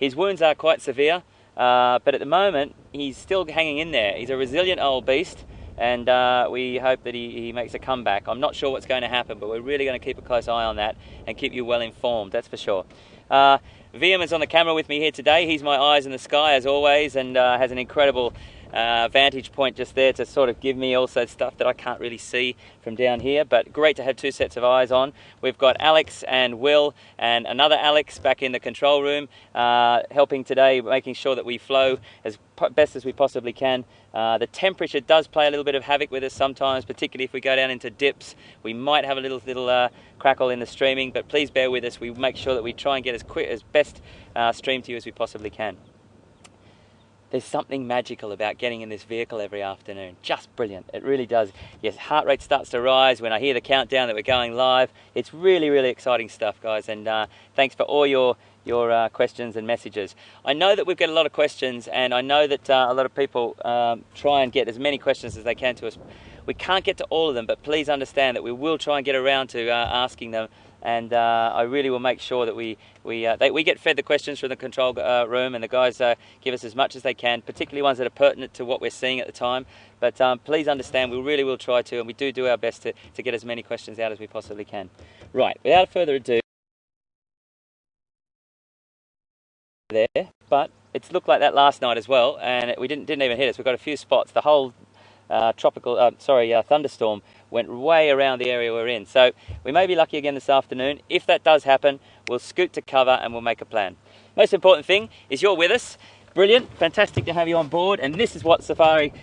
His wounds are quite severe, but at the moment he's still hanging in there. He's a resilient old beast, and we hope that he makes a comeback. I'm not sure what's going to happen, but we're really going to keep a close eye on that and keep you well informed, that's for sure. VM is on the camera with me here today. He's my eyes in the sky as always, and has an incredible vantage point just there to sort of give me also stuff that I can't really see from down here, but great to have two sets of eyes on. We've got Alex and Will and another Alex back in the control room helping today, making sure that we flow as best as we possibly can. The temperature does play a little bit of havoc with us sometimes, particularly if we go down into dips. We might have a little crackle in the streaming, but please bear with us. We make sure that we try and get as best stream to you as we possibly can. There's something magical about getting in this vehicle every afternoon. Just brilliant. It really does. Yes, heart rate starts to rise when I hear the countdown that we're going live. It's really, really exciting stuff, guys. And thanks for all your questions and messages. I know that we've got a lot of questions, and I know that a lot of people try and get as many questions as they can to us. We can't get to all of them, but please understand that we will try and get around to asking them. And I really will make sure that we get fed the questions from the control room, and the guys give us as much as they can, particularly ones that are pertinent to what we're seeing at the time. But please understand, we really will try to, and we do our best to get as many questions out as we possibly can. Right, without further ado, there, but it's looked like that last night as well, and we didn't even hit us. We've got a few spots. The whole thunderstorm went way around the area we're in. So we may be lucky again this afternoon. If that does happen, we'll scoot to cover and we'll make a plan. Most important thing is you're with us. Brilliant, fantastic to have you on board. And this is what safaris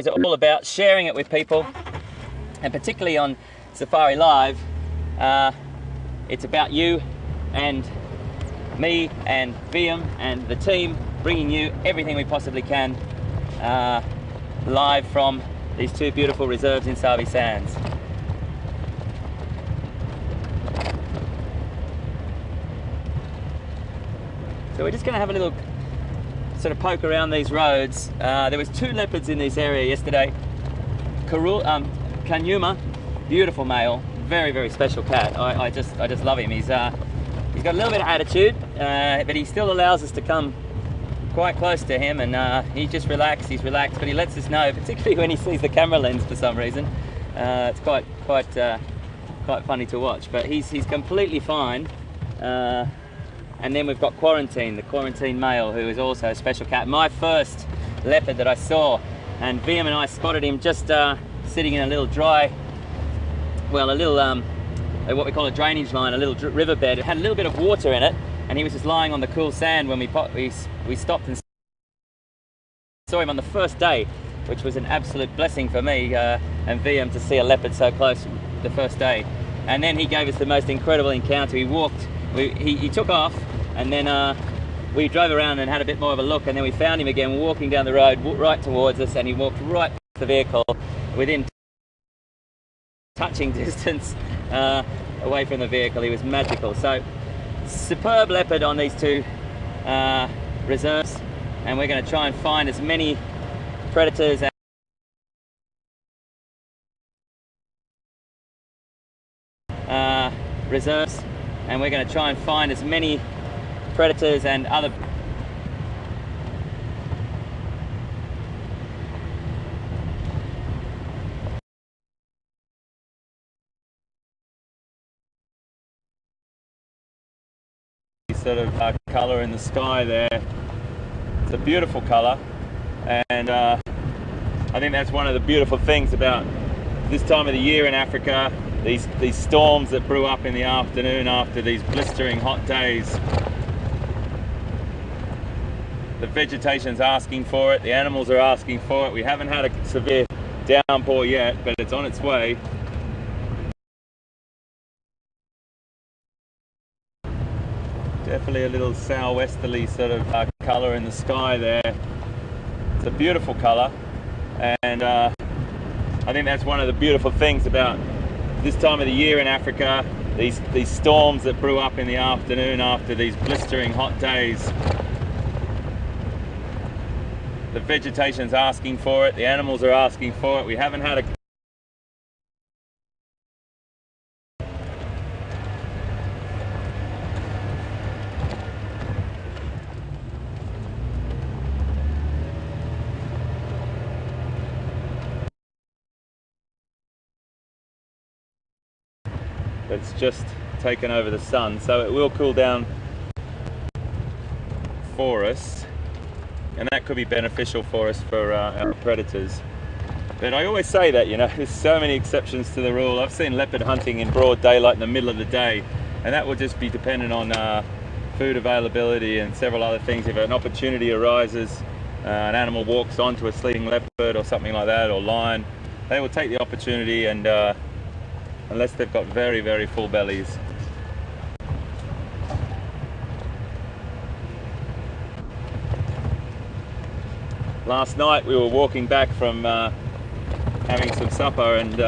are all about, sharing it with people. And particularly on Safari Live, it's about you and me and VM and the team bringing you everything we possibly can live from these two beautiful reserves in Sabi Sands. So we're just going to have a little sort of poke around these roads. There was 2 leopards in this area yesterday. Djuma, beautiful male, very, very special cat. I just love him. He's got a little bit of attitude, but he still allows us to come quite close to him, and he's relaxed, but he lets us know, particularly when he sees the camera lens for some reason. It's quite funny to watch, but he's completely fine. And then we've got Quarantine, the Quarantine male, who is also a special cat. My first leopard that I saw, and VM and I spotted him just sitting in a little what we call a drainage line, a little riverbed. It had a little bit of water in it, and he was just lying on the cool sand when we stopped and saw him on the first day, which was an absolute blessing for me and VM to see a leopard so close the first day. And then he gave us the most incredible encounter. He took off, and then we drove around and had a bit more of a look, and then we found him again walking down the road right towards us, and he walked right past the vehicle within touching distance away from the vehicle. He was magical. So superb leopard on these 2 reserves, and we're going to try and find as many predators and other sort of colour in the sky there. It's a beautiful colour, and I think that's one of the beautiful things about this time of the year in Africa, these storms that brew up in the afternoon after these blistering hot days. The vegetation's asking for it, the animals are asking for it. We haven't had a severe downpour yet, but it's on its way. Definitely a little southwesterly sort of colour in the sky there. It's a beautiful colour, and I think that's one of the beautiful things about this time of the year in Africa, these storms that brew up in the afternoon after these blistering hot days. The vegetation's asking for it, the animals are asking for it. We haven't had a that's just taken over the sun, so it will cool down for us, and that could be beneficial for us for our predators. But I always say that, you know, there's so many exceptions to the rule. I've seen leopard hunting in broad daylight in the middle of the day, and that will just be dependent on food availability and several other things. If an opportunity arises, an animal walks onto a sleeping leopard or something like that, or lion, they will take the opportunity, and unless they've got very, very full bellies. Last night we were walking back from having some supper, and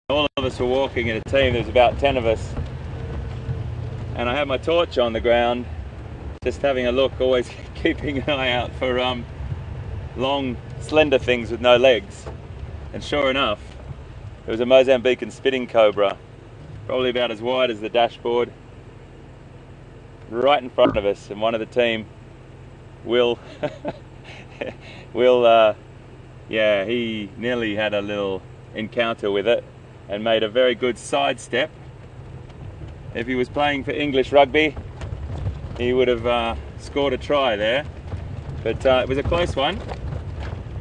all of us were walking in a team. There was about 10 of us, and I had my torch on the ground, just having a look, always keeping an eye out for long, slender things with no legs. And sure enough, there was a Mozambican spitting cobra, probably about as wide as the dashboard, right in front of us. And one of the team, Will, yeah, he nearly had a little encounter with it and made a very good sidestep. If he was playing for English rugby, he would have scored a try there. But it was a close one.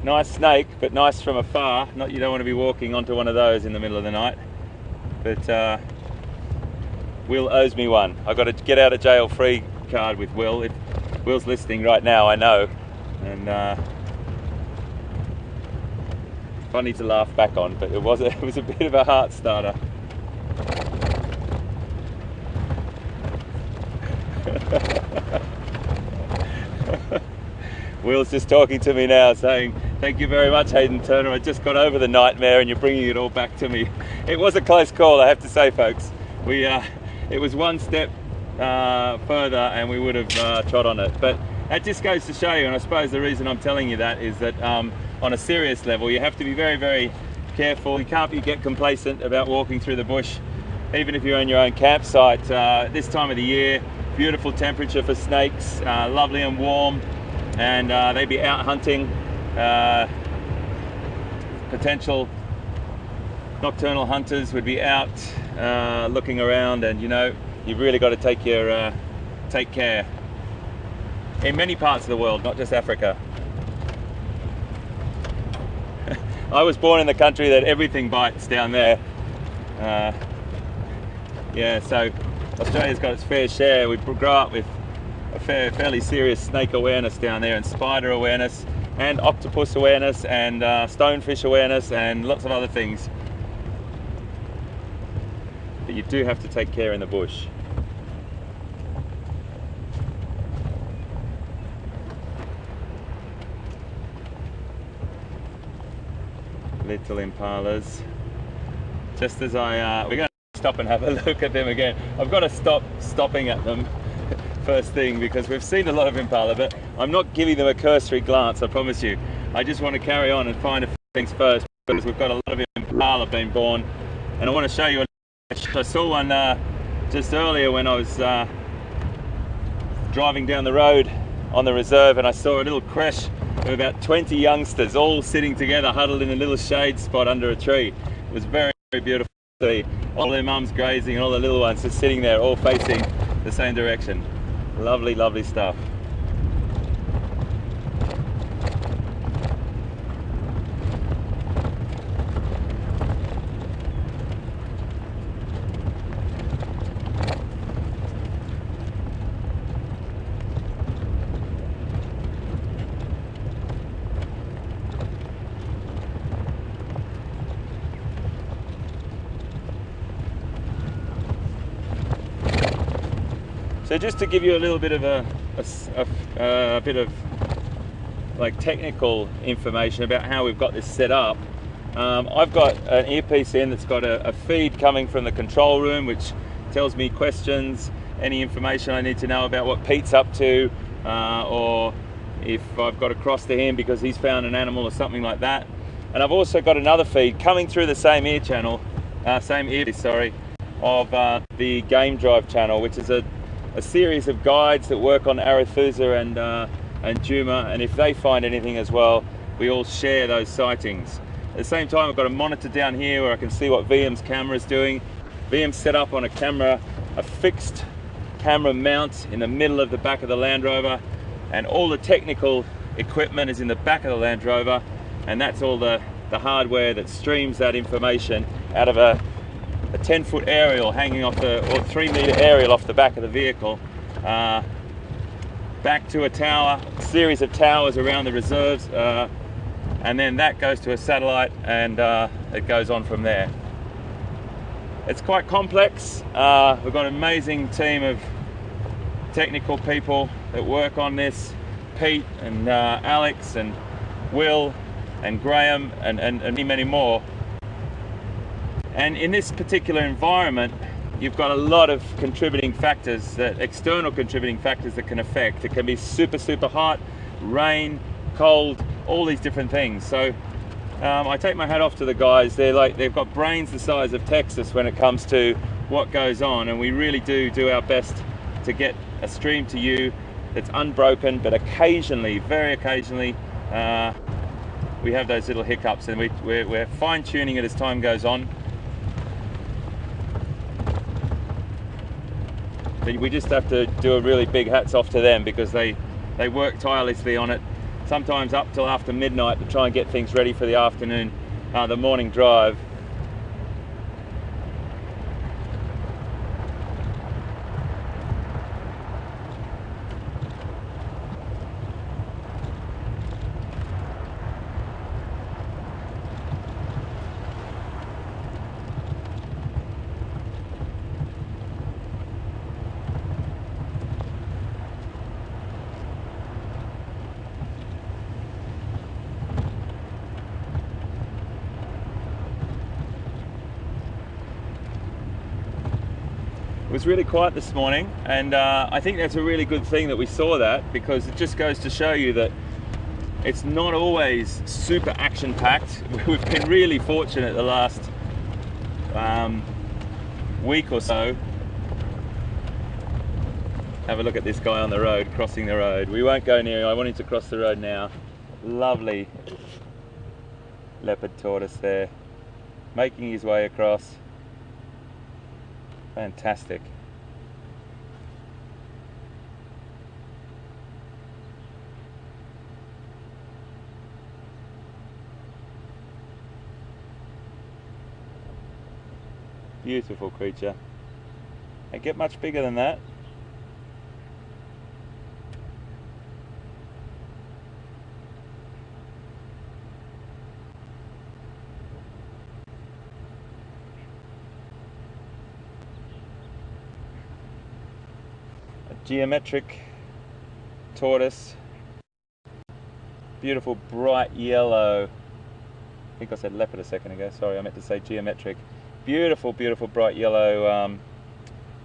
Nice snake, but nice from afar. Not, you don't want to be walking onto one of those in the middle of the night. But Will owes me one. I've got a get out of jail free card with Will. If Will's listening right now, I know. And funny to laugh back on, but it was a bit of a heart starter. Will's just talking to me now saying, "Thank you very much, Hayden Turner. I just got over the nightmare and you're bringing it all back to me." It was a close call, I have to say, folks. It was one step further and we would have trod on it. But that just goes to show you, and I suppose the reason I'm telling you that is that on a serious level, you have to be very, very careful. You can't get complacent about walking through the bush, even if you're in your own campsite. This time of the year, beautiful temperature for snakes, lovely and warm, and they'd be out hunting. Potential nocturnal hunters would be out looking around, and you know, you've really got to take care in many parts of the world, not just Africa. I was born in the country that everything bites down there. Yeah, so Australia's got its fair share. We grow up with a fairly serious snake awareness down there, and spider awareness, and octopus awareness, and stonefish awareness, and lots of other things. But you do have to take care in the bush. Little impalas. Just as we're going to stop and have a look at them again. I've got to stop stopping at them first thing, because we've seen a lot of impala, but I'm not giving them a cursory glance, I promise you. I just want to carry on and find a few things first, because we've got a lot of impala being born, and I want to show you. I saw one just earlier when I was driving down the road on the reserve, and I saw a little creche of about 20 youngsters all sitting together, huddled in a little shade spot under a tree. It was very, very beautiful to see all their mums grazing and all the little ones just sitting there, all facing the same direction. Lovely, lovely stuff. So just to give you a little bit of a bit of like technical information about how we've got this set up. I've got an earpiece in that's got a feed coming from the control room, which tells me questions, any information I need to know about what Pete's up to, or if I've got to cross to him because he's found an animal or something like that. And I've also got another feed coming through the same earpiece, sorry, of the Game Drive channel, which is a series of guides that work on Arathusa and Djuma, and if they find anything as well, we all share those sightings. At the same time, I've got a monitor down here where I can see what VM's camera is doing. VM's set up on a fixed camera mount in the middle of the back of the Land Rover, and all the technical equipment is in the back of the Land Rover, and that's all the hardware that streams that information out of a 10-foot aerial hanging off or 3-meter aerial off the back of the vehicle, back to a tower, a series of towers around the reserves, and then that goes to a satellite, and it goes on from there. It's quite complex. We've got an amazing team of technical people that work on this. Pete and Alex and Will and Graham and many more. And in this particular environment, you've got a lot of contributing factors, external contributing factors that can affect. It can be super, super hot, rain, cold, all these different things. So I take my hat off to the guys. They've got brains the size of Texas when it comes to what goes on, and we really do our best to get a stream to you that's unbroken, but occasionally, very occasionally, we have those little hiccups, and we're fine-tuning it as time goes on. But we just have to do a really big hats off to them, because they work tirelessly on it, sometimes up till after midnight, to try and get things ready for the afternoon, the morning drive. It was really quiet this morning, and I think that's a really good thing that we saw that, because it just goes to show you that it's not always super action-packed. We've been really fortunate the last week or so. Have a look at this guy on the road, crossing the road. We won't go near him. I want him to cross the road now. Lovely leopard tortoise there, making his way across. Fantastic. Beautiful creature. They get much bigger than that. Geometric tortoise, beautiful bright yellow. I think I said leopard a second ago, sorry, I meant to say geometric. Beautiful, beautiful bright yellow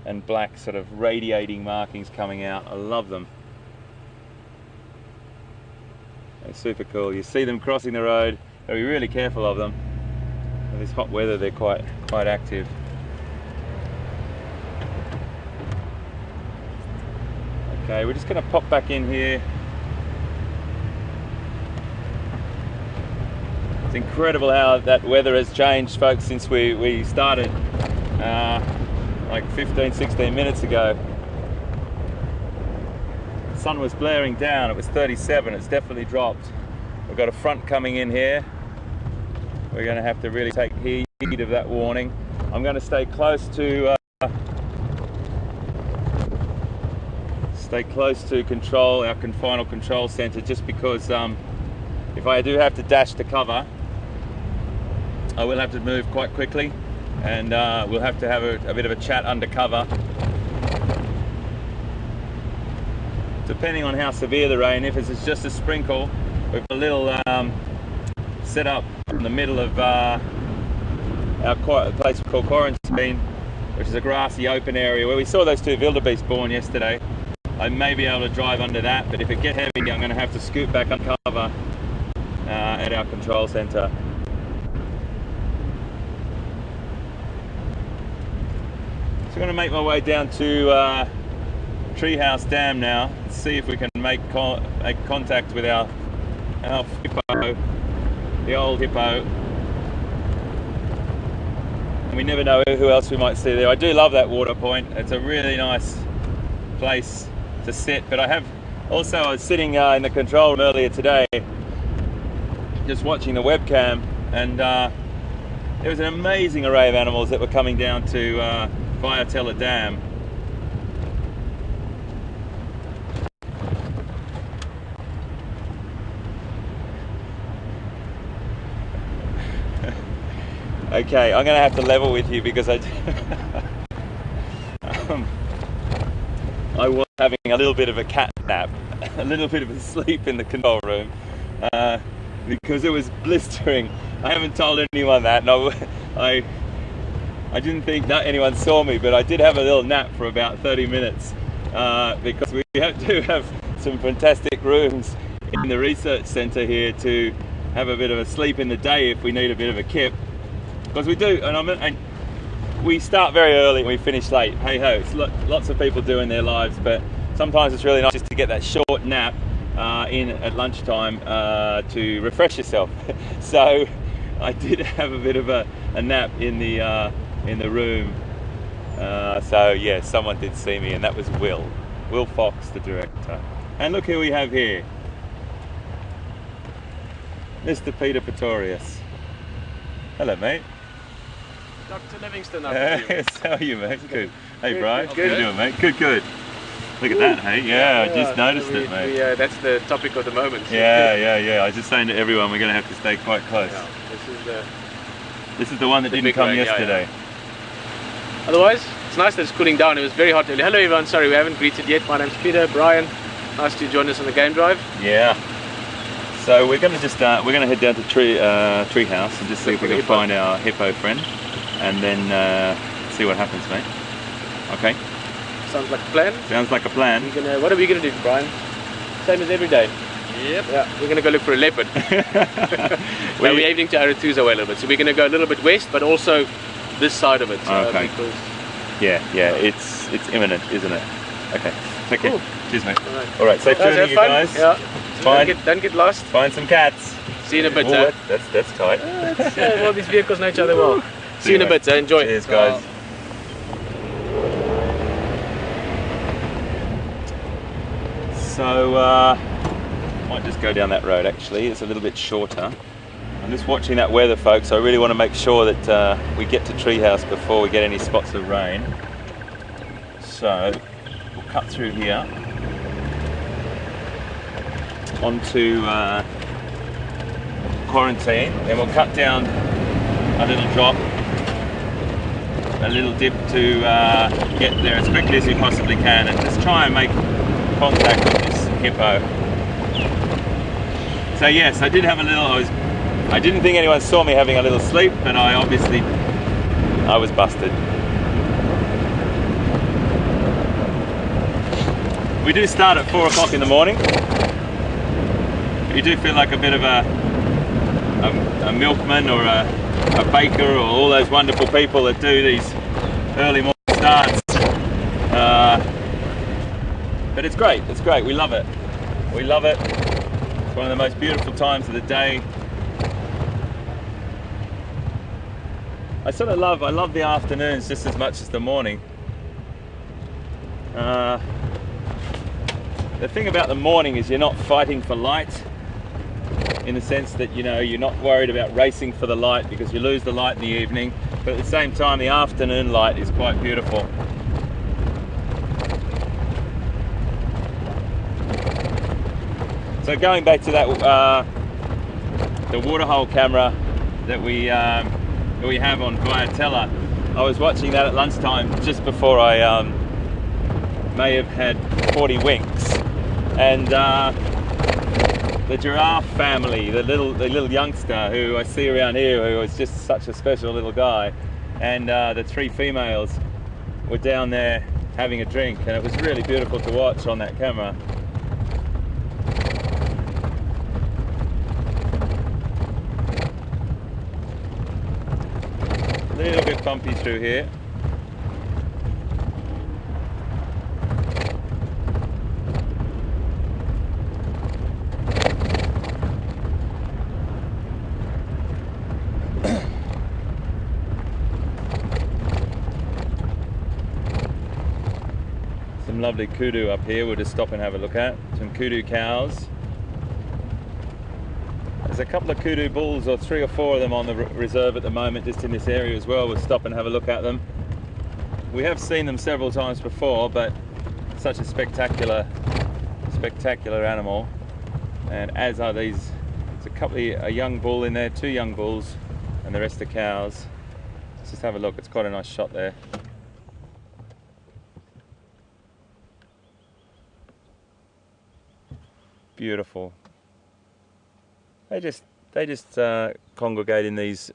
and black sort of radiating markings coming out. I love them. They're super cool. You see them crossing the road, gotta be really careful of them. In this hot weather they're quite active. Okay, we're just going to pop back in here. It's incredible how that weather has changed, folks, since we started like 15-16 minutes ago. The sun was blaring down, it was 37, it's definitely dropped. We've got a front coming in here. We're going to have to really take heed of that warning. I'm going to stay close to control, our final control center, just because if I do have to dash to cover, I will have to move quite quickly, and we'll have to have a bit of a chat undercover. Depending on how severe the rain, if it's just a sprinkle, we've got a little set up in the middle of our place called Quarantine, which is a grassy open area where we saw those two wildebeest born yesterday. I may be able to drive under that, but if it gets heavy, I'm going to have to scoot back on cover at our control center. So I'm going to make my way down to Treehouse Dam now, and see if we can make contact with our hippo, the old hippo. we never know who else we might see there. I do love that water point. It's a really nice place to sit, but I was sitting in the control room earlier today just watching the webcam, and there was an amazing array of animals that were coming down to WildEarthTV Dam. Okay, I'm going to have to level with you because I was having a little bit of a cat nap, a little bit of a sleep in the control room because it was blistering. I haven't told anyone that, and I didn't think that anyone saw me, but I did have a little nap for about 30 minutes because we do have some fantastic rooms in the research centre here to have a bit of a sleep in the day if we need a bit of a kip. Because we do, and we start very early and we finish late. Hey ho, it's lots of people doing their lives, but sometimes it's really nice just to get that short nap in at lunchtime to refresh yourself. So I did have a bit of a nap in the room. So yeah, someone did see me, and that was Will Fox, the director. And look who we have here, Mr. Peter Pretorius. Hello, mate. Dr. Livingston, How are you, mate? Good. Hey, Good, Brian. good. How you doing, mate? Good. Look at that, hey? Yeah, I just noticed it, mate. That's the topic of the moment. Yeah. I was just saying to everyone, we're going to have to stay quite close. Yeah, This is the one that didn't come yesterday. Otherwise, it's nice that it's cooling down. It was very hot earlier. Hello, everyone. Sorry, we haven't greeted yet. My name's Peter. Brian, nice to join us on the game drive. Yeah. So we're going to just we're going to head down to Treehouse and just see if we can find our hippo friend, and then see what happens, mate. Okay. Sounds like a plan. Sounds like a plan. What are we going to do, Brian? Same as every day. Yep. Yeah, we're going to go look for a leopard. We're aiming to Arathusa way a little bit, so we're going to go a little bit west, but also this side of it. Okay. Yeah, it's imminent, isn't it? Okay. Take care. Cool. Cheers, mate. All right, safe journey, you guys. Yeah. Fine. Don't get lost. Find some cats. See you in a bit. Ooh, that's tight. Well, these vehicles know each other well. See you in a bit. Enjoy. Cheers, guys. So, might just go down that road actually, it's a little bit shorter. I'm just watching that weather, folks. I really want to make sure that we get to Treehouse before we get any spots of rain. So, we'll cut through here onto Quarantine, then we'll cut down a little drop, a little dip to get there as quickly as we possibly can and just try and make contact with this hippo. So yes, I did have a little, I didn't think anyone saw me having a little sleep, but I was busted. We do start at 4 o'clock in the morning. You do feel like a bit of a milkman or a baker or all those wonderful people that do these early morning starts. But it's great, we love it. We love it. It's one of the most beautiful times of the day. I love the afternoons just as much as the morning. The thing about the morning is you're not fighting for light, in the sense that, you know, you're not worried about racing for the light because you lose the light in the evening, but at the same time the afternoon light is quite beautiful. So going back to that, the waterhole camera that we have on WildEarthTV, I was watching that at lunchtime just before I may have had 40 winks, and the giraffe family, the little youngster who I see around here, who was just such a special little guy, and the 3 females were down there having a drink, and it was really beautiful to watch on that camera. A little bit bumpy through here. lovely kudu up here we'll just stop and have a look at. Some kudu cows. There's a couple of kudu bulls, or 3 or 4 of them on the reserve at the moment, just in this area as well. We'll stop and have a look at them. We have seen them several times before, but such a spectacular animal. And as are these, there's a young bull in there, 2 young bulls, and the rest are cows. Let's just have a look. It's quite a nice shot there. Beautiful. They just congregate in these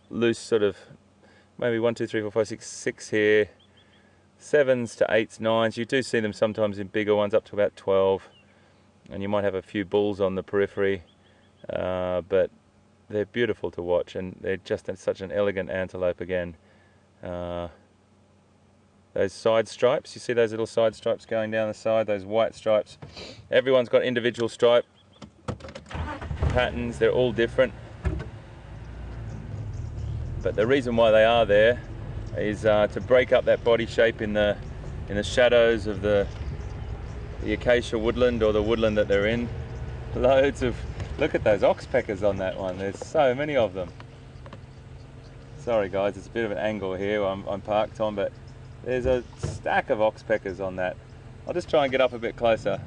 loose sort of, maybe 1, 2, 3, 4, 5, 6 here, 7s to 8s, 9s. You do see them sometimes in bigger ones, up to about 12, and you might have a few bulls on the periphery, but they're beautiful to watch, and they're just such an elegant antelope again. Those side stripes, you see those little side stripes going down the side, those white stripes. Everyone's got individual stripe patterns, they're all different. But the reason why they are there is to break up that body shape in the shadows of the acacia woodland, or the woodland that they're in. Loads of, look at those oxpeckers on that one, there's so many of them. Sorry guys, it's a bit of an angle here I'm parked on, but there's a stack of oxpeckers on that. I'll just try and get up a bit closer.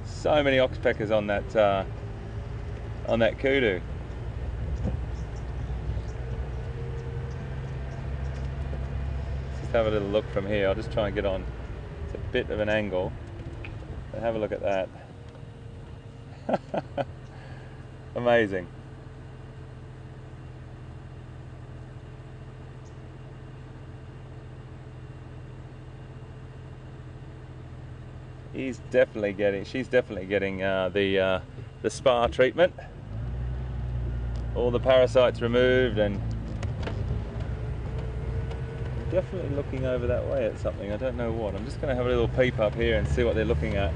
So many oxpeckers on that kudu. Let's just have a little look from here. I'll just try and get on. It's a bit of an angle. But have a look at that. Amazing. She's definitely getting the spa treatment. All the parasites removed, and definitely looking over that way at something. I don't know what. I'm just going to have a little peep up here and see what they're looking at.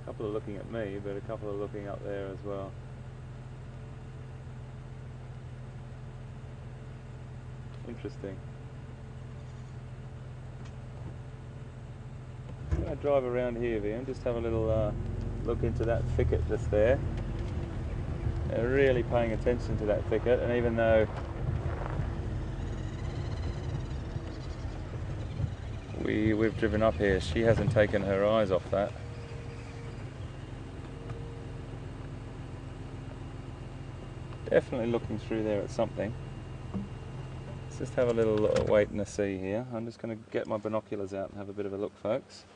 A couple are looking at me, but a couple are looking up there as well. Interesting. I'm going to drive around here, Liam, just have a little look into that thicket just there. They're really paying attention to that thicket, and even though we've driven up here, she hasn't taken her eyes off that. Definitely looking through there at something. Let's just have a little wait and see here. I'm just going to get my binoculars out and have a bit of a look, folks.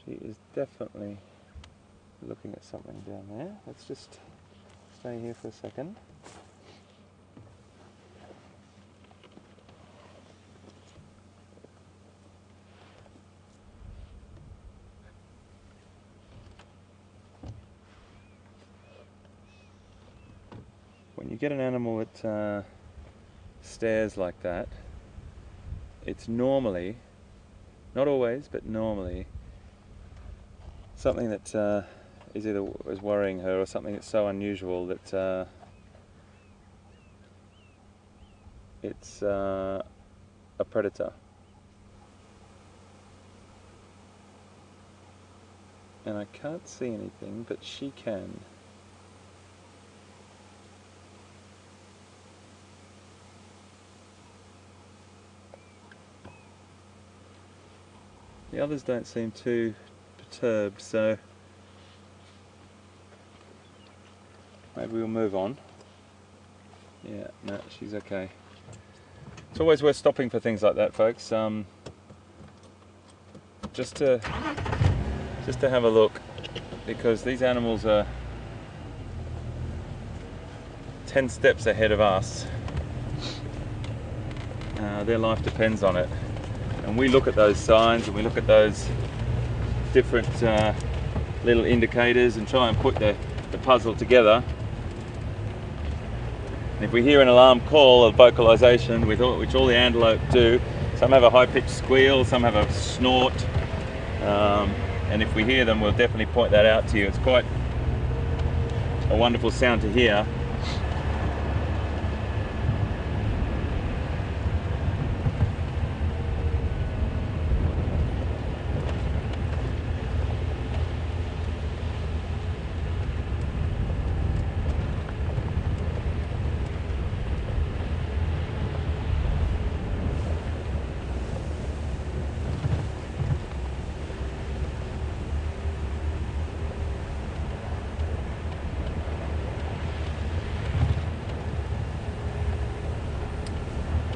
She is definitely looking at something down there. Let's just stay here for a second. When you get an animal that stares like that, it's normally, not always, but normally, something that is worrying her, or something that's so unusual that it's a predator. And I can't see anything, but she can. The others don't seem too perturbed, so maybe we'll move on. Yeah, no, she's okay. It's always worth stopping for things like that, folks. Just to have a look, because these animals are 10 steps ahead of us. Their life depends on it. And we look at those signs and we look at those different little indicators and try and put the puzzle together. And if we hear an alarm call or vocalization, which all the antelope do, some have a high-pitched squeal, some have a snort, and if we hear them, we'll definitely point that out to you. It's quite a wonderful sound to hear.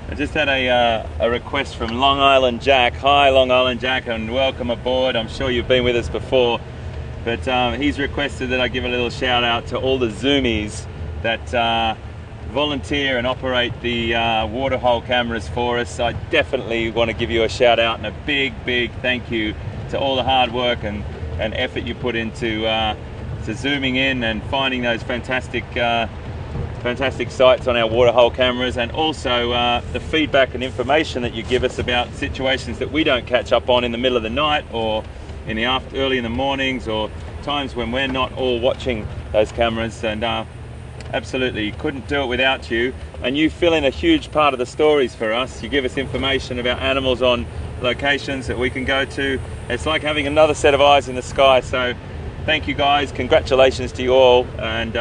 I just had a request from Long Island Jack. Hi Long Island Jack, and welcome aboard. I'm sure you've been with us before, but he's requested that I give a little shout out to all the zoomies that volunteer and operate the waterhole cameras for us. I definitely want to give you a shout out and a big thank you to all the hard work and effort you put into to zooming in and finding those fantastic sights on our waterhole cameras, and also the feedback and information that you give us about situations that we don't catch up on in the middle of the night or in the early in the mornings, or times when we're not all watching those cameras. And absolutely couldn't do it without you, and you fill in a huge part of the stories for us. You give us information about animals on locations that we can go to. It's like having another set of eyes in the sky. So thank you guys, congratulations to you all, and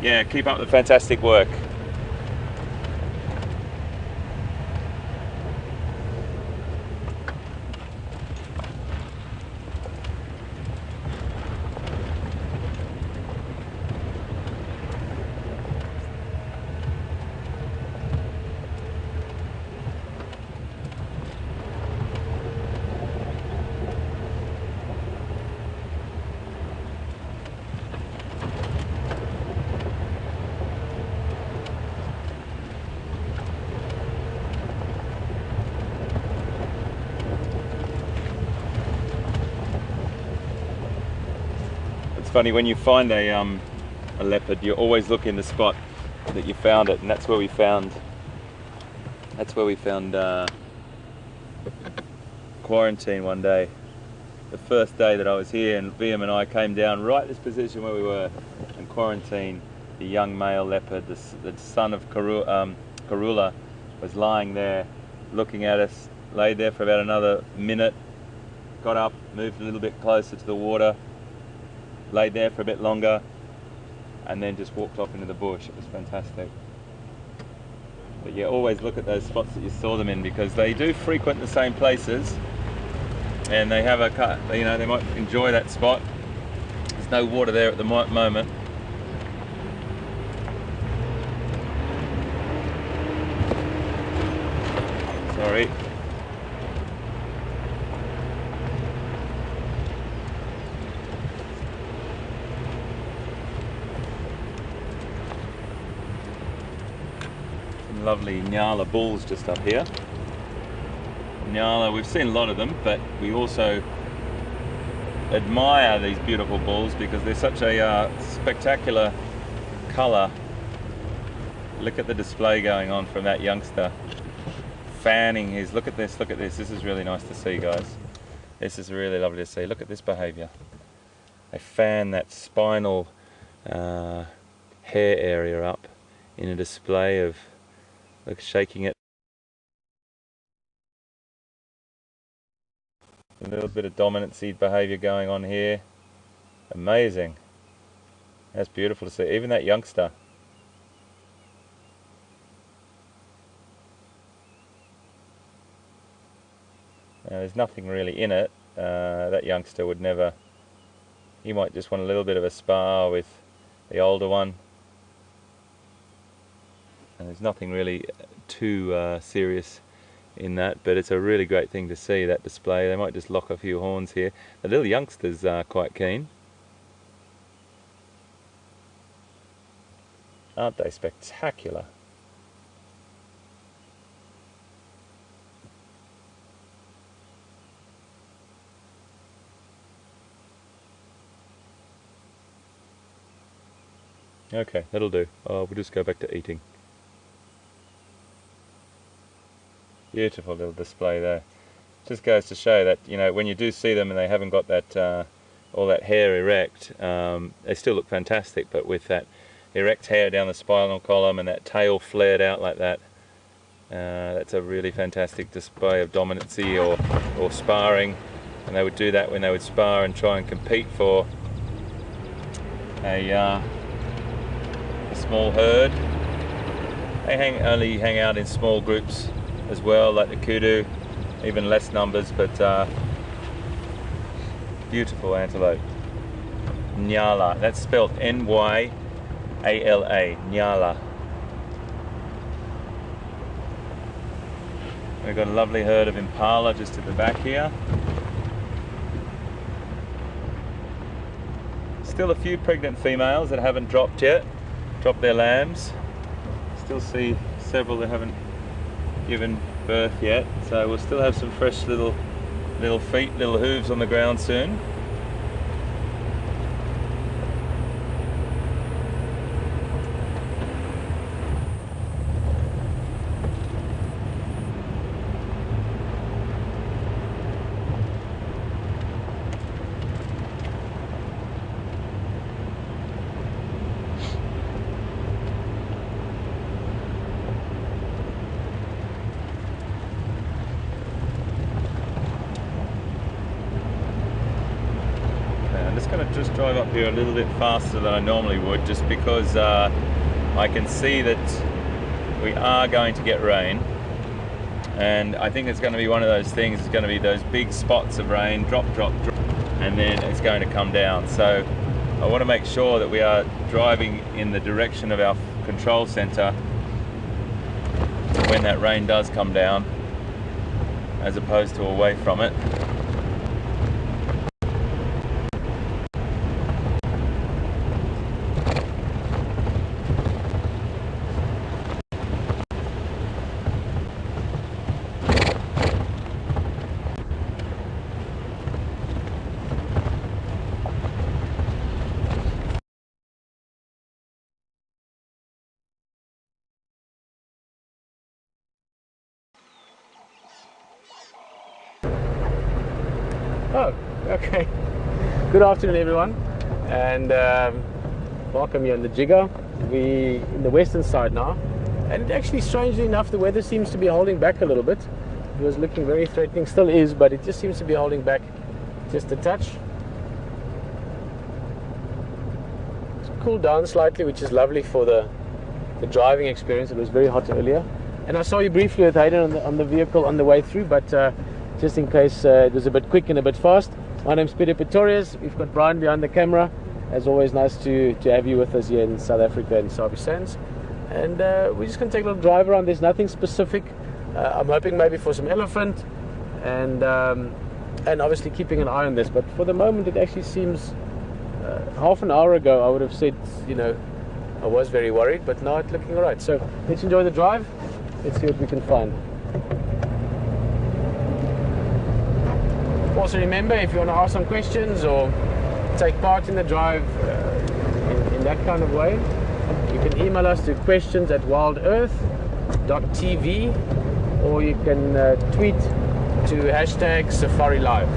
yeah, keep up the fantastic work. Funny, when you find a leopard, you always look in the spot that you found it, and that's where we found Quarantine one day. The first day that I was here, and VM and I came down right this position where we were, and Quarantine, the young male leopard, the son of Karula, was lying there looking at us, laid there for about another minute, got up, moved a little bit closer to the water, laid there for a bit longer, and then just walked off into the bush. It was fantastic. But yeah, always look at those spots that you saw them in, because they do frequent the same places, and they have they might enjoy that spot. There's no water there at the moment. Sorry. Lovely Nyala bulls just up here. Nyala, we've seen a lot of them, but we also admire these beautiful bulls because they're such a spectacular colour. Look at the display going on from that youngster. Fanning his, look at this, this is really nice to see, guys. This is really lovely to see. Look at this behaviour. They fan that spinal hair area up in a display of, look, shaking it. A little bit of dominancy behaviour going on here. Amazing. That's beautiful to see. Even that youngster. Now, there's nothing really in it. That youngster would never. He might just want a little bit of a spar with the older one. And there's nothing really too serious in that, but it's a really great thing to see, that display. They might just lock a few horns here. The little youngsters are quite keen. Aren't they spectacular? Okay, that'll do. We'll just go back to eating. Beautiful little display there. Just goes to show that, you know, when you do see them and they haven't got that all that hair erect, they still look fantastic, but with that erect hair down the spinal column and that tail flared out like that, that's a really fantastic display of dominancy or sparring. And they would do that when they would spar and try and compete for a small herd. They only hang out in small groups as well, like the kudu, even less numbers, but beautiful antelope. Nyala, that's spelled N-Y-A-L-A, Nyala. We've got a lovely herd of impala just at the back here. Still a few pregnant females that haven't dropped yet, dropped their lambs. Still see several that haven't given birth yet, so we'll still have some fresh little feet, little hooves on the ground soon. Just drive up here a little bit faster than I normally would, just because I can see that we are going to get rain, and I think it's going to be one of those things. It's going to be those big spots of rain, drop, drop, drop, and then it's going to come down. So I want to make sure that we are driving in the direction of our control center when that rain does come down, as opposed to away from it. Oh, okay. Good afternoon, everyone, and welcome here on the Jigga. We in the western side now, and actually, strangely enough, the weather seems to be holding back a little bit. It was looking very threatening, still is, but it just seems to be holding back just a touch. It's cooled down slightly, which is lovely for the driving experience. It was very hot earlier, and I saw you briefly with Hayden on the vehicle on the way through, but just in case it was a bit quick and a bit fast. My name's Peter Pretorius. We've got Brian behind the camera. As always, nice to have you with us here in South Africa and Sabi Sands. And we're just going to take a little drive around. There's nothing specific. I'm hoping maybe for some elephant, and obviously keeping an eye on this. But for the moment, it actually seems half an hour ago I would have said, you know, I was very worried, but now it's looking all right. So let's enjoy the drive. Let's see what we can find. Also remember, if you want to ask some questions or take part in the drive in that kind of way, you can email us to questions@wildearth.tv, or you can tweet to #SafariLive,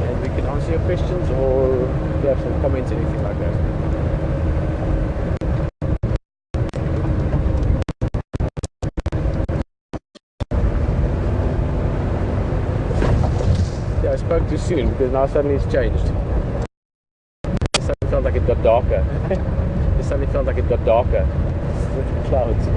and we can answer your questions, or if you have some comments, anything like that. I spoke too soon because now suddenly it's changed. It suddenly felt like it got darker. It suddenly felt like it got darker with the clouds.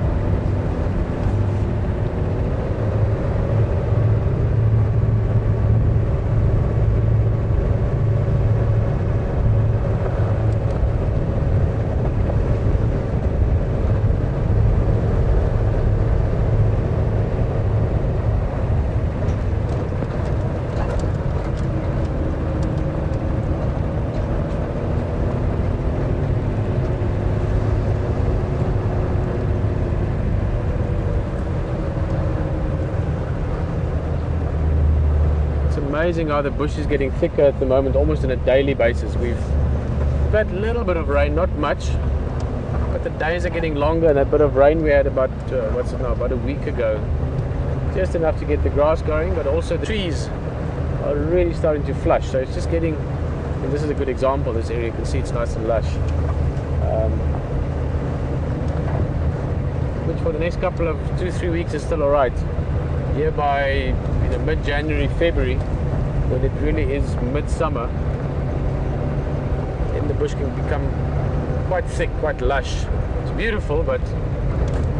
amazing how the bush is getting thicker at the moment, almost on a daily basis. We've had a little bit of rain, not much, but the days are getting longer, and that bit of rain we had about, what's it now, about a week ago, just enough to get the grass going, but also the trees are really starting to flush. So it's just getting, and this is a good example, this area, you can see it's nice and lush. Which for the next couple of 2-3 weeks is still alright. Here by mid-January, February, when it really is midsummer, then the bush can become quite thick, quite lush. It's beautiful, but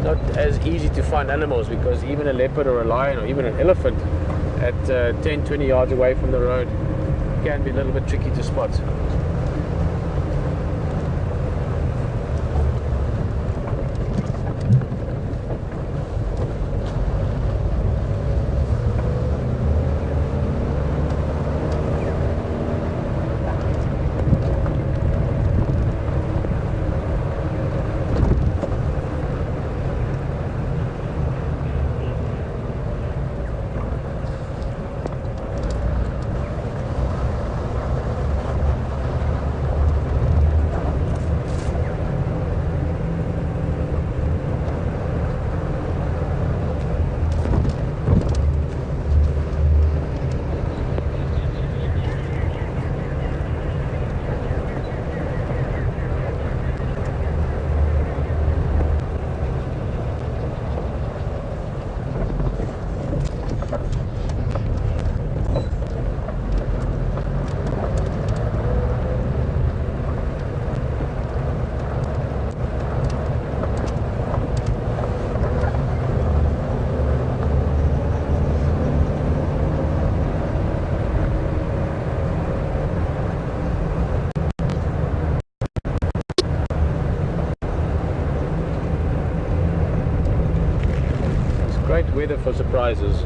not as easy to find animals, because even a leopard or a lion or even an elephant at 10-20 yards away from the road can be a little bit tricky to spot. Great weather for surprises.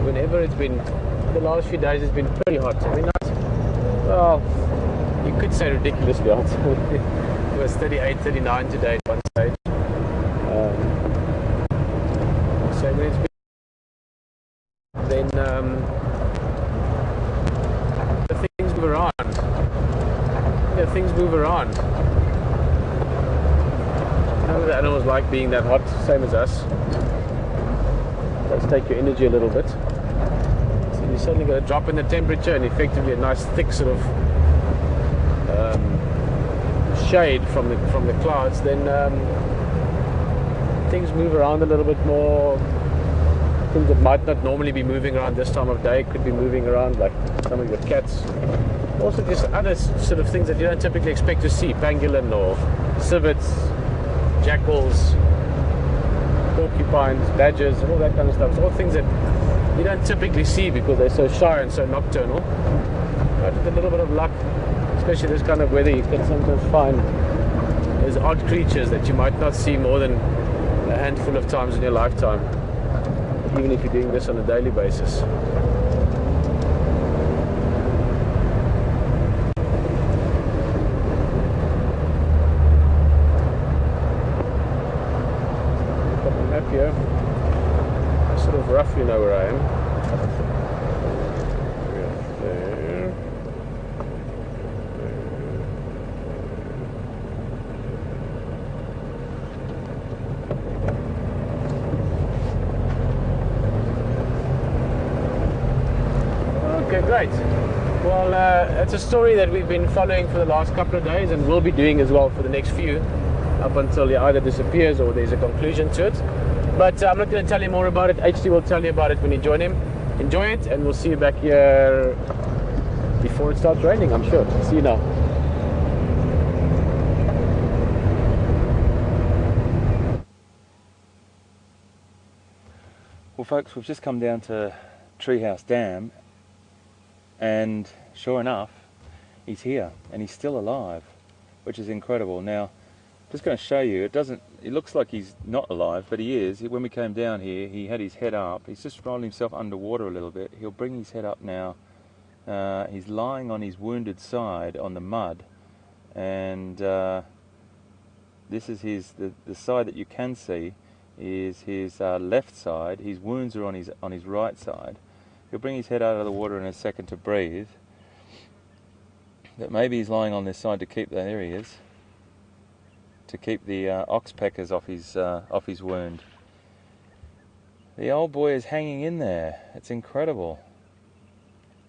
Whenever it's been, the last few days it's been pretty hot. I mean, not, well, you could say ridiculously hot. It was 38, 39 today at one stage. So when it's been, then the things move around. Yeah, things move around. None of the animals like being that hot, same as us. Does take your energy a little bit. So you suddenly got a drop in the temperature and effectively a nice thick sort of shade from the clouds. Then things move around a little bit more. Things that might not normally be moving around this time of day could be moving around, like some of your cats. Also just other sort of things that you don't typically expect to see: pangolin or civets, jackals, porcupines, badgers, and all that kind of stuff. It's all things that you don't typically see because they're so shy and so nocturnal. But with a little bit of luck, especially this kind of weather, you can sometimes find those odd creatures that you might not see more than a handful of times in your lifetime, even if you're doing this on a daily basis. Here, I sort of roughly know where I am. There. Okay, great. Well, it's a story that we've been following for the last couple of days and will be doing as well for the next few, up until it either disappears or there's a conclusion to it. But I'm not going to tell you more about it. HT will tell you about it when you join him. Enjoy it, and we'll see you back here before it starts raining, I'm sure. See you now. Well, folks, we've just come down to Treehouse Dam, and sure enough, he's here, and he's still alive, which is incredible. Now, just going to show you, it looks like he's not alive, but he is. When we came down here, he had his head up. He's just rolling himself underwater a little bit. He'll bring his head up now. He's lying on his wounded side on the mud, and this is the side that you can see is his left side. His wounds are on his right side, He'll bring his head out of the water in a second to breathe. But maybe he's lying on this side to keep, there he is, to keep the oxpeckers off his wound. The old boy is hanging in there. It's incredible.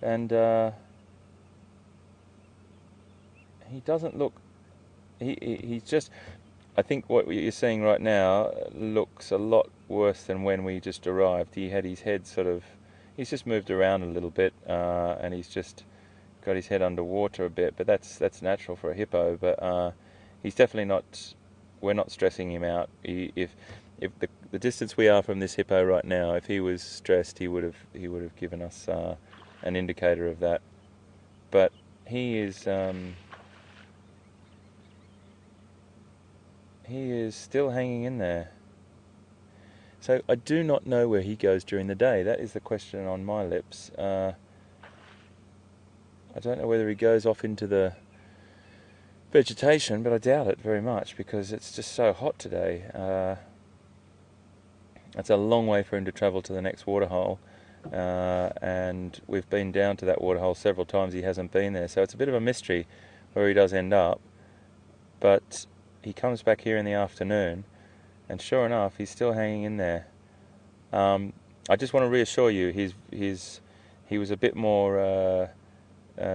And he doesn't look, he's just, I think what you're seeing right now looks a lot worse than when we just arrived. He had his head sort of, he's just moved around a little bit, and he's just got his head underwater a bit, but that's natural for a hippo. But he's definitely not, we're not stressing him out. If the distance we are from this hippo right now, if he was stressed, he would have given us an indicator of that. But he is still hanging in there. So I do not know where he goes during the day. That is the question on my lips. I don't know whether he goes off into the vegetation, but I doubt it very much because it's just so hot today. It's a long way for him to travel to the next waterhole, and we've been down to that waterhole several times. He hasn't been there, so it's a bit of a mystery where he does end up. But he comes back here in the afternoon, and sure enough, he's still hanging in there. I just want to reassure you, he was a bit more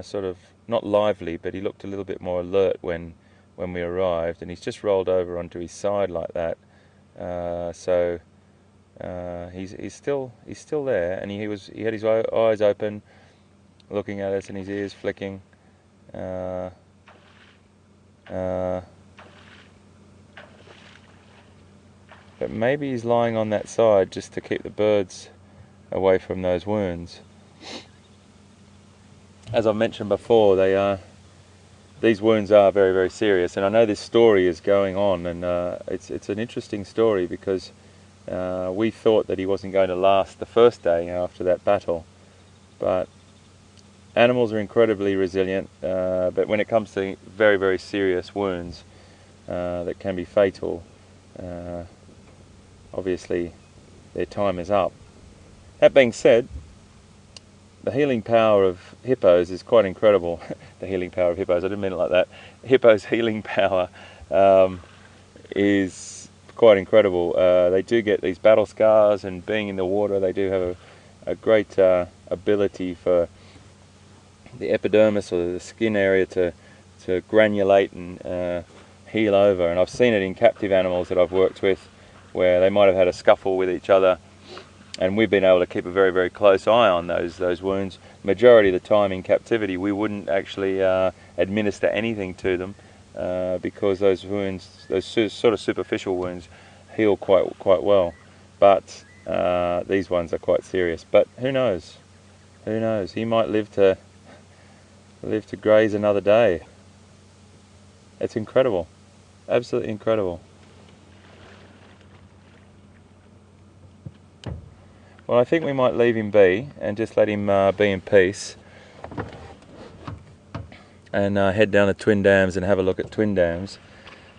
sort of not lively, but he looked a little bit more alert when we arrived, and he's just rolled over onto his side like that. So he's still there, and he had his eyes open, looking at us, and his ears flicking. But maybe he's lying on that side just to keep the birds away from those wounds. As I've mentioned before, these wounds are very, very serious, and I know this story is going on, and it's an interesting story because we thought that he wasn't going to last the first day after that battle. But animals are incredibly resilient, but when it comes to very, very serious wounds that can be fatal, obviously their time is up. That being said, the healing power of hippos is quite incredible. The healing power of hippos, I didn't mean it like that. Hippos' healing power is quite incredible. They do get these battle scars, and being in the water, they do have a great ability for the epidermis or the skin area to granulate and heal over. And I've seen it in captive animals that I've worked with, where they might have had a scuffle with each other, and we've been able to keep a very, very close eye on those wounds. Majority of the time in captivity, we wouldn't actually administer anything to them because those wounds, those sort of superficial wounds, heal quite well. But these ones are quite serious. But who knows? Who knows? He might live to graze another day. It's incredible, absolutely incredible. Well, I think we might leave him be and just let him be in peace, and head down to Twin Dams and have a look at Twin Dams.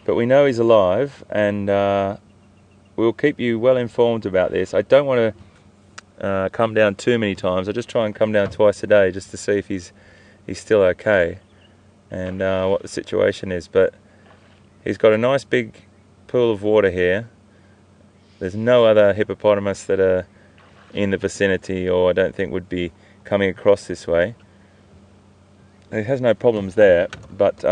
But we know he's alive, and we'll keep you well informed about this. I don't want to come down too many times. I just try and come down twice a day just to see if he's still okay and what the situation is. But he's got a nice big pool of water here. There's no other hippopotamus that are in the vicinity, or I don't think would be coming across this way. He has no problems there, but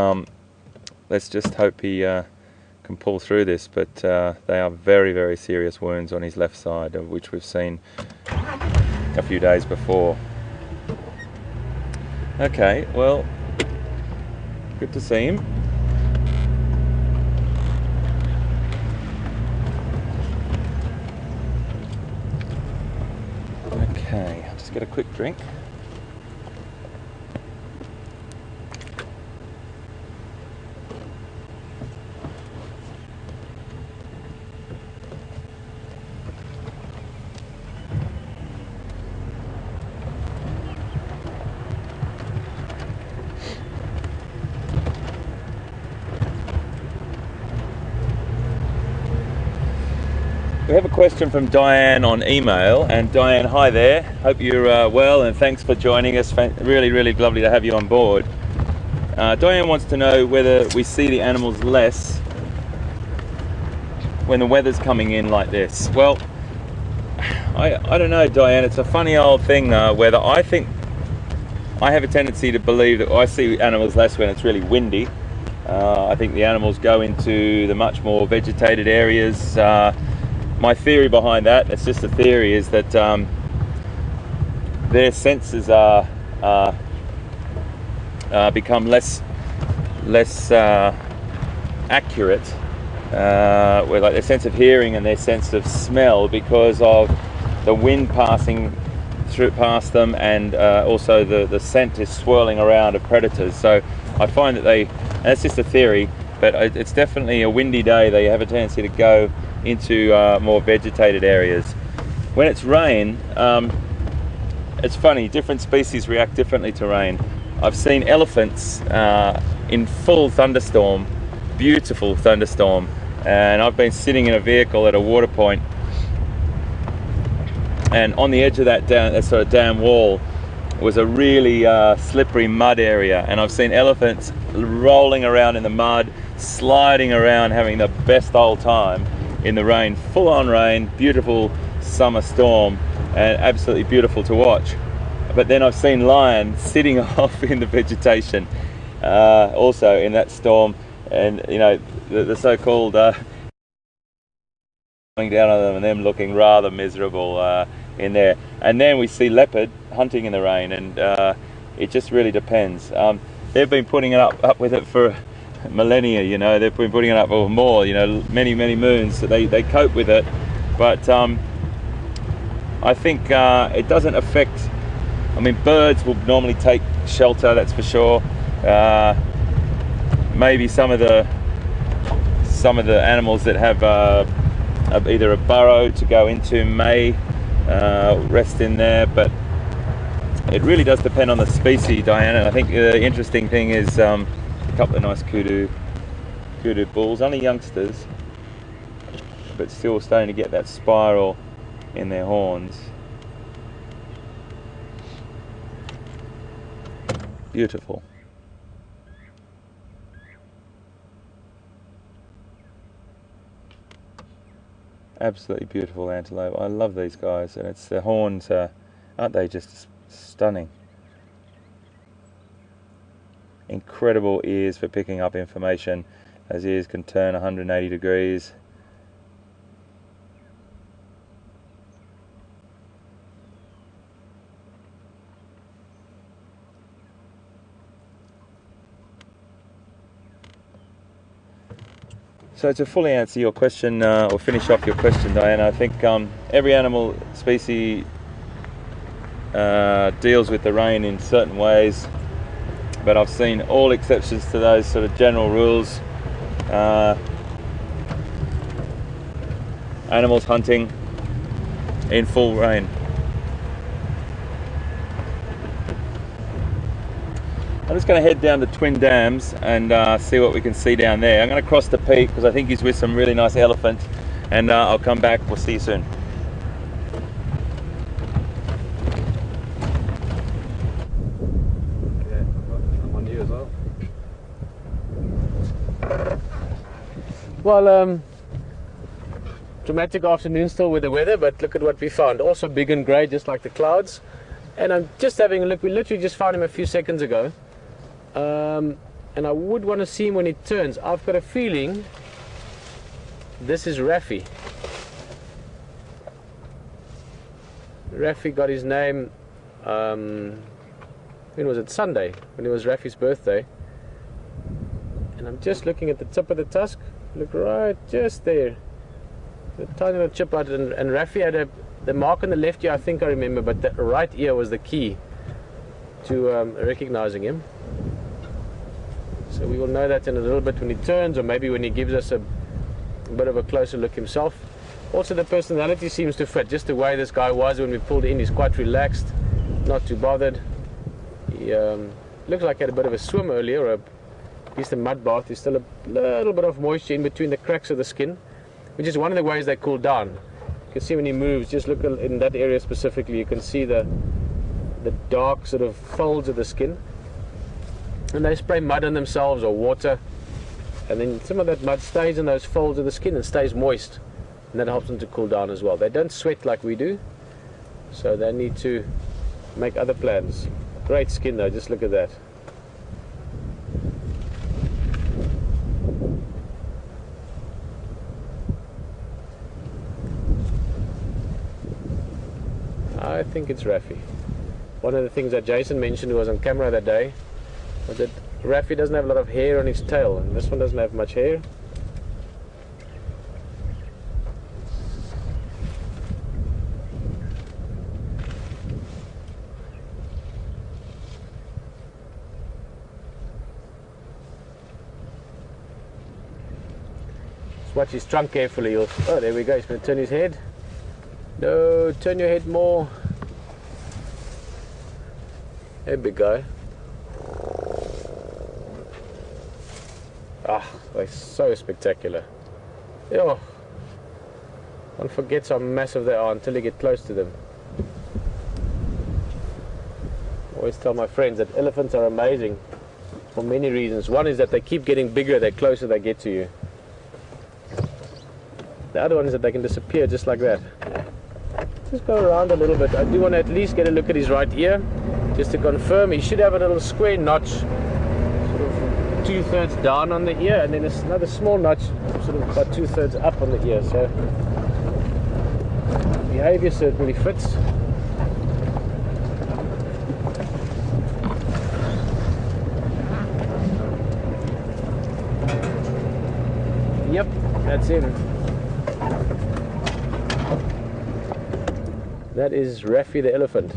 let's just hope he can pull through this. But they are very, very serious wounds on his left side, of which we've seen a few days before. Okay, well, good to see him. Okay, I'll just get a quick drink. We have a question from Diane on email, and Diane, hi there. Hope you're well, and thanks for joining us. Really, really lovely to have you on board. Diane wants to know whether we see the animals less when the weather's coming in like this. Well, I don't know, Diane. It's a funny old thing, weather. I think I have a tendency to believe that I see animals less when it's really windy. I think the animals go into the much more vegetated areas. My theory behind that, it's just a theory, is that their senses are become less accurate, with like their sense of hearing and their sense of smell, because of the wind passing past them, and also the scent is swirling around of predators. So I find that and it's just a theory, but it's definitely a windy day, they have a tendency to go into more vegetated areas. When it's rain, it's funny, different species react differently to rain. I've seen elephants in full thunderstorm, beautiful thunderstorm, and I've been sitting in a vehicle at a water point, and on the edge of that sort of dam wall was a really slippery mud area, and I've seen elephants rolling around in the mud, sliding around, having the best old time in the rain, full on rain, beautiful summer storm, and absolutely beautiful to watch. But then I've seen lions sitting off in the vegetation, also in that storm, and you know, the so-called going down on them and them looking rather miserable in there. And then we see leopard hunting in the rain, and it just really depends. They've been putting it up with it for millennia, you know. They've been putting it up for more, you know, many moons, so they cope with it. But I think it doesn't affect, I mean, birds will normally take shelter, that's for sure. Maybe some of the animals that have either a burrow to go into may rest in there, but it really does depend on the species, Diana. And I think the interesting thing is a couple of nice kudu bulls, only youngsters, but still starting to get that spiral in their horns. Beautiful. Absolutely beautiful antelope. I love these guys, and it's the horns aren't they just stunning? Incredible ears for picking up information. Those ears can turn 180 degrees. So to fully answer your question, or finish off your question, Diana, I think every animal species deals with the rain in certain ways, but I've seen all exceptions to those sort of general rules. Animals hunting in full rain. I'm just going to head down to Twin Dams and see what we can see down there. I'm going to cross the peak because I think he's with some really nice elephants, and I'll come back. We'll see you soon. Yeah, I'm on you as well. Well, dramatic afternoon still with the weather, but look at what we found. Also big and grey, just like the clouds. And I'm just having a look. We literally just found him a few seconds ago. And I would want to see him when he turns. I've got a feeling this is Raffi. Raffi got his name, when was it? Sunday, when it was Raffi's birthday. And I'm just looking at the tip of the tusk. Look right just there. The tiny little chip out, and Raffi had the mark on the left ear, I think I remember, but the right ear was the key to recognizing him. So we will know that in a little bit when he turns, or maybe when he gives us a bit of a closer look himself. Also the personality seems to fit, just the way this guy was when we pulled in. He's quite relaxed, not too bothered. He looks like he had a bit of a swim earlier, or at least a mud bath. There's still a little bit of moisture in between the cracks of the skin, which is one of the ways they cool down. can see when he moves, just look in that area specifically, you can see the dark sort of folds of the skin. And they spray mud on themselves or water, and then some of that mud stays in those folds of the skin and stays moist, and that helps them to cool down as well. They don't sweat like we do, so they need to make other plans. Great skin though, just look at that. I think it's Raffi. One of the things that Jason mentioned, who was on camera that day, was that Raffi doesn't have a lot of hair on his tail, and this one doesn't have much hair. Just watch his trunk carefully. Oh, there we go. He's going to turn his head. No, turn your head more. Hey, big guy. Ah, they're so spectacular. Yo, one forgets how massive they are until you get close to them. I always tell my friends that elephants are amazing for many reasons. One is that they keep getting bigger the closer they get to you. The other one is that they can disappear just like that. Just go around a little bit. I do want to at least get a look at his right ear, just to confirm. He should have a little square notch, sort of 2/3 down on the ear, and then there's another small notch, sort of about 2/3 up on the ear. So behavior certainly fits. Yep, that's him. That is Raffi the elephant.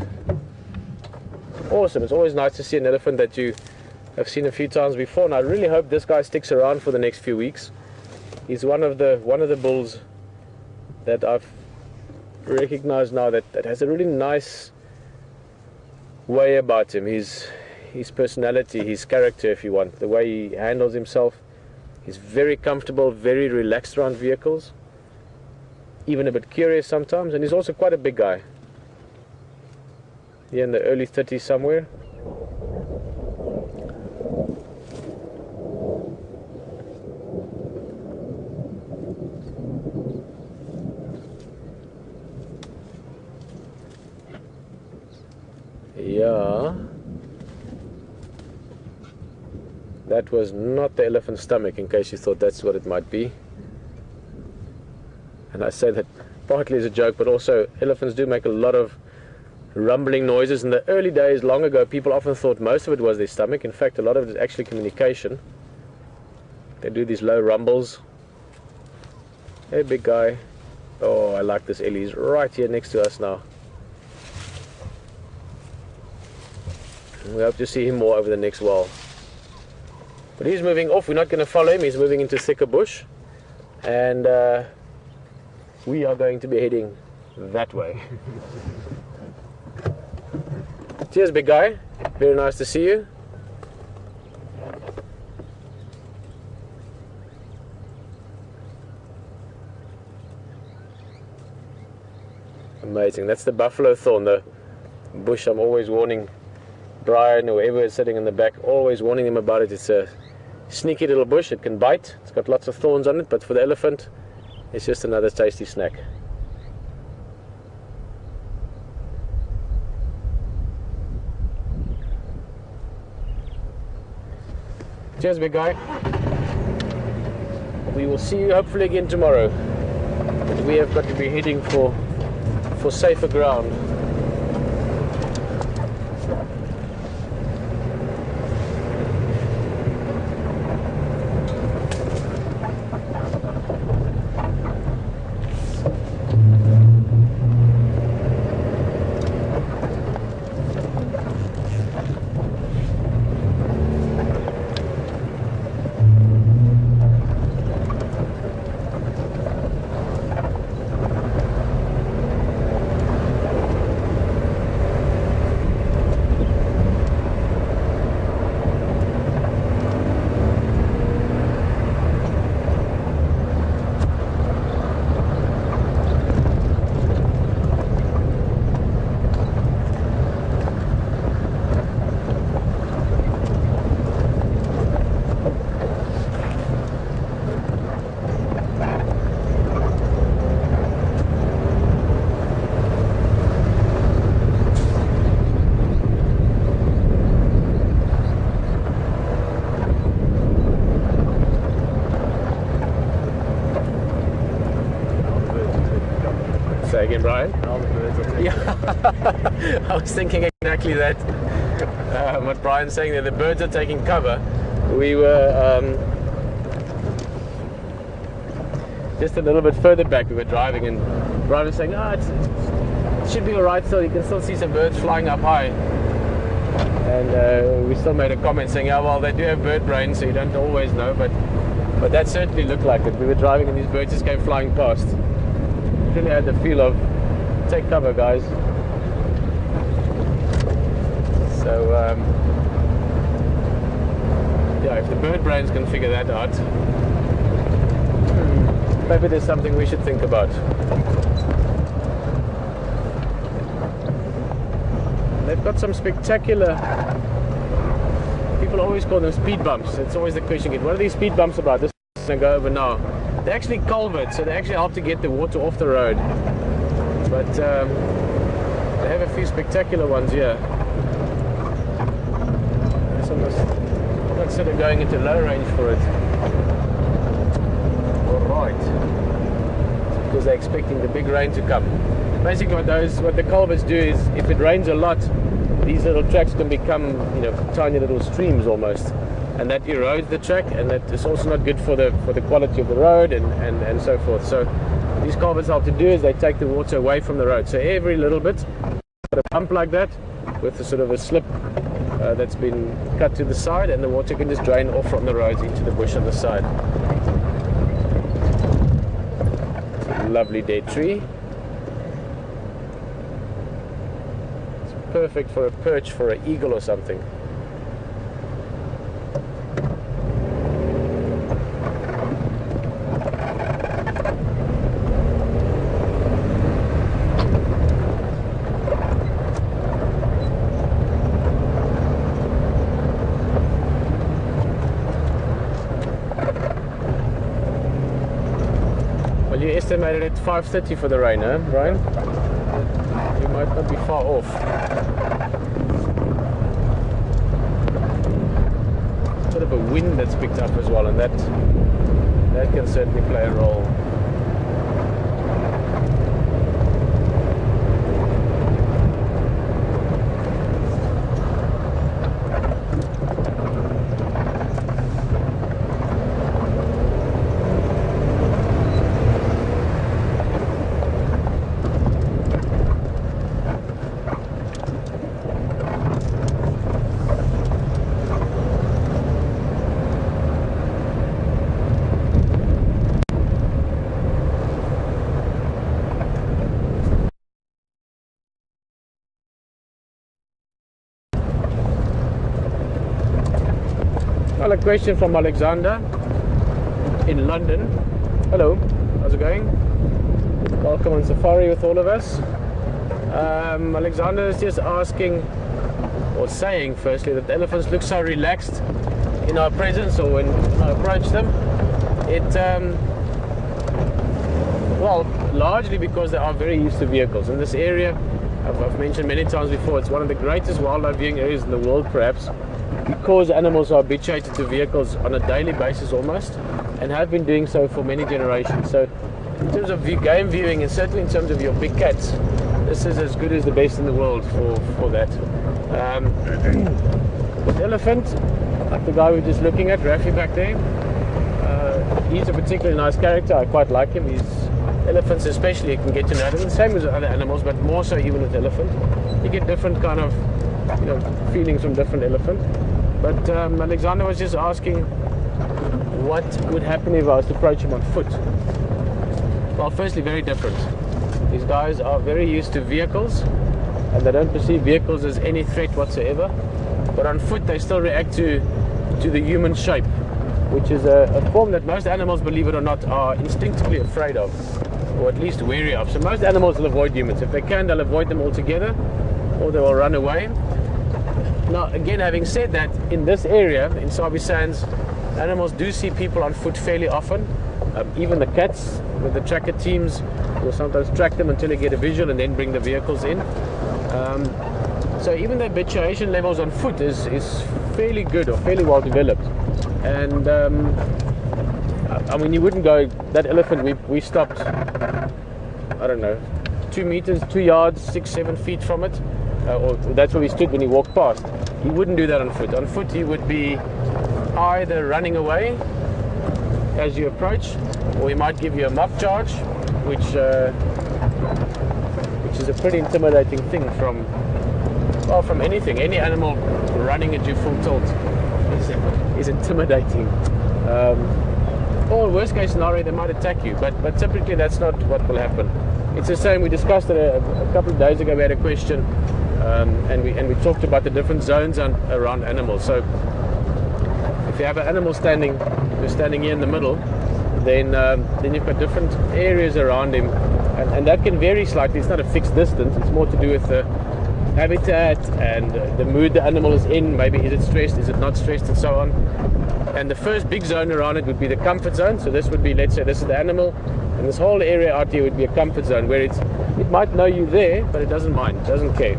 Awesome. It's always nice to see an elephant that you have seen a few times before, and I really hope this guy sticks around for the next few weeks. He's one of the bulls that I've recognized now that has a really nice way about him. His personality, his character, if you want, the way he handles himself. He's very comfortable, very relaxed around vehicles, even a bit curious sometimes, and he's also quite a big guy. Here in the early 30s somewhere. Yeah. That was not the elephant's stomach, in case you thought that's what it might be. And I say that partly as a joke, but also elephants do make a lot of rumbling noises. In the early days, long ago, people often thought most of it was their stomach. In fact, a lot of it is actually communication. They do these low rumbles. Hey, big guy. Oh, I like this Ellie. He's right here next to us now. We hope to see him more over the next while. But he's moving off. We're not going to follow him. He's moving into thicker bush. And we are going to be heading that way. Cheers, big guy. Very nice to see you. Amazing. That's the buffalo thorn, the bush I'm always warning Brian or whoever is sitting in the back, always warning them about it. It's a sneaky little bush. It can bite. It's got lots of thorns on it, but for the elephant, it's just another tasty snack. Cheers, big guy. We will see you hopefully again tomorrow. But we have got to be heading for safer ground. again, Brian? All the birds are taking Yeah, I was thinking exactly that. What Brian's saying there, the birds are taking cover. We were just a little bit further back. We were driving, and Brian was saying, "Oh, it should be all right. Still, you can still see some birds flying up high." And we still made a comment saying, "Oh, well, they do have bird brain, so you don't always know." But that certainly looked like it. We were driving, and these birds just came flying past. Really had the feel of take cover, guys. So yeah, if the bird brains can figure that out, maybe there's something we should think about. They've got some spectacular, people always call them speed bumps. It's always the question, what are these speed bumps about? This is going to go over now. They're actually culverts, so they actually help to get the water off the road. But they have a few spectacular ones here. It's almost not sort of going into low range for it. Alright. Because they're expecting the big rain to come. Basically what the culverts do is, if it rains a lot, these little tracks can become, tiny little streams almost. And that erodes the track, and that is also not good for the quality of the road and so forth. So these culverts help to do is they take the water away from the road. So every little bit, got a pump like that with a sort of a slip that's been cut to the side, and the water can just drain off from the roads into the bush on the side. Lovely dead tree. It's perfect for a perch for an eagle or something. You estimated at 5:30 for the rain, huh, Brian? You might not be far off. Bit of a wind that's picked up as well, and that can certainly play a role. Well, a question from Alexander in London. Hello, how's it going? Welcome on safari with all of us. Alexander is just asking, or saying firstly, that the elephants look so relaxed in our presence or when I approach them. Well, largely because they are very used to vehicles. In this area, I've mentioned many times before, it's one of the greatest wildlife viewing areas in the world perhaps, because animals are habituated to vehicles on a daily basis almost, and have been doing so for many generations. So in terms of game viewing, and certainly in terms of your big cats, this is as good as the best in the world for that. With elephant, like the guy we're just looking at, Rafi back there, he's a particularly nice character. I quite like him. Elephants especially, you can get to know them, the same as other animals, but more so even with elephant. You get different kind of feelings from different elephant. But Alexander was just asking what would happen if I was to approach him on foot. Well, firstly, very different. These guys are very used to vehicles, and they don't perceive vehicles as any threat whatsoever. But on foot, they still react to the human shape, which is a form that most animals, believe it or not, are instinctively afraid of, or at least wary of. So most animals will avoid humans. If they can, they'll avoid them altogether, or they will run away. Now, again, having said that, in this area, in Sabi Sands, animals do see people on foot fairly often. Even the cats, with the tracker teams, will sometimes track them until they get a visual and then bring the vehicles in. So even the habituation levels on foot is fairly good, or fairly well developed. And I mean, you wouldn't go, that elephant we stopped, I don't know, 2 meters, 2 yards, 6-7 feet from it, or that's where he stood when he walked past. He wouldn't do that on foot. On foot he would be either running away as you approach, or he might give you a mock charge, which is a pretty intimidating thing from anything. Any animal running at you full tilt is intimidating. Or worst case scenario, they might attack you, but typically that's not what will happen. It's the same. We discussed it a couple of days ago. We had a question, and we talked about the different zones around animals. So if you have an animal standing here in the middle, then you've got different areas around him, and that can vary slightly. It's not a fixed distance. It's more to do with the habitat and the mood the animal is in. Maybe is it stressed, is it not stressed, and so on. And the first big zone around it would be the comfort zone. So this would be, let's say this is the animal, and this whole area out here would be a comfort zone where it might know you there, but it doesn't mind, it doesn't care.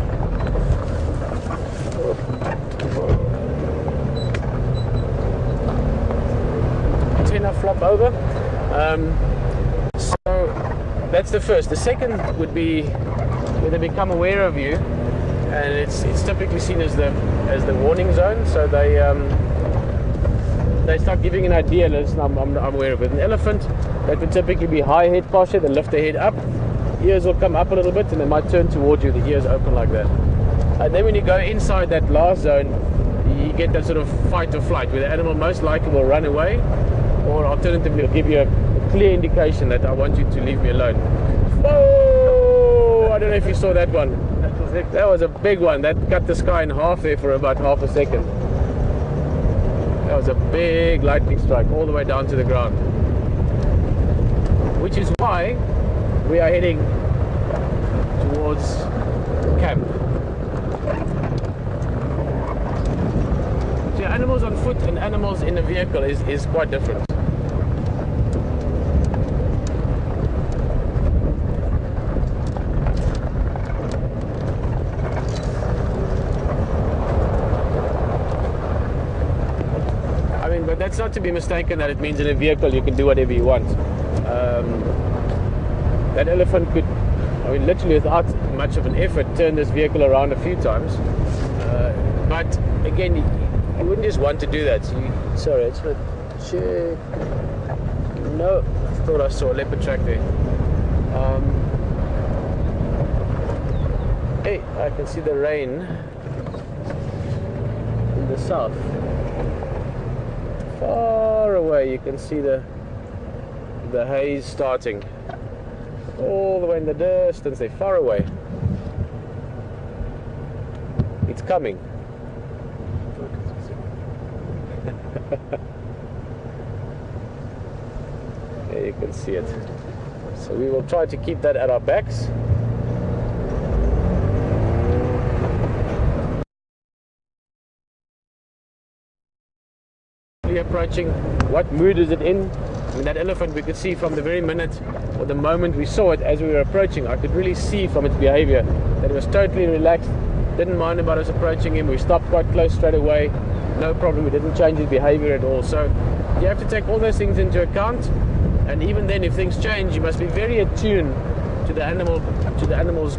Antenna flop over. So that's the first. The second would be where they become aware of you, and it's typically seen as the warning zone. So they start giving an idea. Listen, I'm aware of it. An elephant, that would typically be high head posture. They lift their head up, ears will come up a little bit, and they might turn towards you. The ears open like that. And then when you go inside that last zone, you get that sort of fight or flight, where the animal most likely will run away, or alternatively will give you a clear indication that I want you to leave me alone. Whoa! I don't know if you saw that one. That was a big one. That cut the sky in half there for about half a second. That was a big lightning strike all the way down to the ground. Which is why we are heading towards camp. So animals on foot and animals in a vehicle is quite different. But that's not to be mistaken that it means in a vehicle you can do whatever you want. That elephant could, literally without much of an effort, turn this vehicle around a few times. But again, you wouldn't just want to do that. So sorry, I just want to check. No, I thought I saw a leopard track there. Hey, I can see the rain in the south. Far away you can see the haze starting all the way in the distance. They're far away. It's coming. There you can see it. So we will try to keep that at our backs. Approaching, what mood is it in? That elephant, we could see from the very minute or the moment we saw it as we were approaching, I could really see from its behavior that it was totally relaxed, didn't mind about us approaching him. We stopped quite close straight away, no problem. We didn't change his behavior at all. So you have to take all those things into account, and even then, if things change, you must be very attuned to the animal's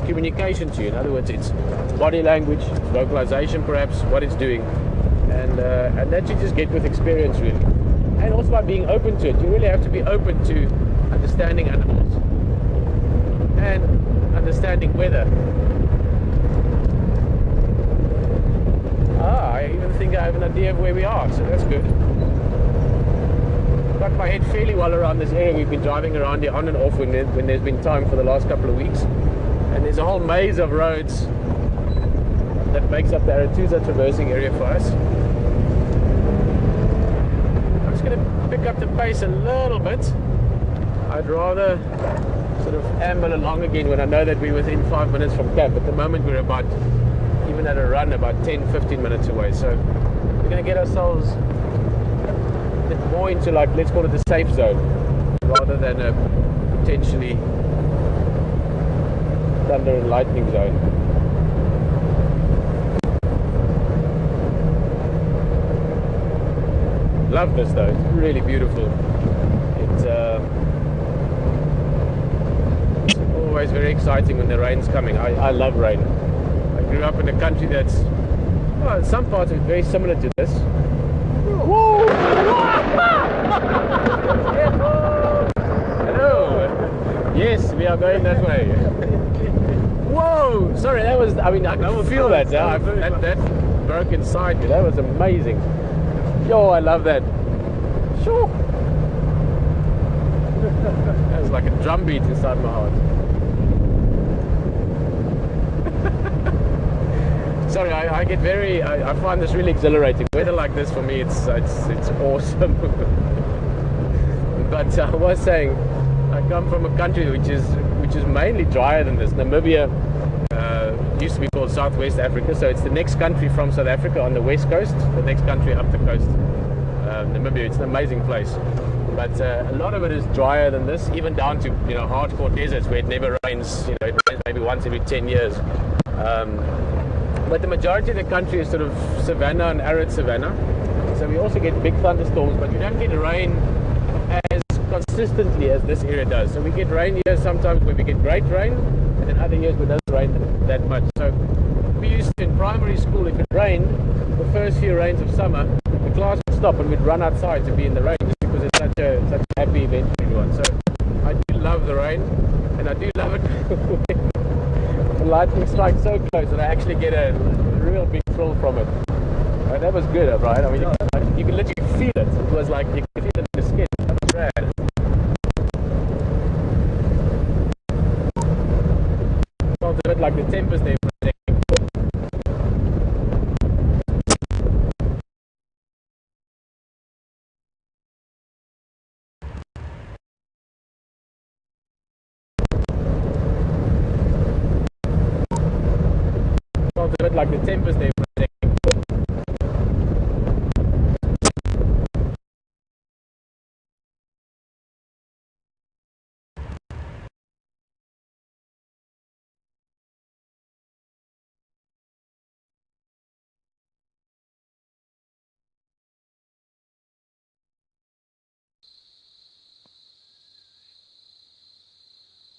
communication to you. In other words, its body language, vocalization, perhaps what it's doing. And that you just get with experience, really. And also by being open to it. You really have to be open to understanding animals and understanding weather. I even think I have an idea of where we are, so that's good. Got my head fairly well around this area. We've been driving around here on and off when there's been time for the last couple of weeks. And there's a whole maze of roads that makes up the Arathusa traversing area for us. I'm just going to pick up the pace a little bit. I'd rather sort of amble along again when I know that we're within 5 minutes from camp. At the moment we're about, even at a run, about 10-15 minutes away. So we're going to get ourselves a bit more into, like, let's call it the safe zone, rather than a potentially thunder and lightning zone. Love this though, it's really beautiful. It's always always very exciting when the rain's coming. I love rain. I grew up in a country that's, well, in some parts it's very similar to this. Whoa! Hello! Yes, we are going that way. Whoa! Sorry, that was, I mean, I can feel that now. That broke inside me. That was amazing. Yo, I love that. Sure. That was like a drum beat inside my heart. Sorry, I get very, I find this really exhilarating. Weather like this for me, it's awesome. But I was saying, I come from a country which is mainly drier than this. Namibia used to be called Southwest Africa, so it's the next country from South Africa on the west coast, the next country up the coast. Namibia, it's an amazing place. But a lot of it is drier than this, even down to, you know, hardcore deserts where it never rains. You know, it rains maybe once every 10 years. But the majority of the country is sort of savanna and arid savanna. So we also get big thunderstorms, but we don't get rain as consistently as this area does. So we get rain years sometimes where we get great rain, and then other years where it doesn't rain that much. So we used to, in primary school, if it rained, the first few rains of summer, the class would stop and we'd run outside to be in the rain, just because it's such a happy event for everyone. So I do love the rain, and I do love it when the lightning strikes so close that I actually get a real big thrill from it. That was good, right? I mean, you can literally feel it. It was like you can feel it in the skin. That was rad. Felt a bit like the tempest there for a second. Felt a bit like the tempest there for a second.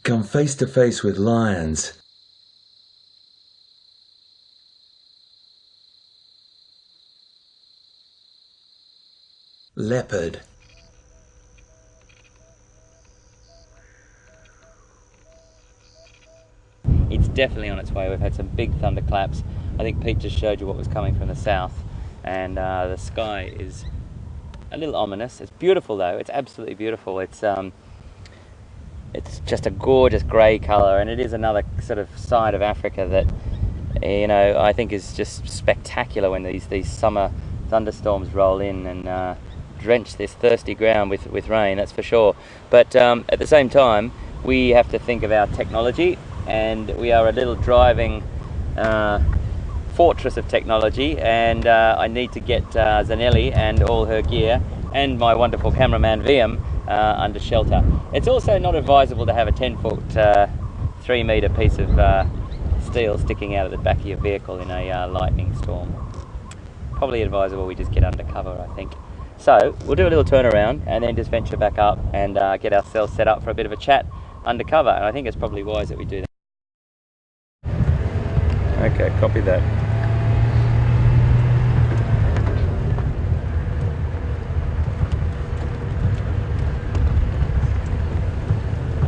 Come face to face with lions. Leopard. It's definitely on its way. We've had some big thunderclaps. I think Pete just showed you what was coming from the south, and the sky is a little ominous. It's beautiful though. It's absolutely beautiful. It's just a gorgeous grey colour, and it is another sort of side of Africa that, you know, I think is just spectacular when these summer thunderstorms roll in and drench this thirsty ground with rain, that's for sure. But at the same time, we have to think of our technology, and we are a little driving fortress of technology, and I need to get Zanelli and all her gear and my wonderful cameraman VM under shelter. It's also not advisable to have a 10-foot 3-metre piece of steel sticking out of the back of your vehicle in a lightning storm. Probably advisable we just get under cover, I think. So we'll do a little turnaround and then just venture back up and get ourselves set up for a bit of a chat under cover, and I think it's probably wise that we do that. Okay, copy that.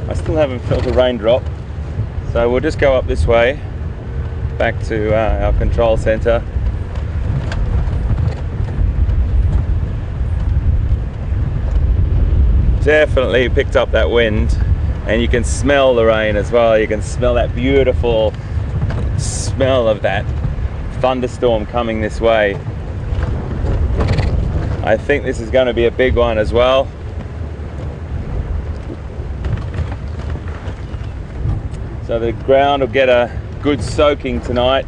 I still haven't felt a raindrop, so we'll just go up this way back to our control center. Definitely picked up that wind, and you can smell the rain as well. You can smell that beautiful smell of that thunderstorm coming this way. I think this is going to be a big one as well. So the ground will get a good soaking tonight.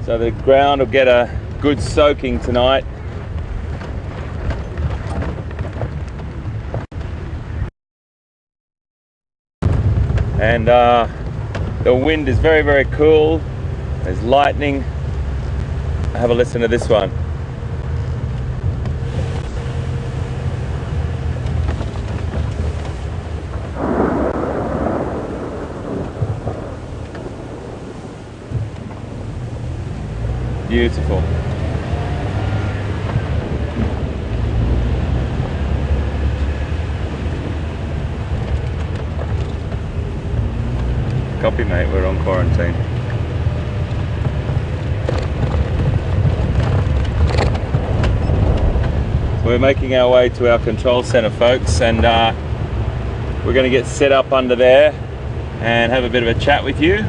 So the ground will get a good soaking tonight. And the wind is very, very cool. There's lightning. Have a listen to this one. Beautiful. Copy, mate, we're on quarantine. We're making our way to our control center, folks, and we're going to get set up under there and have a bit of a chat with you.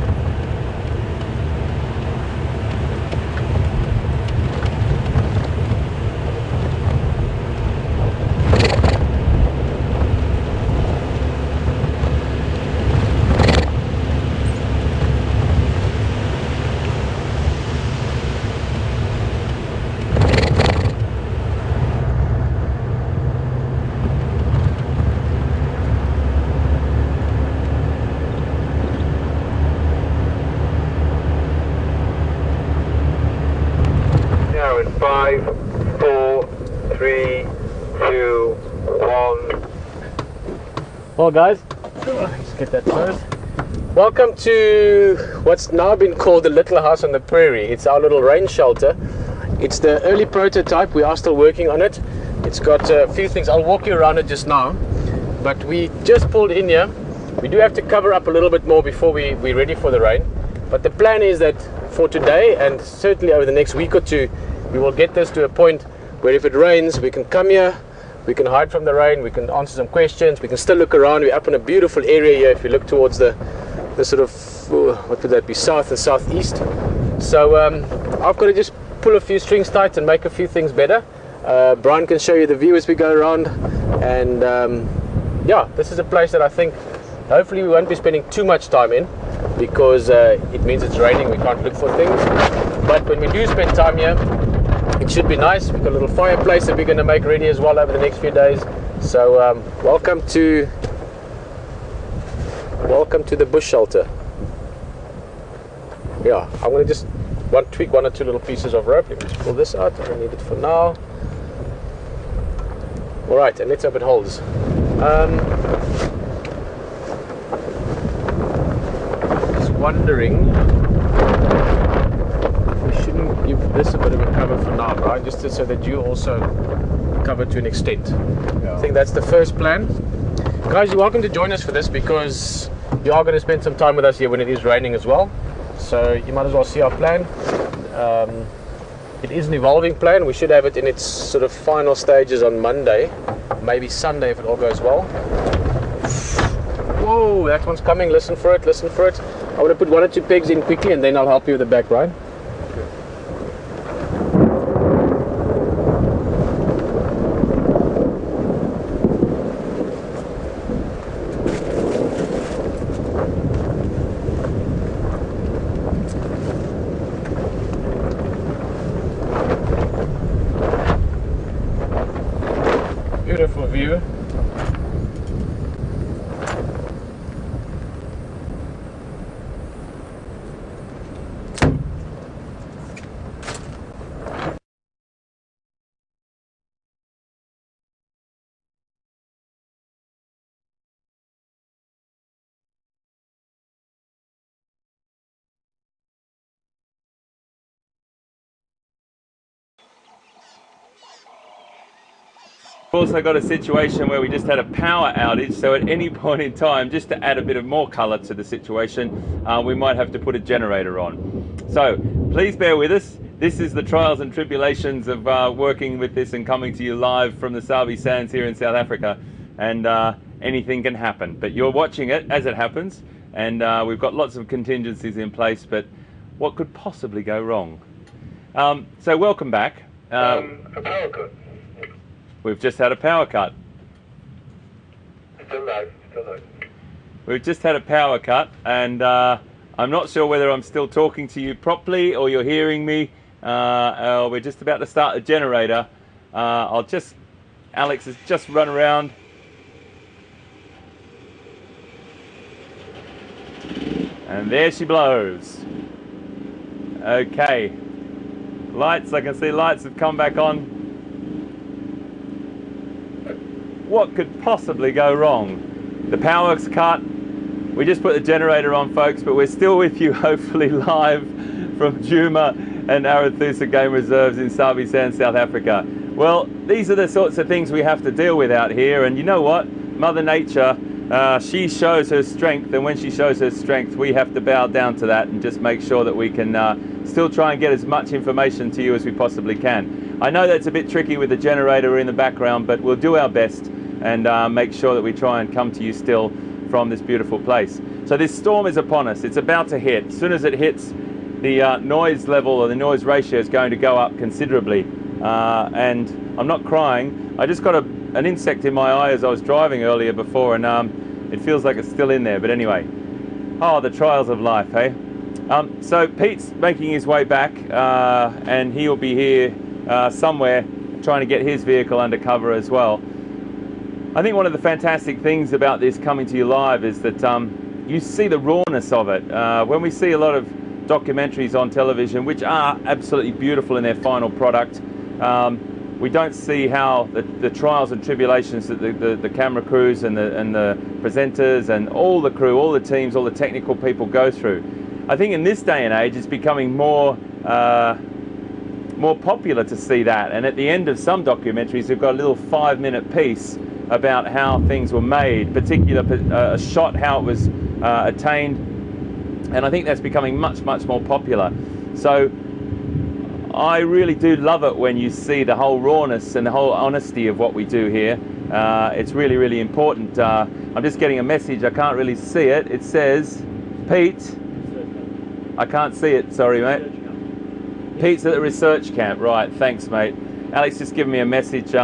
In 5, 4, 3, 2, 1. Well, guys, let's get that first. Welcome to what's now been called the Little House on the Prairie. It's our little rain shelter. It's the early prototype. We are still working on it. It's got a few things. I'll walk you around it just now. But we just pulled in here. We do have to cover up a little bit more before we're ready for the rain. But the plan is that for today, and certainly over the next week or two, we will get this to a point where if it rains, we can come here, we can hide from the rain, we can answer some questions, we can still look around. We're up in a beautiful area here if you look towards the sort of, what would that be, south and southeast. So I've got to just pull a few strings tight and make a few things better. Brian can show you the view as we go around. And yeah, this is a place that I think hopefully we won't be spending too much time in, because it means it's raining, we can't look for things. But when we do spend time here, it should be nice. We've got a little fireplace that we're going to make ready as well over the next few days. So welcome to the bush shelter. Yeah, I'm going to just tweak one or two little pieces of rope. Let me just pull this out. I don't need it for now. All right, and let's hope it holds. Just wondering, shouldn't give this a bit of a cover for now, right? Just so that you also cover to an extent. Yeah. I think that's the first plan. Guys, you're welcome to join us for this, because you are going to spend some time with us here when it is raining as well. So you might as well see our plan. It is an evolving plan. We should have it in its sort of final stages on Monday, maybe Sunday if it all goes well. Whoa, that one's coming. Listen for it, listen for it. I want to put 1 or 2 pegs in quickly, and then I'll help you with the back, right? Beautiful view. We've also got a situation where we just had a power outage, so at any point in time, just to add a bit of more colour to the situation, we might have to put a generator on. So please bear with us. This is the trials and tribulations of working with this and coming to you live from the Sabi Sands here in South Africa, and anything can happen. But you're watching it as it happens, and we've got lots of contingencies in place, but what could possibly go wrong? So welcome back. A power cut. We've just had a power cut. Still live, still live. We've just had a power cut, and I'm not sure whether I'm still talking to you properly or you're hearing me. We're just about to start the generator. Alex has just run around. And there she blows. Okay. Lights, I can see lights have come back on. What could possibly go wrong? The power's cut. We just put the generator on, folks, but we're still with you, hopefully live from Djuma and Arathusa Game Reserves in Sabi Sound, South Africa. Well, these are the sorts of things we have to deal with out here, and you know what? Mother Nature, she shows her strength, and when she shows her strength, we have to bow down to that and just make sure that we can still try and get as much information to you as we possibly can. I know that's a bit tricky with the generator in the background, but we'll do our best and make sure that we try and come to you still from this beautiful place. So this storm is upon us. It's about to hit. As soon as it hits, the noise level or the noise ratio is going to go up considerably. And I'm not crying. I just got an insect in my eye as I was driving earlier before, and it feels like it's still in there. But anyway, oh, the trials of life, hey? So Pete's making his way back, and he'll be here somewhere trying to get his vehicle under cover as well. I think one of the fantastic things about this coming to you live is that you see the rawness of it. When we see a lot of documentaries on television, which are absolutely beautiful in their final product, we don't see how the trials and tribulations that the camera crews and the presenters and all the crew, all the teams, all the technical people go through. I think in this day and age it's becoming more popular to see that, and at the end of some documentaries we've got a little 5-minute piece about how things were made, a shot, how it was attained, and I think that's becoming much more popular. So I really do love it when you see the whole rawness and the whole honesty of what we do here. It's really important. I'm just getting a message, I can't really see it. It says, Pete, I can't see it, sorry mate. Pete's at the research camp, right, thanks mate. Alex just giving me a message.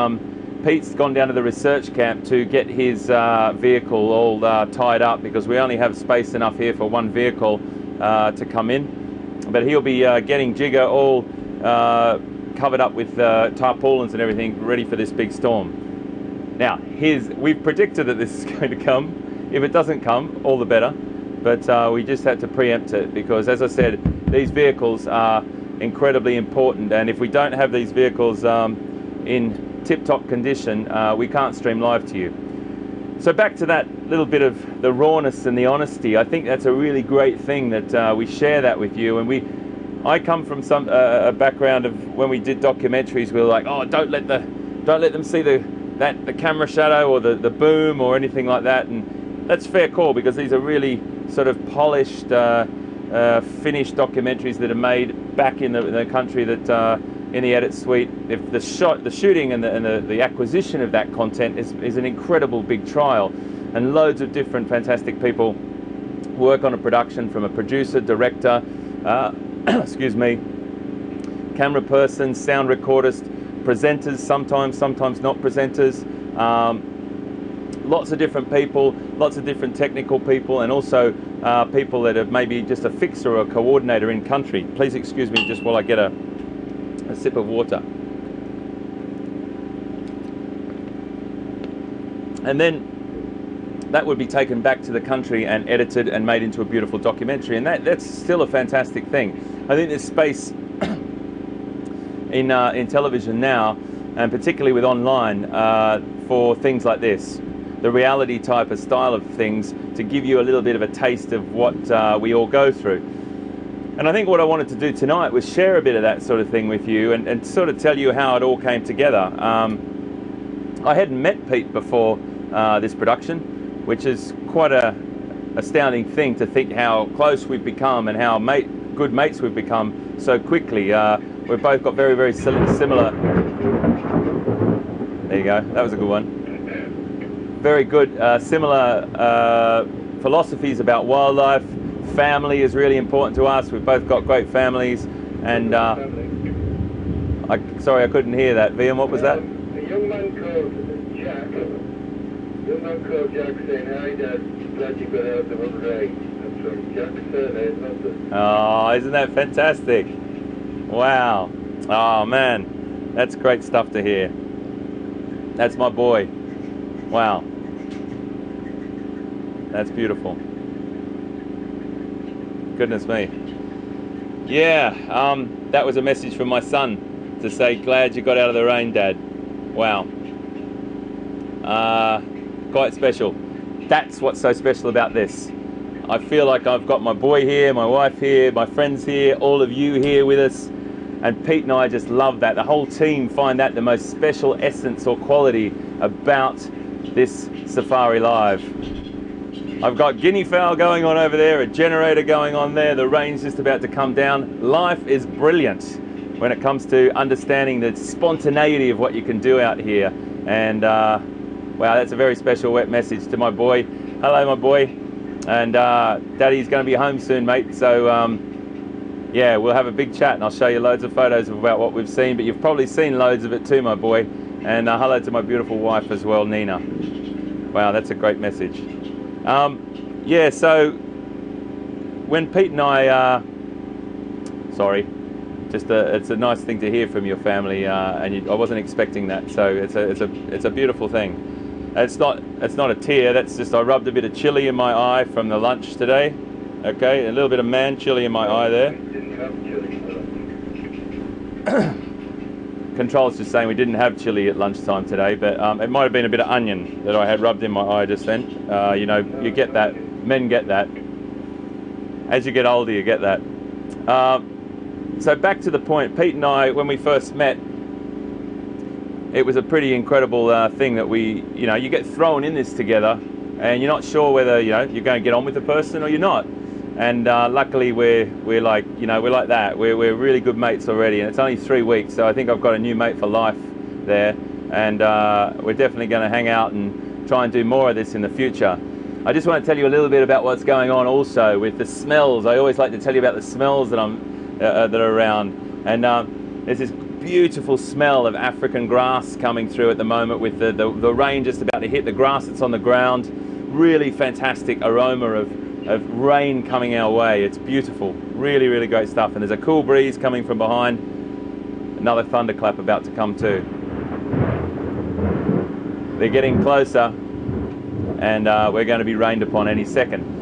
Pete's gone down to the research camp to get his vehicle all tied up, because we only have space enough here for one vehicle to come in. But he'll be getting Jigger all covered up with tarpaulins and everything, ready for this big storm. Now, we've predicted that this is going to come. If it doesn't come, all the better. But we just had to preempt it, because, as I said, these vehicles are incredibly important. And if we don't have these vehicles in tip-top condition, we can't stream live to you. So back to that little bit of the rawness and the honesty. I think that's a really great thing that we share that with you. And I come from a background of when we did documentaries, we were like, oh, don't let them see the camera shadow or the boom or anything like that. And that's fair call, because these are really sort of polished, finished documentaries that are made back in the country that in the edit suite. If the shooting and the acquisition of that content is an incredible big trial, and loads of different fantastic people work on a production, from a producer, director, excuse me, camera person, sound recordist, presenters, sometimes not presenters, lots of different people, lots of different technical people, and also people that are maybe just a fixer or a coordinator in country. Please excuse me just while I get a sip of water. And then that would be taken back to the country and edited and made into a beautiful documentary, and that's still a fantastic thing. I think there's space in television now, and particularly with online, for things like this, the reality type of style of things, to give you a little bit of a taste of what we all go through. And I think what I wanted to do tonight was share a bit of that sort of thing with you, and sort of tell you how it all came together. I hadn't met Pete before this production, which is quite a astounding thing to think how close we've become and how good mates we've become so quickly. We've both got very similar. There you go, that was a good one. Very good, similar philosophies about wildlife. Family is really important to us. We've both got great families, and sorry I couldn't hear that. Viam, what was that? A young man called Jack. Saying, hi Dad, glad you got out of the age. That's from Jack's surname, London. Oh, isn't that fantastic? Wow. Oh man, that's great stuff to hear. That's my boy. Wow. That's beautiful. Goodness me. Yeah, that was a message from my son to say, glad you got out of the rain, Dad. Wow. Quite special. That's what's so special about this. I feel like I've got my boy here, my wife here, my friends here, all of you here with us. And Pete and I just love that. The whole team find that the most special essence or quality about this Safari Live. I've got guinea fowl going on over there, a generator going on there, the rain's just about to come down. Life is brilliant when it comes to understanding the spontaneity of what you can do out here. And wow, that's a very special wet message to my boy. Hello, my boy. And Daddy's going to be home soon, mate. So yeah, we'll have a big chat and I'll show you loads of photos about what we've seen, but you've probably seen loads of it too, my boy. And hello to my beautiful wife as well, Nina. Wow, that's a great message. Yeah, so when Pete and I, sorry, just it's a nice thing to hear from your family, and I wasn't expecting that. So it's a beautiful thing. It's not a tear. That's just I rubbed a bit of chili in my eye from the lunch today. Okay, a little bit of man chili in my eye there. Didn't have chili. Control's just saying we didn't have chili at lunchtime today, but it might have been a bit of onion that I had rubbed in my eye just then. You know, you get that. Men get that. As you get older, you get that. So back to the point, Pete and I, when we first met, it was a pretty incredible thing that you know, you get thrown in this together, and you're not sure whether you're going to get on with the person or you're not. And luckily we're like, we're like that. We're really good mates already, and it's only 3 weeks, so I think I've got a new mate for life there, and we're definitely going to hang out and try and do more of this in the future. I just want to tell you a little bit about what's going on also with the smells. I always like to tell you about the smells that that are around, and there's this beautiful smell of African grass coming through at the moment with the rain just about to hit the grass that's on the ground. Really fantastic aroma of rain coming our way. It's beautiful, really, really great stuff. And there's a cool breeze coming from behind. Another thunderclap about to come too. They're getting closer, and we're going to be rained upon any second.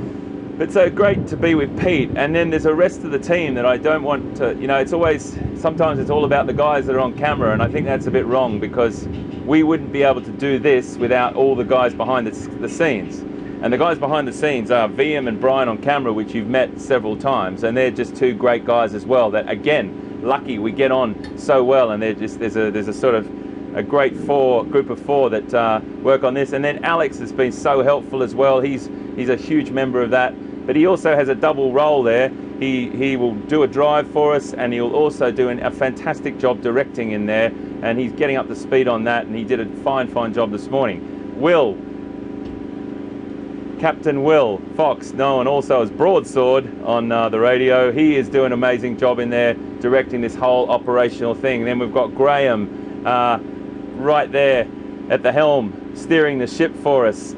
But so great to be with Pete. And then there's a rest of the team that I don't want to, it's always, sometimes it's all about the guys that are on camera, and I think that's a bit wrong, because we wouldn't be able to do this without all the guys behind the scenes. And the guys behind the scenes are VM and Brian on camera, which you've met several times, and they're just two great guys as well that, again, lucky we get on so well, and they're just, there's a sort of a great group of four that work on this. And then Alex has been so helpful as well. He's a huge member of that, but he also has a double role there. He will do a drive for us, and he'll also do a fantastic job directing in there, and he's getting up to speed on that, and he did a fine job this morning. Captain Will Fox, known also as Broadsword on the radio, he is doing an amazing job in there directing this whole operational thing. Then we've got Graham right there at the helm steering the ship for us,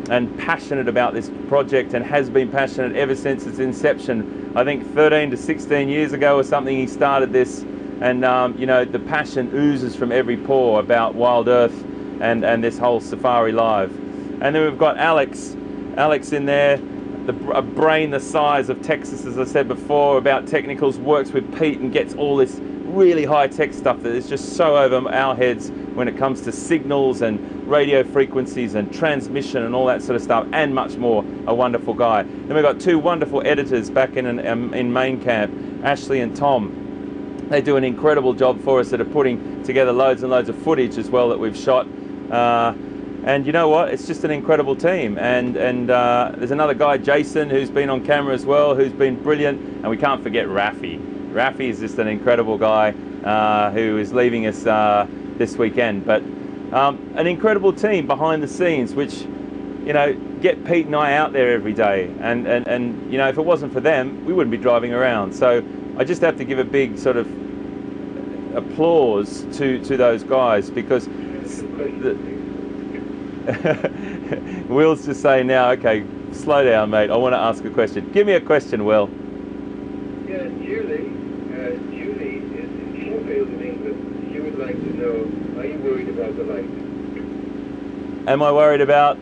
and passionate about this project, and has been passionate ever since its inception. I think 13 to 16 years ago or something he started this, and the passion oozes from every pore about Wild Earth and this whole Safari Live. And then we've got Alex in there, a brain the size of Texas, as I said before, about technicals, works with Pete and gets all this really high-tech stuff that is just so over our heads when it comes to signals and radio frequencies and transmission and all that sort of stuff, and much more. A wonderful guy. Then we've got two wonderful editors back in main camp, Ashley and Tom. They do an incredible job for us that are putting together loads and loads of footage as well that we've shot. And you know what? It's just an incredible team. And there's another guy, Jason, who's been on camera as well, who's been brilliant. And we can't forget Rafi. Rafi is just an incredible guy who is leaving us this weekend. But an incredible team behind the scenes, which, get Pete and I out there every day. And if it wasn't for them, we wouldn't be driving around. So I just have to give a big sort of applause to those guys, because Will's just saying now, okay, slow down, mate. I want to ask a question. Give me a question, Will. Yeah, Julie is in Sheffield in England. She would like to know, are you worried about the light? Am I worried about?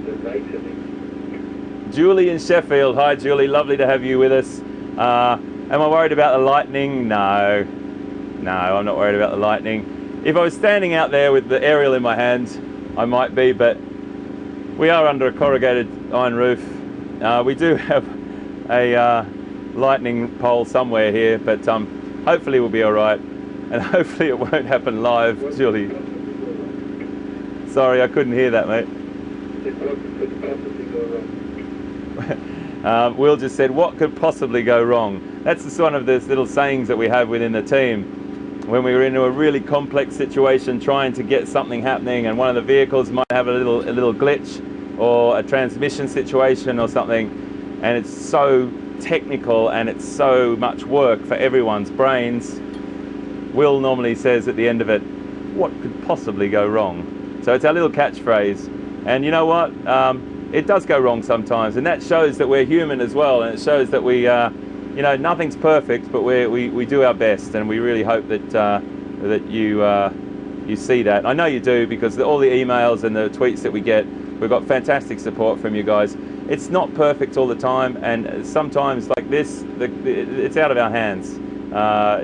The lightening. Julie in Sheffield. Hi, Julie. Lovely to have you with us. Am I worried about the lightning? No, I'm not worried about the lightning. If I was standing out there with the aerial in my hands, I might be, but we are under a corrugated iron roof. We do have a lightning pole somewhere here, but hopefully we'll be all right. and hopefully it won't happen live, Julie. Sorry, I couldn't hear that, mate. Will just said, what could possibly go wrong? That's just one of those little sayings that we have within the team. When we were into a really complex situation trying to get something happening, and one of the vehicles might have a little glitch or a transmission situation or something, and it's so technical and it's so much work for everyone's brains, Will normally says at the end of it, what could possibly go wrong? So it's our little catchphrase. And you know what? It does go wrong sometimes, and that shows that we're human as well, and it shows that we, you know, nothing's perfect, but we do our best, and we really hope that that you see that. I know you do, because all the emails and the tweets that we get, we've got fantastic support from you guys. It's not perfect all the time, and sometimes like this, it's out of our hands.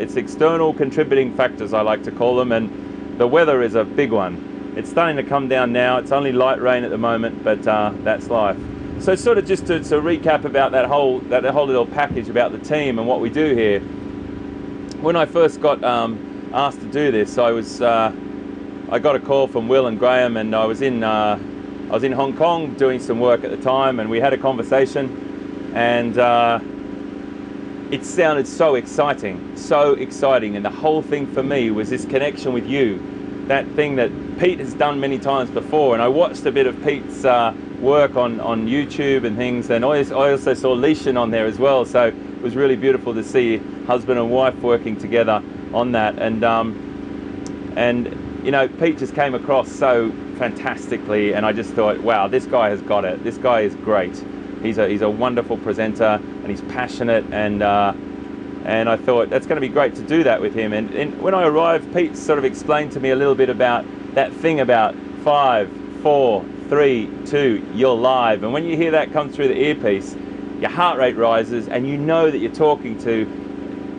It's external contributing factors, I like to call them, and the weather is a big one. It's starting to come down now. It's only light rain at the moment, but that's life. So sort of just to recap about that whole little package about the team and what we do here. When I first got asked to do this, I got a call from Will and Graham, and I was in Hong Kong doing some work at the time, and we had a conversation, and it sounded so exciting, and the whole thing for me was this connection with you. That thing that Pete has done many times before, and I watched a bit of Pete's work on YouTube and things, and I also saw Leishan on there as well, so it was really beautiful to see husband and wife working together on that, and you know, Pete just came across so fantastically, and I just thought, wow, this guy has got it. This guy is great. He's a wonderful presenter, and he's passionate, and I thought that's going to be great to do that with him. And when I arrived, Pete sort of explained to me a little bit about that thing about 5, 4, 3, 2, you're live. And when you hear that come through the earpiece, your heart rate rises, and you know that you're talking to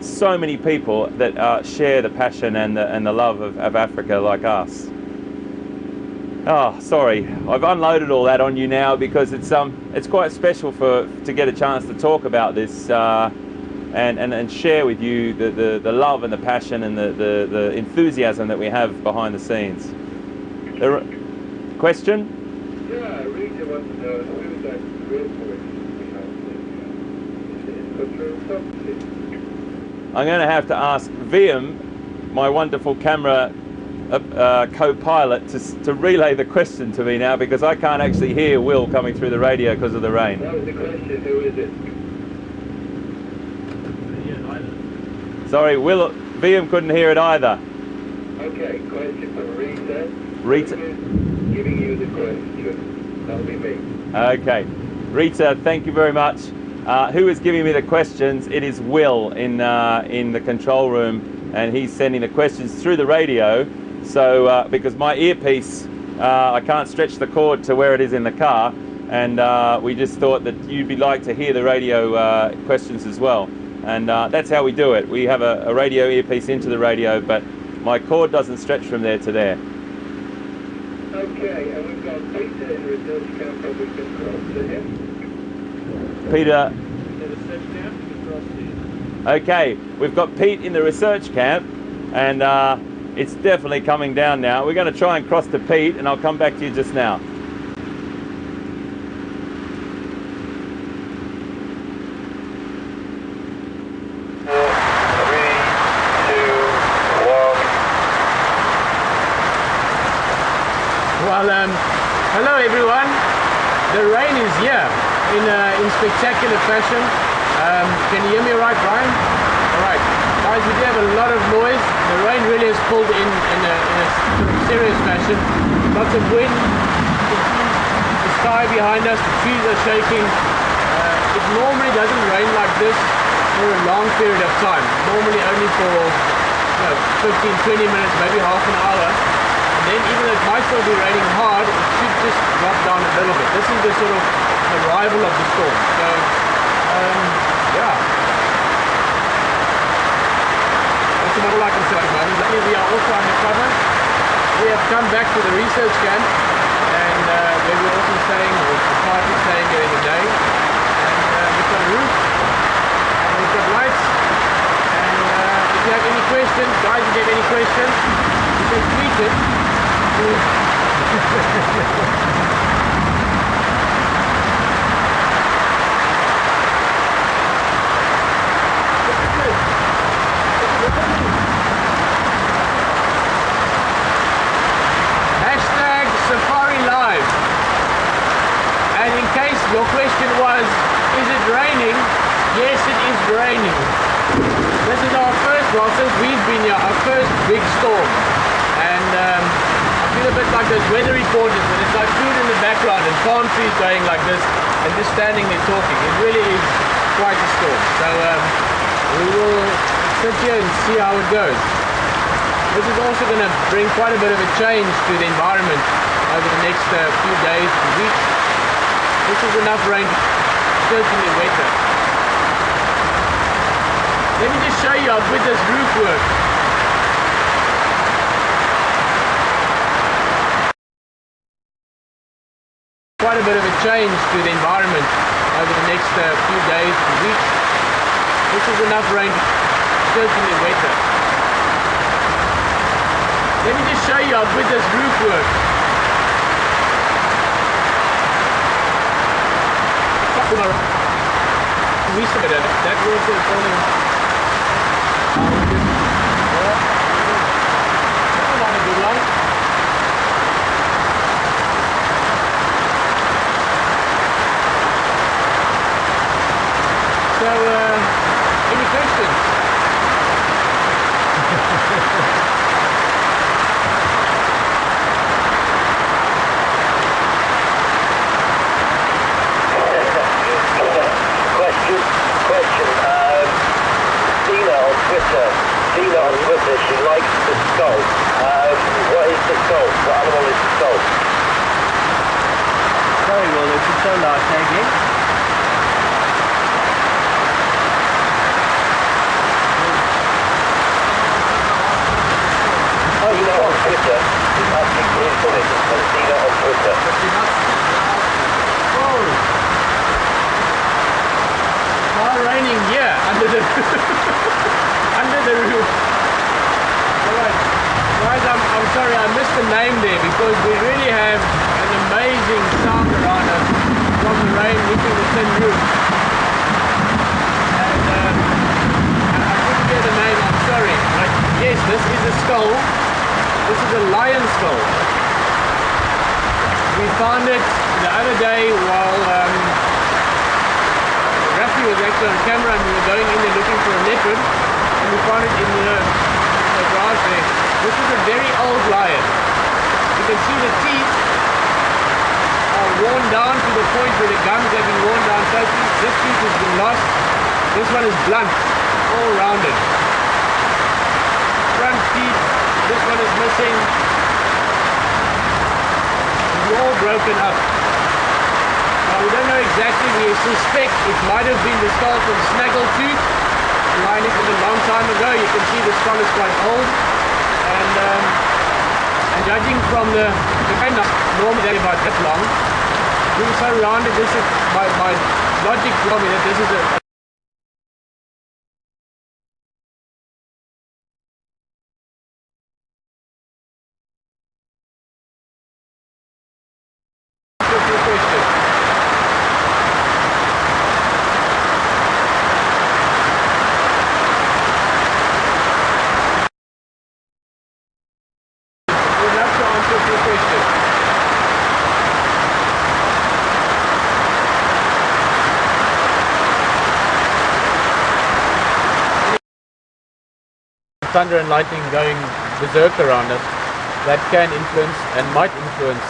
so many people that share the passion and the love of Africa like us. Oh, sorry, I've unloaded all that on you now, because it's quite special to get a chance to talk about this. And share with you the love and the passion and the enthusiasm that we have behind the scenes. Question? Yeah, I really want to know who that real voice behind I'm going to have to ask VM, my wonderful camera co-pilot, to relay the question to me now, because I can't actually hear Will coming through the radio because of the rain. That was the question, who is it? Sorry, VM couldn't hear it either. Okay, question from Rita. Rita. Who is giving you the question? That'll be me. Okay. Rita, thank you very much. Who is giving me the questions? It is Will in the control room, and he's sending the questions through the radio. So, because my earpiece, I can't stretch the cord to where it is in the car, and we just thought that you'd be like to hear the radio questions as well. And that's how we do it. We have a radio earpiece into the radio, but my cord doesn't stretch from there to there. Okay, and we've got Peter in research camp, but we can cross to him. Peter. The research camp, you can cross to. Okay, we've got Pete in the research camp, and it's definitely coming down now. We're going to try and cross to Pete, and I'll come back to you just now. Well, hello everyone. The rain is here in spectacular fashion. Can you hear me right, Brian? Alright, guys, we do have a lot of noise. The rain really has pulled in a sort of serious fashion. Lots of wind, the sky behind us, the trees are shaking. It normally doesn't rain like this for a long period of time. Normally only for 15, 20 minutes, maybe half an hour. And then even though it might still be raining hard, it should just drop down a little bit. This is the sort of arrival of the storm. So, yeah. That's about all I can say at the moment. Luckily we are also undercover. We have come back to the research camp, and where we're also staying, or partly staying during the day. And we've got a roof, and we've got lights. And if you have any questions, guys, if you have any Your question was, is it raining? Yes, it is raining. This is our first, well, since we've been here, our first big storm. And I feel a bit like those weather reporters, but it's like food in the background and palm trees going like this and just standing there talking. It really is quite a storm. So we will sit here and see how it goes. This is also going to bring quite a bit of a change to the environment over the next few days and weeks. This is enough rain to certainly wetter. Let me just show you how good this roof works. Quite a bit of a change to the environment over the next few days and weeks. This is enough rain to certainly wetter. Let me just show you how good this roof works. We submitted that roof is only not a good one. So, any questions? Dina on Twitter, she likes the skull. What is the skull? What animal is the skull? Sorry, well, it's a solar tagging. Dina on Twitter is asking for information. Dina on Twitter. Oh! Now raining here under the under the roof. Alright, guys, I'm sorry I missed the name there because we really have an amazing sound around us from the rain hitting the tin roof. And I couldn't get the name, I'm sorry. But yes, this is a skull. This is a lion skull. We found it the other day while Rafi was actually on camera and we were going in there looking for a leopard. And we found it in the grass there. This is a very old lion. You can see the teeth are worn down to the point where the gums have been worn down totally. This tooth has been lost. This one is blunt, all rounded. Front teeth, this one is missing. It's all broken up. Now we don't know exactly, we suspect it might have been the skull from Snaggletooth. Lying it a long time ago. You can see the skull is quite old, and judging from the kind of normally about that long, being so rounded, this is my logic tells me that this is a thunder and lightning going berserk around us, that can influence and might influence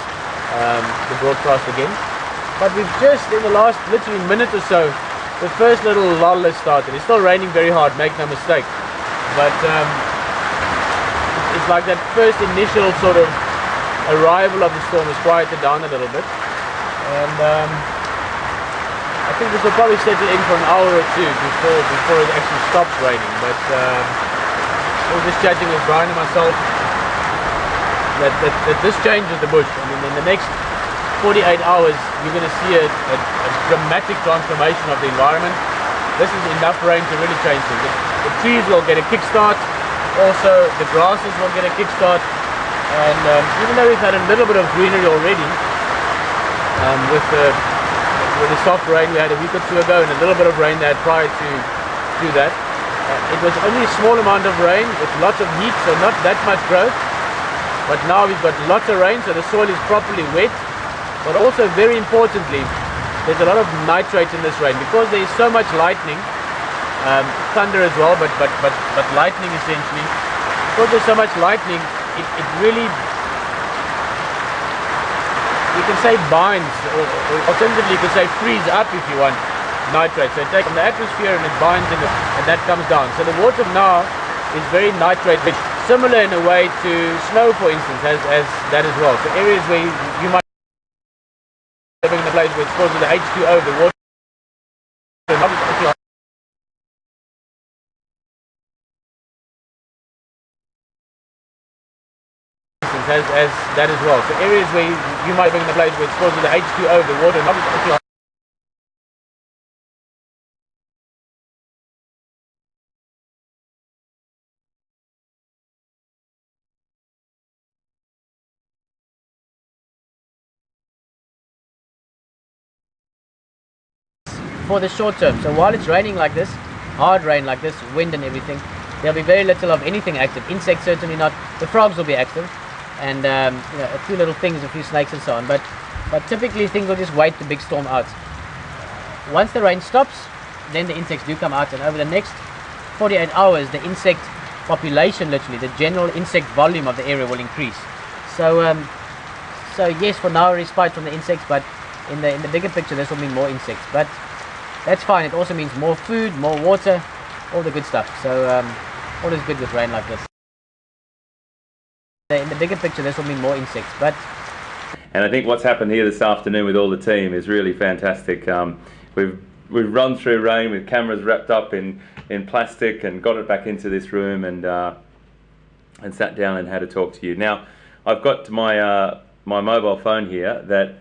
the broadcast again. But we've just, in the last literally minute or so, the first little lull has started. It's still raining very hard, make no mistake. But it's like that first initial sort of arrival of the storm has quieted down a little bit. And I think this will probably settle in for an hour or two before it actually stops raining. But we were just chatting with Brian and myself that this changes the bush. I mean, in the next 48 hours, you're going to see a dramatic transformation of the environment. This is enough rain to really change things. The trees will get a kickstart. Also, the grasses will get a kickstart. And even though we've had a little bit of greenery already, with the soft rain we had a week or two ago and a little bit of rain they had prior to that, it was only a small amount of rain with lots of heat, so not that much growth. But now we've got lots of rain, so the soil is properly wet. But also, very importantly, there's a lot of nitrate in this rain because there is so much lightning, thunder as well, but lightning essentially. Because there's so much lightning, it really, you can say binds, or alternatively you can say freeze up if you want nitrate. So it takes from the atmosphere and it binds in it, and that comes down. So the water now is very nitrate rich, similar in a way to snow, for instance, as that as well. So areas where you might be living in a place where it's causing the H2O, the water as that as well. So areas where you might be in a place where it's causing the H2O, the water for the short term. So while it's raining like this, hard rain like this, wind and everything, there'll be very little of anything active. Insects certainly not. The frogs will be active, and you know, a few little things, a few snakes and so on. But typically things will just wait the big storm out. Once the rain stops, then the insects do come out, and over the next 48 hours, the insect population, literally, the general insect volume of the area will increase. So yes, for now, respite from the insects, but in the bigger picture, this will mean more insects. But that's fine. It also means more food, more water, all the good stuff. So all is good with rain like this. In the bigger picture, this will mean more insects. And I think what's happened here this afternoon with all the team is really fantastic. We've run through rain with cameras wrapped up in plastic and got it back into this room and sat down and had a talk to you. Now, I've got my my mobile phone here that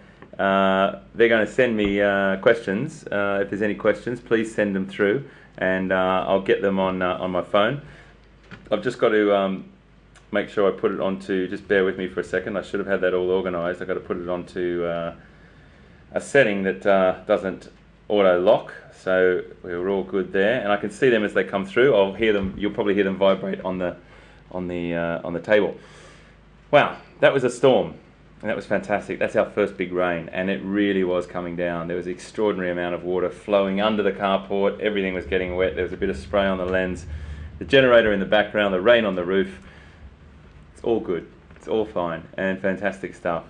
they're going to send me questions. If there's any questions, please send them through, and I'll get them on my phone. I've just got to make sure I put it onto, just bear with me for a second, I should have had that all organised. I've got to put it onto a setting that doesn't auto lock, so we're all good there, and I can see them as they come through. I'll hear them, you'll probably hear them vibrate on the table. Wow, that was a storm, and that was fantastic. That's our first big rain, and it really was coming down. There was an extraordinary amount of water flowing under the carport, everything was getting wet, there was a bit of spray on the lens, the generator in the background, the rain on the roof. It's all good, it's all fine, and fantastic stuff.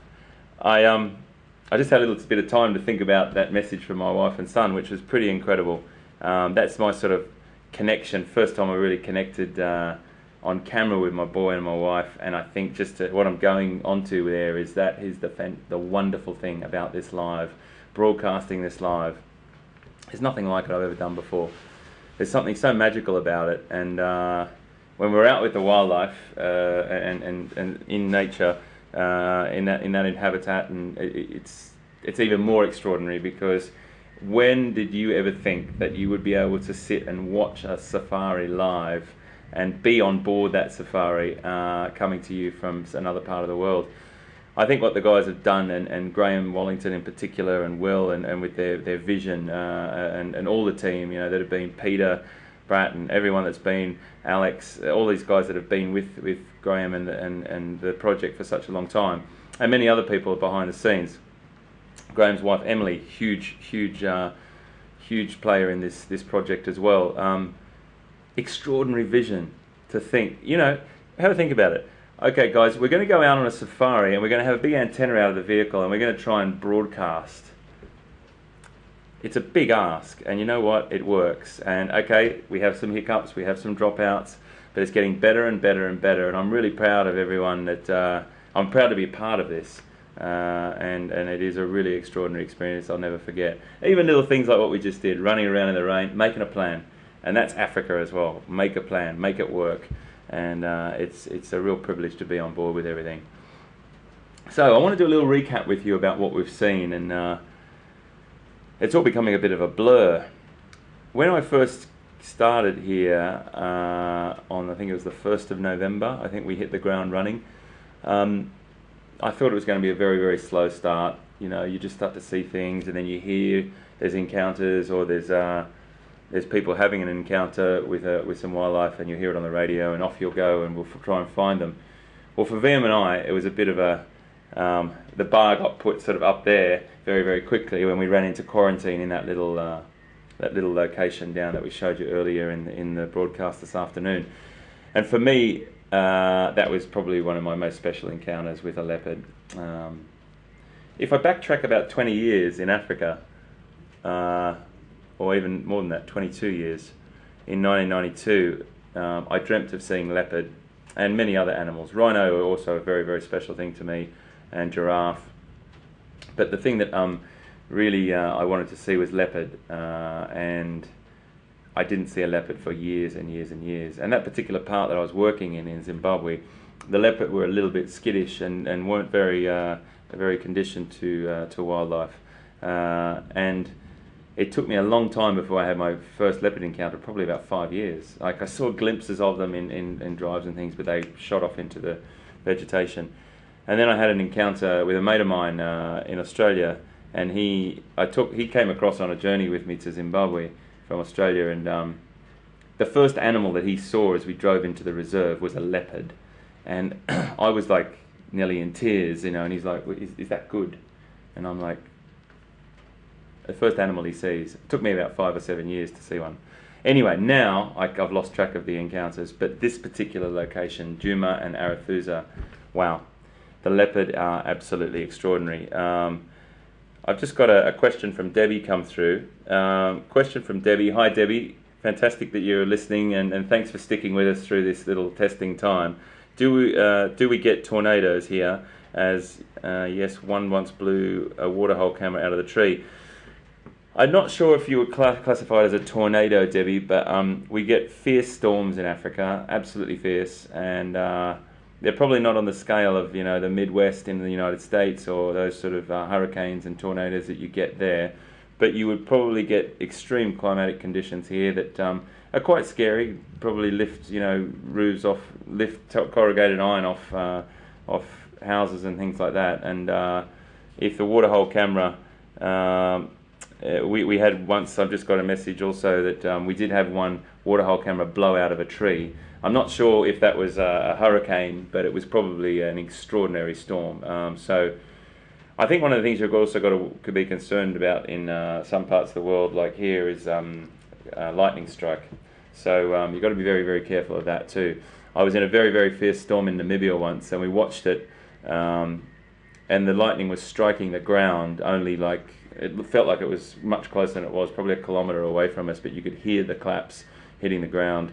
I just had a little bit of time to think about that message from my wife and son, which was pretty incredible. That's my sort of connection, first time I really connected on camera with my boy and my wife, and I think just what I'm going onto there is that is the wonderful thing about this live, broadcasting this live. There's nothing like it I've ever done before. There's something so magical about it, and when we're out with the wildlife and in nature, in that habitat, and it's even more extraordinary, because when did you ever think that you would be able to sit and watch a safari live and be on board that safari coming to you from another part of the world? I think what the guys have done, and Graham Wallington in particular, and Will, and with their vision, and all the team, you know, that have been Peter, Brat, and everyone that's been, Alex, all these guys that have been with Graham and the project for such a long time, and many other people behind the scenes. Graham's wife Emily, huge player in this project as well. Extraordinary vision to think, you know, have a think about it. Okay guys, we're going to go out on a safari and we're going to have a big antenna out of the vehicle and we're going to try and broadcast. It's a big ask, and you know what, it works. And okay, we have some hiccups, we have some dropouts, but it's getting better and better and better, and I'm really proud of everyone that, I'm proud to be a part of this. And it is a really extraordinary experience I'll never forget. Even little things like what we just did, running around in the rain, making a plan. And that's Africa as well. Make a plan, make it work. And it's a real privilege to be on board with everything. So I want to do a little recap with you about what we've seen, and it's all becoming a bit of a blur. When I first started here on, I think it was the 1st of November, I think we hit the ground running. I thought it was going to be a very, very slow start. You know, you just start to see things, and then you hear there's encounters, or there's people having an encounter with some wildlife, and you hear it on the radio, and off you'll go, and we'll try and find them. Well, for VM and I, it was a bit of a the bar got put sort of up there very, very quickly when we ran into quarantine in that little location down that we showed you earlier in the broadcast this afternoon. And for me, that was probably one of my most special encounters with a leopard. If I backtrack about 20 years in Africa, or even more than that, 22 years, in 1992, I dreamt of seeing leopard and many other animals. Rhino are also a very, very special thing to me, and giraffe. But the thing that really I wanted to see was leopard, and I didn't see a leopard for years and years and years. And that particular part that I was working in Zimbabwe, the leopard were a little bit skittish and weren't very conditioned to wildlife. And it took me a long time before I had my first leopard encounter, probably about 5 years. Like, I saw glimpses of them in drives and things, but they shot off into the vegetation. And then I had an encounter with a mate of mine in Australia, and he came across on a journey with me to Zimbabwe from Australia, and the first animal that he saw as we drove into the reserve was a leopard. And I was like nearly in tears, you know, and he's like, is that good? And I'm like, the first animal he sees. It took me about 5 or 7 years to see one. Anyway, now I've lost track of the encounters, but this particular location, Djuma and Arathusa, wow, the leopard are absolutely extraordinary. I've just got a question from Debbie come through. Question from Debbie. Hi Debbie, fantastic that you're listening, and thanks for sticking with us through this little testing time. Do we get tornadoes here? As yes, one once blew a waterhole camera out of the tree. I'm not sure if you were classified as a tornado, Debbie, but we get fierce storms in Africa, absolutely fierce, and they're probably not on the scale of, you know, the Midwest in the United States or those sort of hurricanes and tornadoes that you get there, but you would probably get extreme climatic conditions here that are quite scary. Probably lift, you know, roofs off, lift corrugated iron off houses and things like that. And if the waterhole camera, we had once, I've just got a message also that we did have one waterhole camera blow out of a tree. I'm not sure if that was a hurricane, but it was probably an extraordinary storm. So I think one of the things you've also got to be concerned about in some parts of the world, like here, is lightning strike. So you've got to be very, very careful of that too. I was in a very, very fierce storm in Namibia once, and we watched it, and the lightning was striking the ground only like, it felt like it was much closer than it was, probably a kilometre away from us, but you could hear the claps hitting the ground.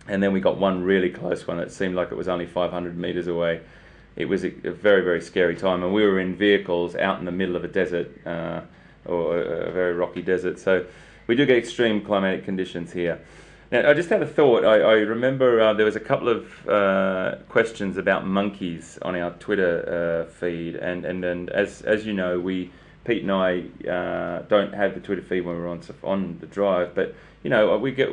And then we got one really close one. It seemed like it was only 500 metres away. It was a very, very scary time, and we were in vehicles out in the middle of a desert, or a very rocky desert. So we do get extreme climatic conditions here. Now, I just had a thought. I remember there was a couple of questions about monkeys on our Twitter feed, and as you know, Pete and I don't have the Twitter feed when we're on the drive, but you know, we get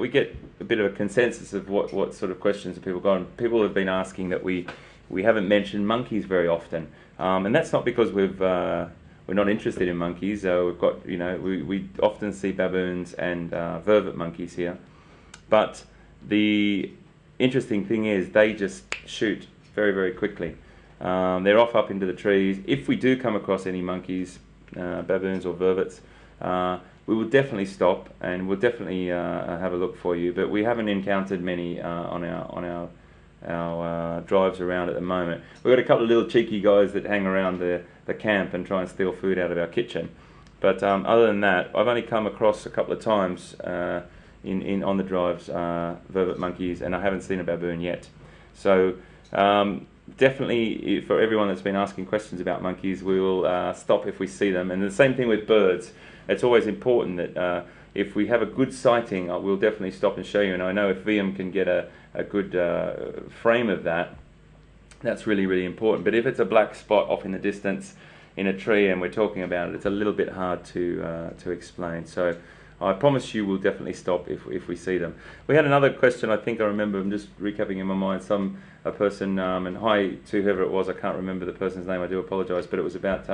a bit of a consensus of what sort of questions have people got. And people have been asking that we haven't mentioned monkeys very often, and that's not because we're not interested in monkeys. We've got, you know, we often see baboons and vervet monkeys here, but the interesting thing is they just shoot very, very quickly. They're off up into the trees. If we do come across any monkeys, baboons or vervets, we will definitely stop and we'll definitely have a look for you. But we haven't encountered many on our drives around at the moment. We've got a couple of little cheeky guys that hang around the camp and try and steal food out of our kitchen. But other than that, I've only come across a couple of times on the drives vervet monkeys, and I haven't seen a baboon yet. So definitely, for everyone that's been asking questions about monkeys, we will stop if we see them. And the same thing with birds. It's always important that if we have a good sighting, we'll definitely stop and show you. And I know if VM can get a good frame of that, that's really, really important. But if it's a black spot off in the distance in a tree and we're talking about it, it's a little bit hard to explain. So I promise you we'll definitely stop if we see them. We had another question, I think I remember, I'm just recapping in my mind, a person, and hi to whoever it was, I can't remember the person's name, I do apologise, but it was about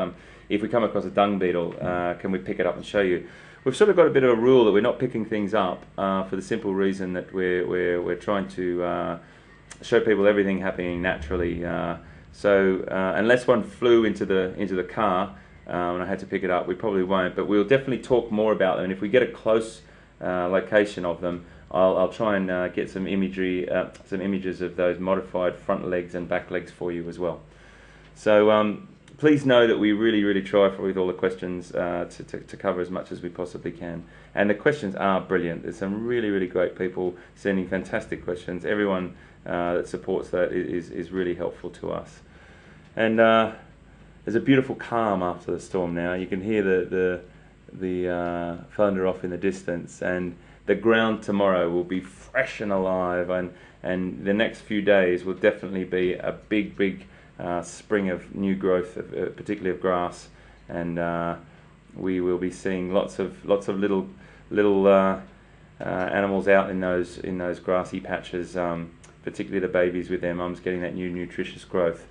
if we come across a dung beetle, can we pick it up and show you? We've sort of got a bit of a rule that we're not picking things up for the simple reason that we're trying to show people everything happening naturally. So unless one flew into the car and I had to pick it up, we probably won't. But we'll definitely talk more about them. And if we get a close location of them, I'll try and get some imagery, some images of those modified front legs and back legs for you as well. So please know that we really try with all the questions to cover as much as we possibly can. And the questions are brilliant. There's some really great people sending fantastic questions. Everyone that supports that is really helpful to us. And there's a beautiful calm after the storm now. You can hear the thunder off in the distance, and the ground tomorrow will be fresh and alive, and the next few days will definitely be a big spring of new growth, particularly of grass, and we will be seeing lots of little animals out in those grassy patches, particularly the babies with their mums getting that new nutritious growth.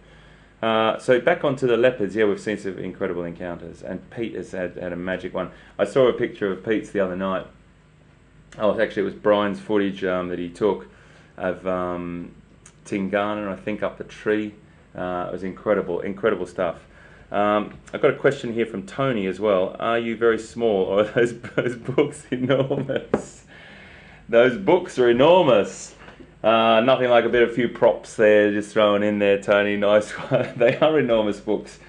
So back onto the leopards, yeah, we've seen some incredible encounters, and Pete has had a magic one. I saw a picture of Pete's the other night. Oh, actually it was Brian's footage that he took of Tingana, I think, up the tree. It was incredible stuff. I've got a question here from Tony as well. Are you very small, or are those books enormous? Those books are enormous. Nothing like a few props there just thrown in there, Tony. Nice one. They are enormous books.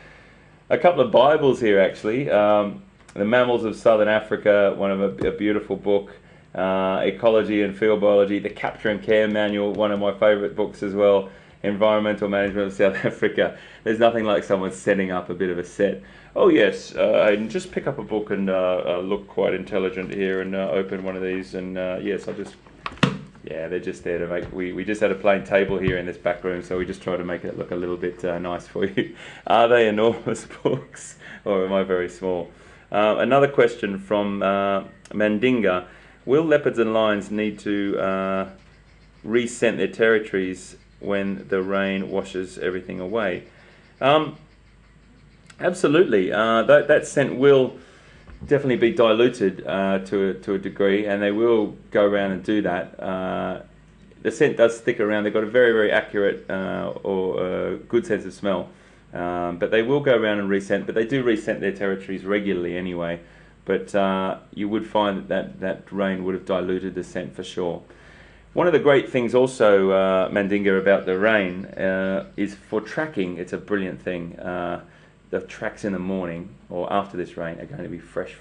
A couple of Bibles here, actually. The Mammals of Southern Africa, one of a beautiful book. Ecology and Field Biology, the Capture and Care Manual, one of my favourite books as well. Environmental Management of South Africa. There's nothing like someone setting up a bit of a set. Oh yes, and just pick up a book and look quite intelligent here, and open one of these, and yes, yeah, they're just there to make. We just had a plain table here in this back room, so we just try to make it look a little bit nice for you. Are they enormous books, or am I very small? Another question from Mandinga. Will leopards and lions need to re-scent their territories when the rain washes everything away? Absolutely. That scent will definitely be diluted to a degree, and they will go around and do that. The scent does stick around. They've got a very accurate or good sense of smell, but they will go around and re-scent, but they do re-scent their territories regularly anyway. But you would find that rain would have diluted the scent for sure. One of the great things also, Mandinga, about the rain is for tracking. It's a brilliant thing. The tracks in the morning or after this rain are going to be fresh.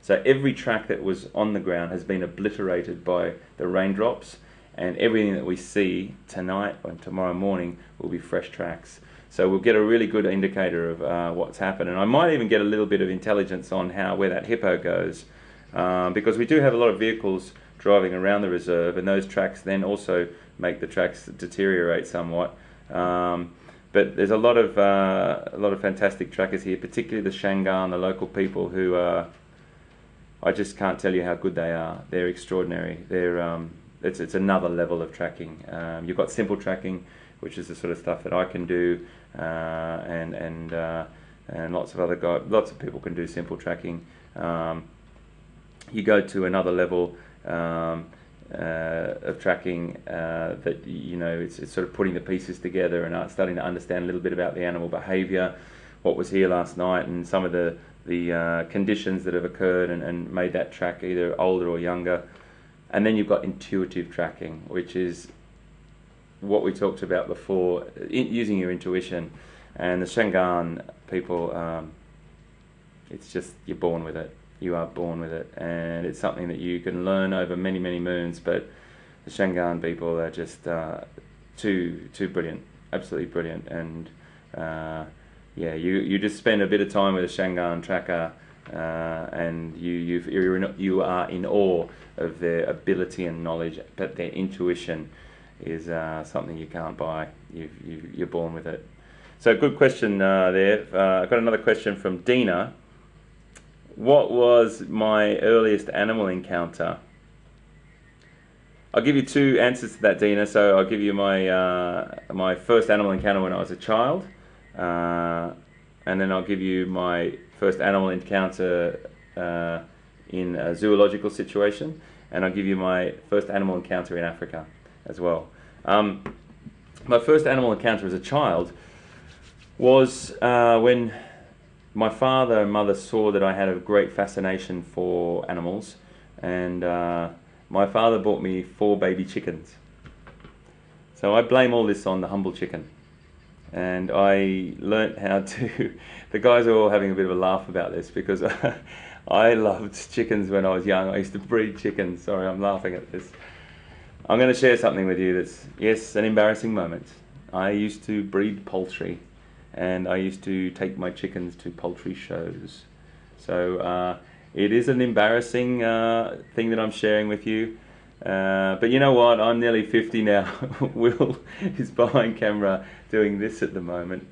So every track that was on the ground has been obliterated by the raindrops, and everything that we see tonight and tomorrow morning will be fresh tracks. So we'll get a really good indicator of what's happened, and I might even get a little bit of intelligence on where that hippo goes, because we do have a lot of vehicles driving around the reserve, and those tracks then also make the tracks deteriorate somewhat. But there's a lot of fantastic trackers here, particularly the Shangaan, the local people who I just can't tell you how good they are. They're extraordinary. It's another level of tracking. You've got simple tracking, which is the sort of stuff that I can do, and lots of people can do simple tracking. You go to another level of tracking that it's sort of putting the pieces together and starting to understand a little bit about the animal behaviour, what was here last night, and some of the conditions that have occurred and made that track either older or younger. And then you've got intuitive tracking, which is what we talked about before, using your intuition. And the Shangaan people, it's just, you're born with it. You are born with it, and it's something that you can learn over many moons. But the Shangaan people are just too brilliant, absolutely brilliant. And yeah, you just spend a bit of time with a Shangaan tracker, and you are in awe of their ability and knowledge. But their intuition is something you can't buy. You're born with it. So good question there. I've got another question from Dina. What was my earliest animal encounter? I'll give you two answers to that, Dina. So I'll give you my first animal encounter when I was a child, and then I'll give you my first animal encounter in a zoological situation, and I'll give you my first animal encounter in Africa as well. My first animal encounter as a child was when my father and mother saw that I had a great fascination for animals, and my father bought me 4 baby chickens. So I blame all this on the humble chicken. And I learnt how to, the guys are all having a bit of a laugh about this because I loved chickens when I was young. I used to breed chickens. Sorry, I'm laughing at this. I'm going to share something with you that's, yes, an embarrassing moment. I used to breed poultry, and I used to take my chickens to poultry shows. So it is an embarrassing thing that I'm sharing with you. But you know what, I'm nearly 50 now. Will is behind camera doing this at the moment.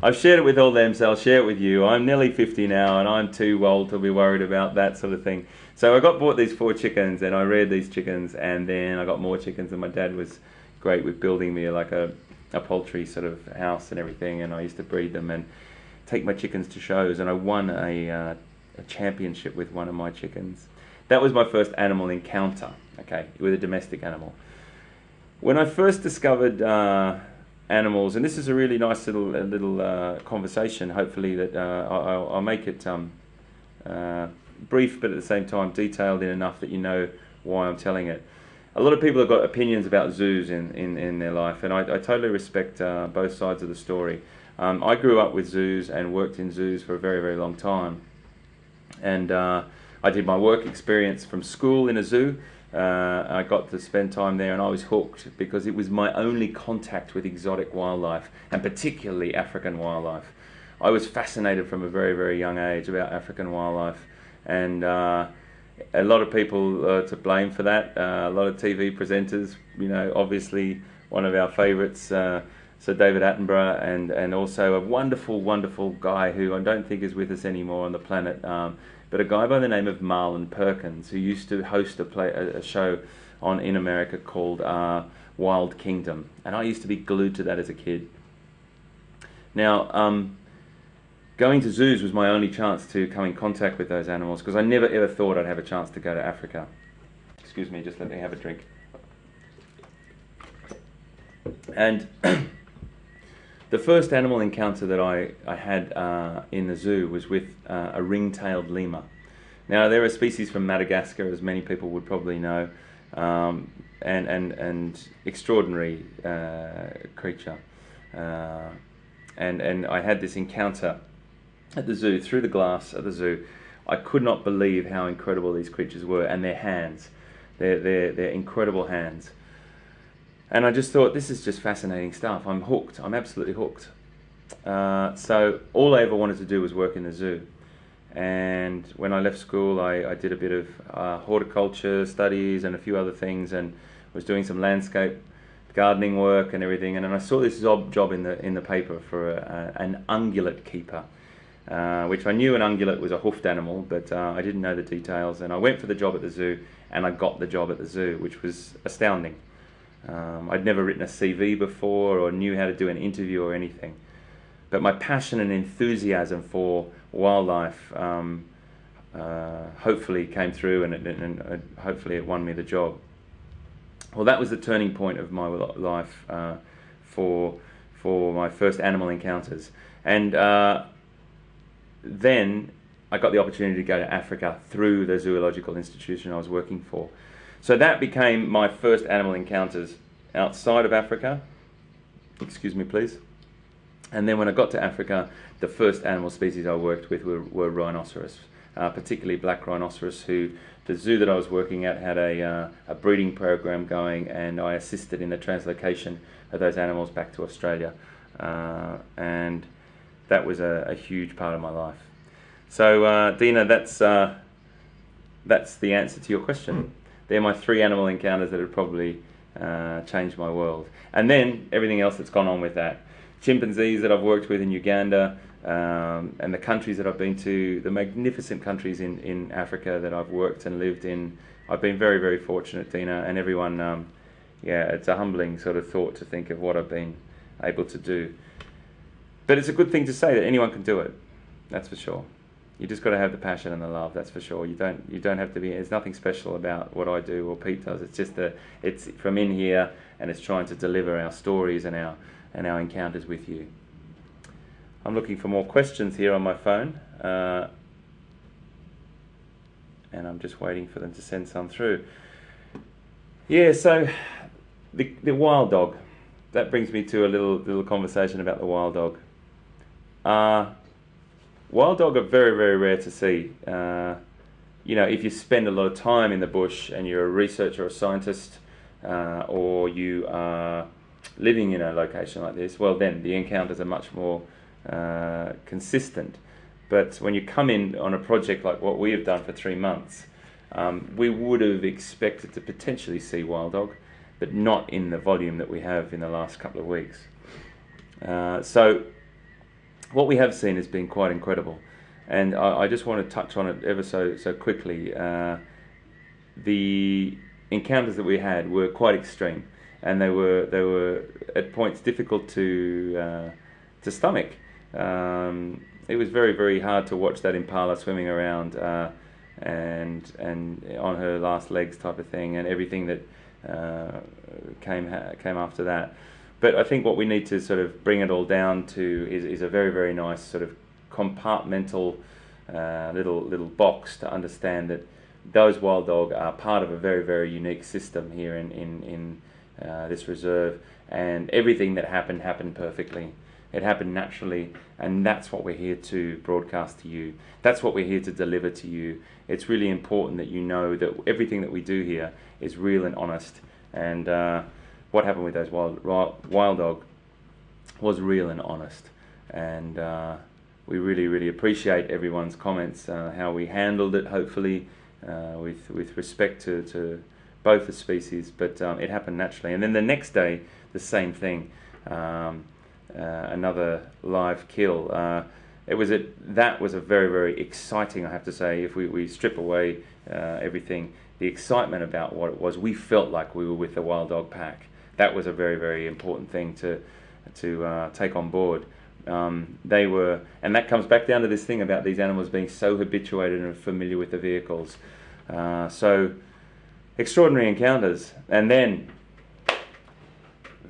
I've shared it with all them, so I'll share it with you. I'm nearly 50 now, and I'm too old to be worried about that sort of thing. So I bought these 4 chickens, and I reared these chickens, and then I got more chickens, and my dad was great with building me like a poultry sort of house and everything, and I used to breed them and take my chickens to shows, and I won a championship with one of my chickens. That was my first animal encounter, okay, with a domestic animal. When I first discovered animals, and this is a really nice little conversation, hopefully that I'll make it brief, but at the same time detailed in enough that you know why I'm telling it. A lot of people have got opinions about zoos in their life, and I totally respect both sides of the story. I grew up with zoos and worked in zoos for a very, very long time. And I did my work experience from school in a zoo. I got to spend time there, and I was hooked because it was my only contact with exotic wildlife, and particularly African wildlife. I was fascinated from a very, very young age about African wildlife, and a lot of people to blame for that. A lot of TV presenters, you know, obviously one of our favourites, Sir David Attenborough, and also a wonderful, wonderful guy who I don't think is with us anymore on the planet, but a guy by the name of Marlon Perkins, who used to host a show in America called Wild Kingdom, and I used to be glued to that as a kid. Now, going to zoos was my only chance to come in contact with those animals, because I never ever thought I'd have a chance to go to Africa. Excuse me, just let me have a drink. And the first animal encounter that I had in the zoo was with a ring-tailed lemur. Now, they're a species from Madagascar, as many people would probably know, and extraordinary creature. And I had this encounter at the zoo, through the glass at the zoo. I could not believe how incredible these creatures were, and their hands, their incredible hands. And I just thought, this is just fascinating stuff. I'm hooked. I'm absolutely hooked. So all I ever wanted to do was work in the zoo. And when I left school, I did a bit of horticulture studies and a few other things, and was doing some landscape gardening work and everything. And then I saw this job in the paper for an ungulate keeper, which I knew an ungulate was a hoofed animal, but I didn't know the details. And I went for the job at the zoo, and I got the job at the zoo, which was astounding. I'd never written a CV before or knew how to do an interview or anything. But my passion and enthusiasm for wildlife hopefully came through, and hopefully it won me the job. Well, that was the turning point of my life for my first animal encounters. And then I got the opportunity to go to Africa through the zoological institution I was working for. So that became my first animal encounters outside of Africa. Excuse me, please. And then when I got to Africa, the first animal species I worked with were rhinoceros, particularly black rhinoceros, who the zoo that I was working at had a breeding program going, and I assisted in the translocation of those animals back to Australia. And that was a huge part of my life. So, Dina, that's the answer to your question. They're my 3 animal encounters that have probably changed my world. And then everything else that's gone on with that. Chimpanzees that I've worked with in Uganda, and the countries that I've been to, the magnificent countries in Africa that I've worked and lived in. I've been very, very fortunate, Dina, and everyone, yeah, it's a humbling sort of thought to think of what I've been able to do. But it's a good thing to say that anyone can do it, that's for sure. You just got to have the passion and the love, that's for sure. You don't have to be, there's nothing special about what I do or Pete does. It's just that it's from in here, and it's trying to deliver our stories and our encounters with you. I'm looking for more questions here on my phone, and I'm just waiting for them to send some through. Yeah, so the wild dog. That brings me to a little conversation about the wild dog. Wild dog are very, very rare to see. You know, if you spend a lot of time in the bush and you're a researcher or a scientist, or you are living in a location like this, well then the encounters are much more consistent. But when you come in on a project like what we have done for 3 months, we would have expected to potentially see wild dog, but not in the volume that we have in the last couple of weeks. So what we have seen has been quite incredible, and I just want to touch on it ever so quickly. The encounters that we had were quite extreme, and they were at points difficult to stomach. It was very, very hard to watch that impala swimming around and on her last legs type of thing, and everything that came after that. But I think what we need to sort of bring it all down to is a very, very nice sort of compartmental little box to understand that those wild dog are part of a very, very unique system here in this reserve, and everything that happened perfectly. It happened naturally, and that's what we're here to broadcast to you. That's what we're here to deliver to you. It's really important that you know that everything that we do here is real and honest, and what happened with those wild dog was real and honest, and we really, really appreciate everyone's comments, how we handled it, hopefully with respect to both the species, but it happened naturally. And then the next day, the same thing. Another live kill. That was a very, very exciting, I have to say. If we strip away everything, the excitement about what it was, we felt like we were with the wild dog pack. That was a very, very important thing to take on board. They were, and that comes back down to this thing about these animals being so habituated and familiar with the vehicles. So extraordinary encounters, and then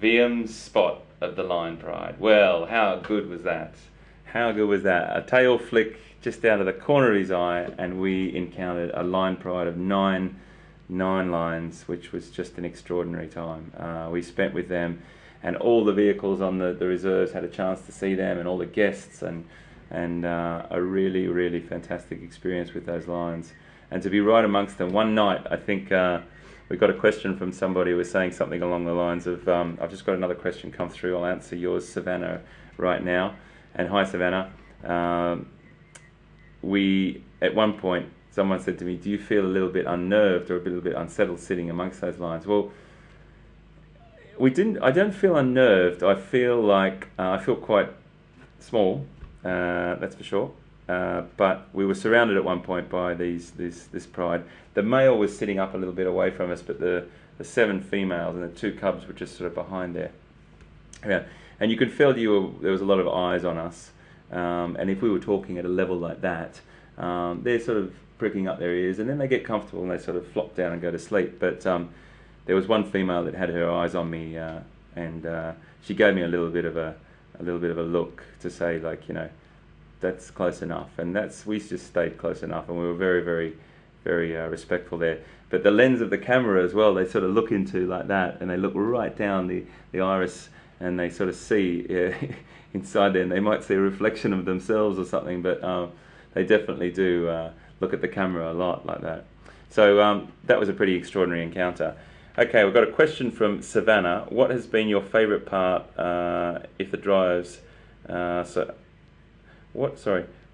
VM's spot of the Lion Pride. Well, how good was that? How good was that? A tail flick just out of the corner of his eye, and we encountered a Lion Pride of nine lions, which was just an extraordinary time. We spent with them, and all the vehicles on the reserves had a chance to see them, and all the guests, and a really, really fantastic experience with those lions. And to be right amongst them one night, I think we got a question from somebody who was saying something along the lines of, I've just got another question come through, I'll answer yours, Savannah, right now. And hi, Savannah. At one point, someone said to me, do you feel a little bit unnerved or a little bit unsettled sitting amongst those lions? Well, I don't feel unnerved. I feel like, I feel quite small, that's for sure. But we were surrounded at one point by this pride. The male was sitting up a little bit away from us, but the 7 females and the 2 cubs were just sort of behind there. Yeah. And you could feel there was a lot of eyes on us. And if we were talking at a level like that, they're sort of pricking up their ears, and then they get comfortable and they sort of flop down and go to sleep. But there was one female that had her eyes on me, and she gave me a little bit of a look to say, like, you know, that's close enough. And we just stayed close enough, and we were very, very, very respectful there. But the lens of the camera as well, they sort of look into like that, and they look right down the iris, and they sort of see inside there, and they might see a reflection of themselves or something, but they definitely do look at the camera a lot like that. So that was a pretty extraordinary encounter. Okay, we've got a question from Savannah. What has been your favourite part if the drives... What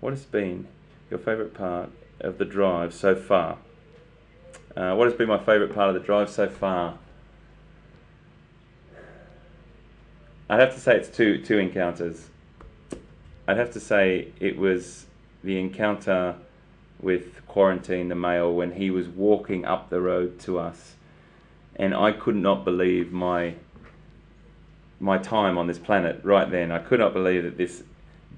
has been your favourite part of the drive so far? What has been my favourite part of the drive so far? I'd have to say it's two encounters. I'd have to say it was the encounter with Quarantine, the male, when he was walking up the road to us, and I could not believe my time on this planet right then. I could not believe that this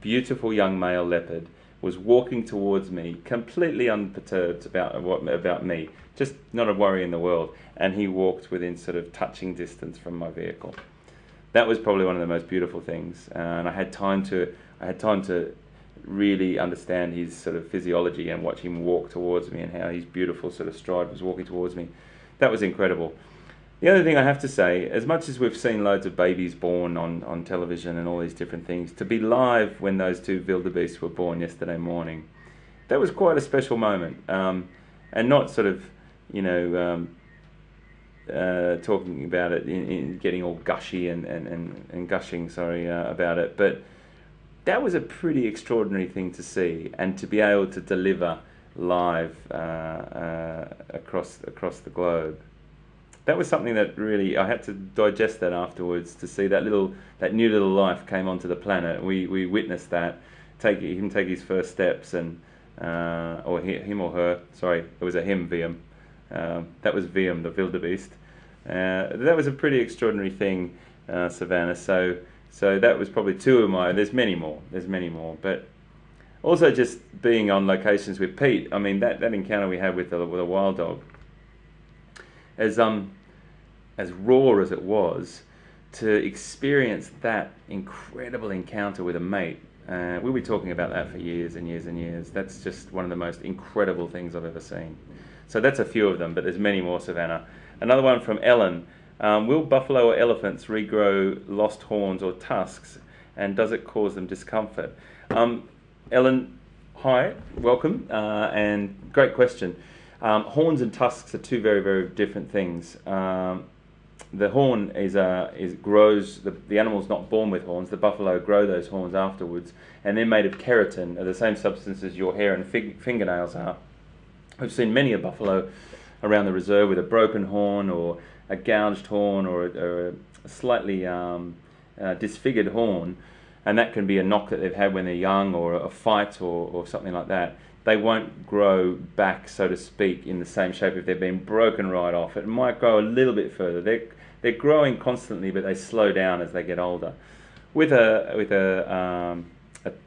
beautiful young male leopard was walking towards me, completely unperturbed about me, just not a worry in the world, and he walked within sort of touching distance from my vehicle. That was probably one of the most beautiful things, and I had time to I had time to really understand his sort of physiology and watch him walk towards me and how his beautiful sort of stride was walking towards me. That was incredible. The other thing I have to say, as much as we've seen loads of babies born on television and all these different things, to be live when those two wildebeests were born yesterday morning, that was quite a special moment. And not sort of, you know, talking about it in getting all gushy and gushing, about it, but that was a pretty extraordinary thing to see, and to be able to deliver live across the globe. That was something that really, I had to digest that afterwards, to see that new little life came onto the planet. We witnessed that, take his first steps, and or him or her. Sorry, it was a him, Viam. That was Viam, the wildebeest. That was a pretty extraordinary thing, Savannah. So that was probably two of my. There's many more, but also just being on locations with Pete. I mean, that encounter we had with a wild dog, as raw as it was, to experience that incredible encounter with a mate. We'll be talking about that for years and years and years. That's just one of the most incredible things I've ever seen. So that's a few of them, but there's many more, Savannah. Another one from Ellen. Will buffalo or elephants regrow lost horns or tusks, and does it cause them discomfort? Ellen, hi, welcome, and great question. Horns and tusks are two very, very different things. The horn grows. The animal's not born with horns. The buffalo grow those horns afterwards, and they're made of keratin, the same substance as your hair and fingernails are. We've seen many a buffalo around the reserve with a broken horn, or a gouged horn, or a slightly disfigured horn, and that can be a knock that they've had when they're young, or a fight, or something like that. They won't grow back, so to speak, in the same shape if they've been broken right off. It might grow a little bit further. They're growing constantly, but they slow down as they get older. With an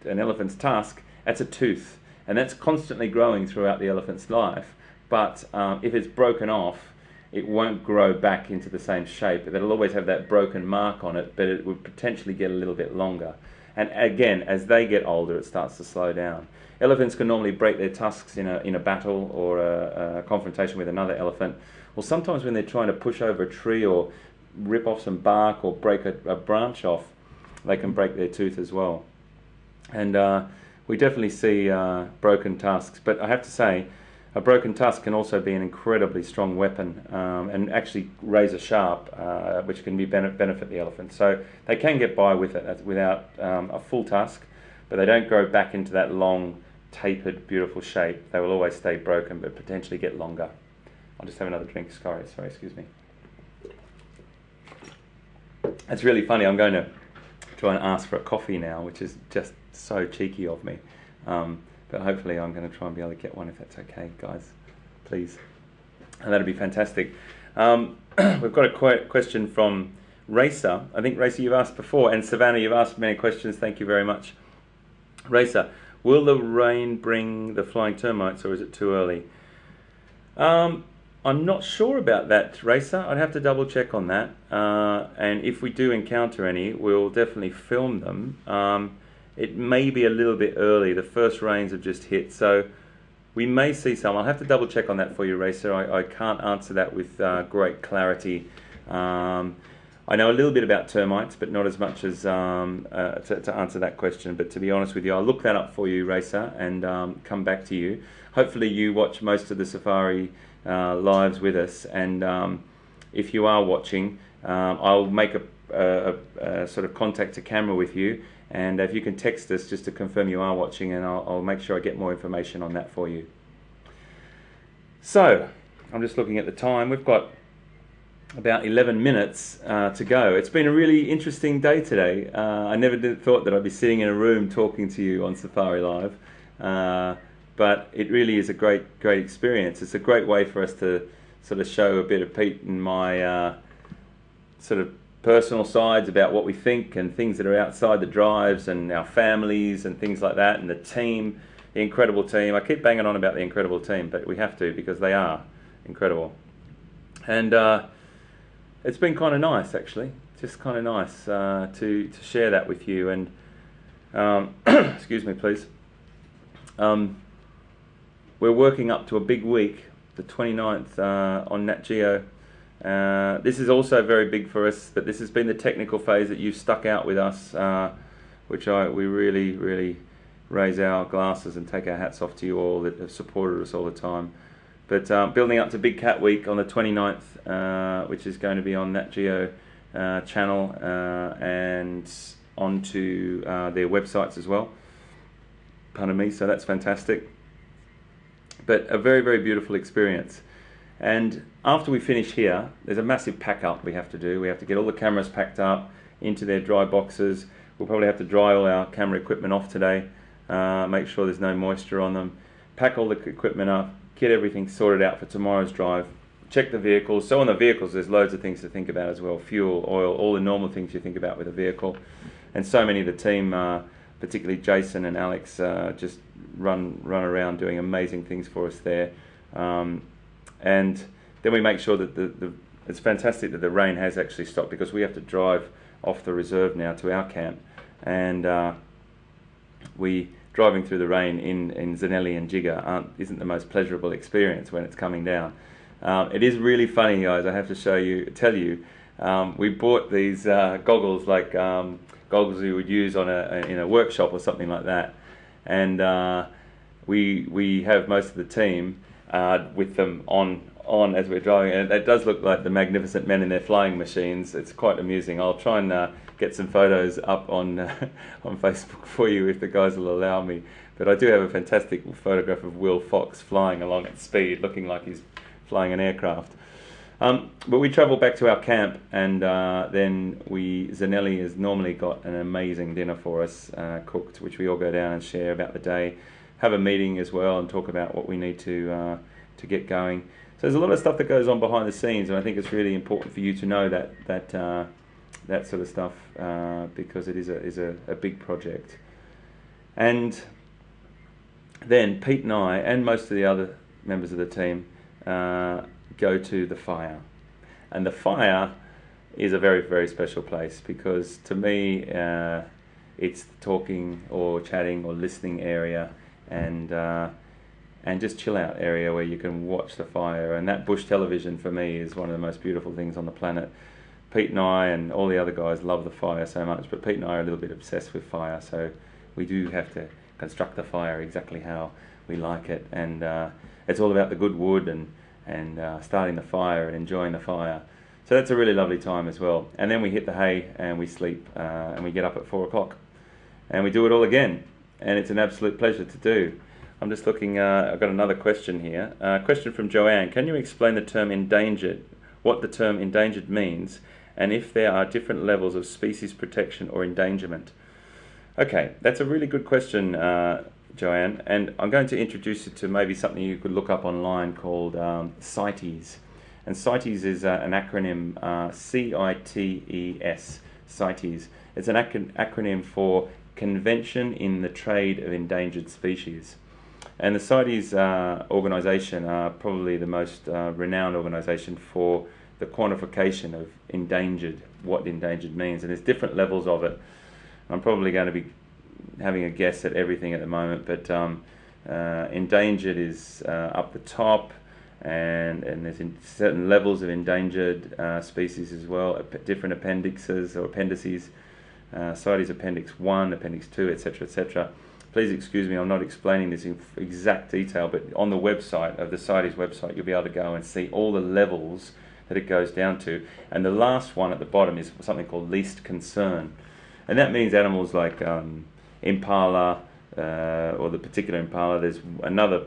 elephant's tusk, that's a tooth, and that's constantly growing throughout the elephant's life. But if it's broken off, it won't grow back into the same shape. It'll always have that broken mark on it, but it would potentially get a little bit longer. And again, as they get older, it starts to slow down. Elephants can normally break their tusks in a battle or a confrontation with another elephant, or sometimes when they're trying to push over a tree or rip off some bark or break a branch off, they can break their tooth as well. And we definitely see broken tusks, but I have to say, a broken tusk can also be an incredibly strong weapon, and actually razor sharp, which can benefit the elephant. So they can get by with it without a full tusk, but they don't grow back into that long, tapered, beautiful shape. They will always stay broken, but potentially get longer. I'll just have another drink. Sorry, excuse me. It's really funny. I'm going to try and ask for a coffee now, which is just so cheeky of me. But hopefully I'm going to try and be able to get one, if that's okay, guys. Please. And that'd be fantastic. We've got a question from Racer. I think, Racer, you've asked before, and Savannah, you've asked many questions. Thank you very much. Racer, will the rain bring the flying termites, or is it too early? I'm not sure about that, Racer. I'd have to double check on that. And if we do encounter any, we'll definitely film them. It may be a little bit early. The first rains have just hit, so we may see some. I'll have to double check on that for you, Racer. I can't answer that with great clarity. I know a little bit about termites, but not as much as to answer that question. But to be honest with you, I'll look that up for you, Racer, and come back to you. Hopefully you watch most of the safari lives with us, and if you are watching, I'll make a sort of contact to camera with you, and if you can text us just to confirm you are watching, and I'll make sure I get more information on that for you. So, I'm just looking at the time. We've got about 11 minutes to go. It's been a really interesting day today. I never thought that I'd be sitting in a room talking to you on Safari Live, but it really is a great experience. It's a great way for us to sort of show a bit of Pete and my sort of personal sides about what we think and things that are outside the drives and our families and things like that, and the team, the incredible team. I keep banging on about the incredible team, but we have to, because they are incredible. And it's been kind of nice, actually, just kind of nice to share that with you. And Excuse me, please. We're working up to a big week, the 29th on Nat Geo. This is also very big for us, but this has been the technical phase that you've stuck out with us, which we really raise our glasses and take our hats off to you all that have supported us all the time. But building up to Big Cat Week on the 29th, which is going to be on Nat Geo channel and onto their websites as well. Pardon me, so that's fantastic. But a very beautiful experience. And after we finish here, there's a massive pack up we have to do. We have to get all the cameras packed up into their dry boxes. We'll probably have to dry all our camera equipment off today, make sure there's no moisture on them, pack all the equipment up, get everything sorted out for tomorrow's drive, check the vehicles. So on the vehicles, there's loads of things to think about as well: fuel, oil, all the normal things you think about with a vehicle. And so many of the team, particularly Jason and Alex, just run around doing amazing things for us there. And then we make sure that it's fantastic that the rain has actually stopped, because we have to drive off the reserve now to our camp, and driving through the rain in Zanelli and Jigga isn't the most pleasurable experience when it's coming down. It is really funny, guys. I have to tell you, we bought these goggles, like goggles you would use in a workshop or something like that, and we have most of the team with them on as we're driving, and it does look like the magnificent men in their flying machines. It's quite amusing. I'll try and get some photos up on Facebook for you if the guys will allow me. But I do have a fantastic photograph of Will Fox flying along at speed, looking like he's flying an aircraft. But we travel back to our camp, and then Zanelli has normally got an amazing dinner for us cooked, which we all go down and share about the day, have a meeting as well, and talk about what we need to get going. So there's a lot of stuff that goes on behind the scenes, and I think it's really important for you to know that sort of stuff, because it is a big project. And then Pete and I, and most of the other members of the team, go to the fire. And the fire is a very special place, because to me it's the talking or chatting or listening area, and just chill out area where you can watch the fire. And that bush television for me is one of the most beautiful things on the planet. Pete and I and all the other guys love the fire so much, but Pete and I are a little bit obsessed with fire, so we do have to construct the fire exactly how we like it. And it's all about the good wood and starting the fire and enjoying the fire. So that's a really lovely time as well. And then we hit the hay and we sleep, and we get up at 4 o'clock and we do it all again, and it's an absolute pleasure to do. I'm just looking, I've got another question here. Question from Joanne: can you explain the term endangered, what the term endangered means, and if there are different levels of species protection or endangerment? Okay, that's a really good question, Joanne, and I'm going to introduce you to maybe something you could look up online called CITES. And CITES is an acronym, CITES, CITES. It's an acronym for Convention in the Trade of Endangered Species. And the CITES organisation are probably the most renowned organisation for the quantification of endangered, what endangered means, and there's different levels of it. I'm probably going to be having a guess at everything at the moment, but endangered is up the top, and there's certain levels of endangered species as well, different appendices or appendices, CITES Appendix 1, Appendix 2, etc., etc. Please excuse me, I'm not explaining this in exact detail, but on the website of the CITES website, you'll be able to go and see all the levels that it goes down to. And the last one at the bottom is something called least concern. And that means animals like impala, or the particular impala. There's another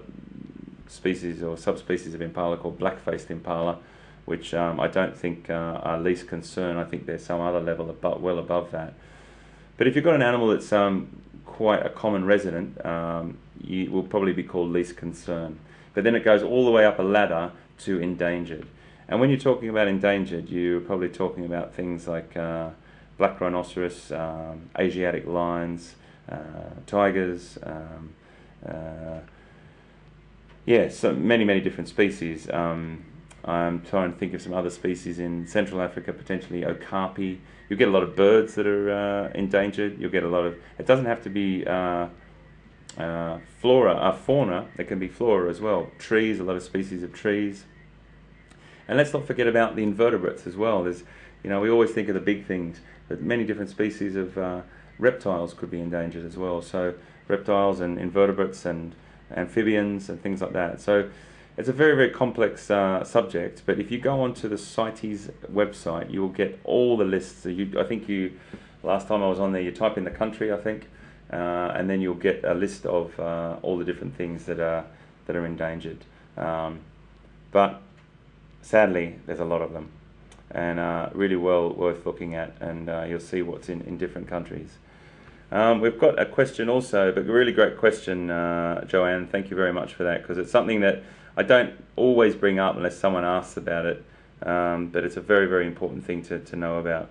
species or subspecies of impala called black-faced impala, which I don't think are least concern. I think there's some other level well above that. But if you've got an animal that's quite a common resident, you will probably be called least concern. But then it goes all the way up a ladder to endangered. And when you're talking about endangered, you're probably talking about things like black rhinoceros, Asiatic lions, tigers, so many different species. I'm trying to think of some other species in Central Africa, potentially okapi. You'll get a lot of birds that are endangered. You'll get a lot of, it doesn't have to be fauna, there can be flora as well. Trees, a lot of species of trees. And let's not forget about the invertebrates as well. There's, we always think of the big things, but many different species of reptiles could be endangered as well. So reptiles and invertebrates and amphibians and things like that. So it's a very, very complex subject, but if you go onto the CITES website, you will get all the lists. So last time I was on there, you type in the country, I think, and then you'll get a list of all the different things that are endangered. But sadly, there's a lot of them, and really well worth looking at, and you'll see what's in different countries. We've got a question also, but a really great question, Joanne. Thank you very much for that, because it's something that I don't always bring up unless someone asks about it, but it's a very, very important thing to know about.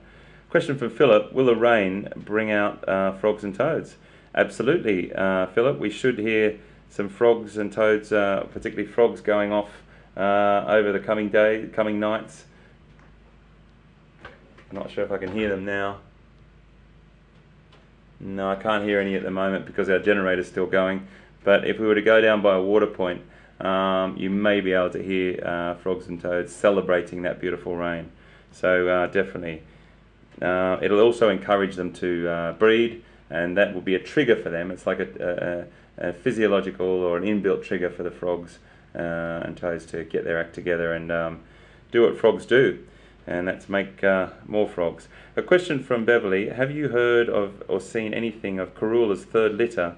Question from Philip: will the rain bring out frogs and toads? Absolutely, Philip. We should hear some frogs and toads, particularly frogs, going off over the coming nights. I'm not sure if I can hear them now. No, I can't hear any at the moment because our generator's still going. But if we were to go down by a water point, you may be able to hear frogs and toads celebrating that beautiful rain. So definitely. It'll also encourage them to breed, and that will be a trigger for them. It's like a physiological or an inbuilt trigger for the frogs and toads to get their act together and do what frogs do, and that's make more frogs. A question from Beverly: have you heard of or seen anything of Karula's third litter?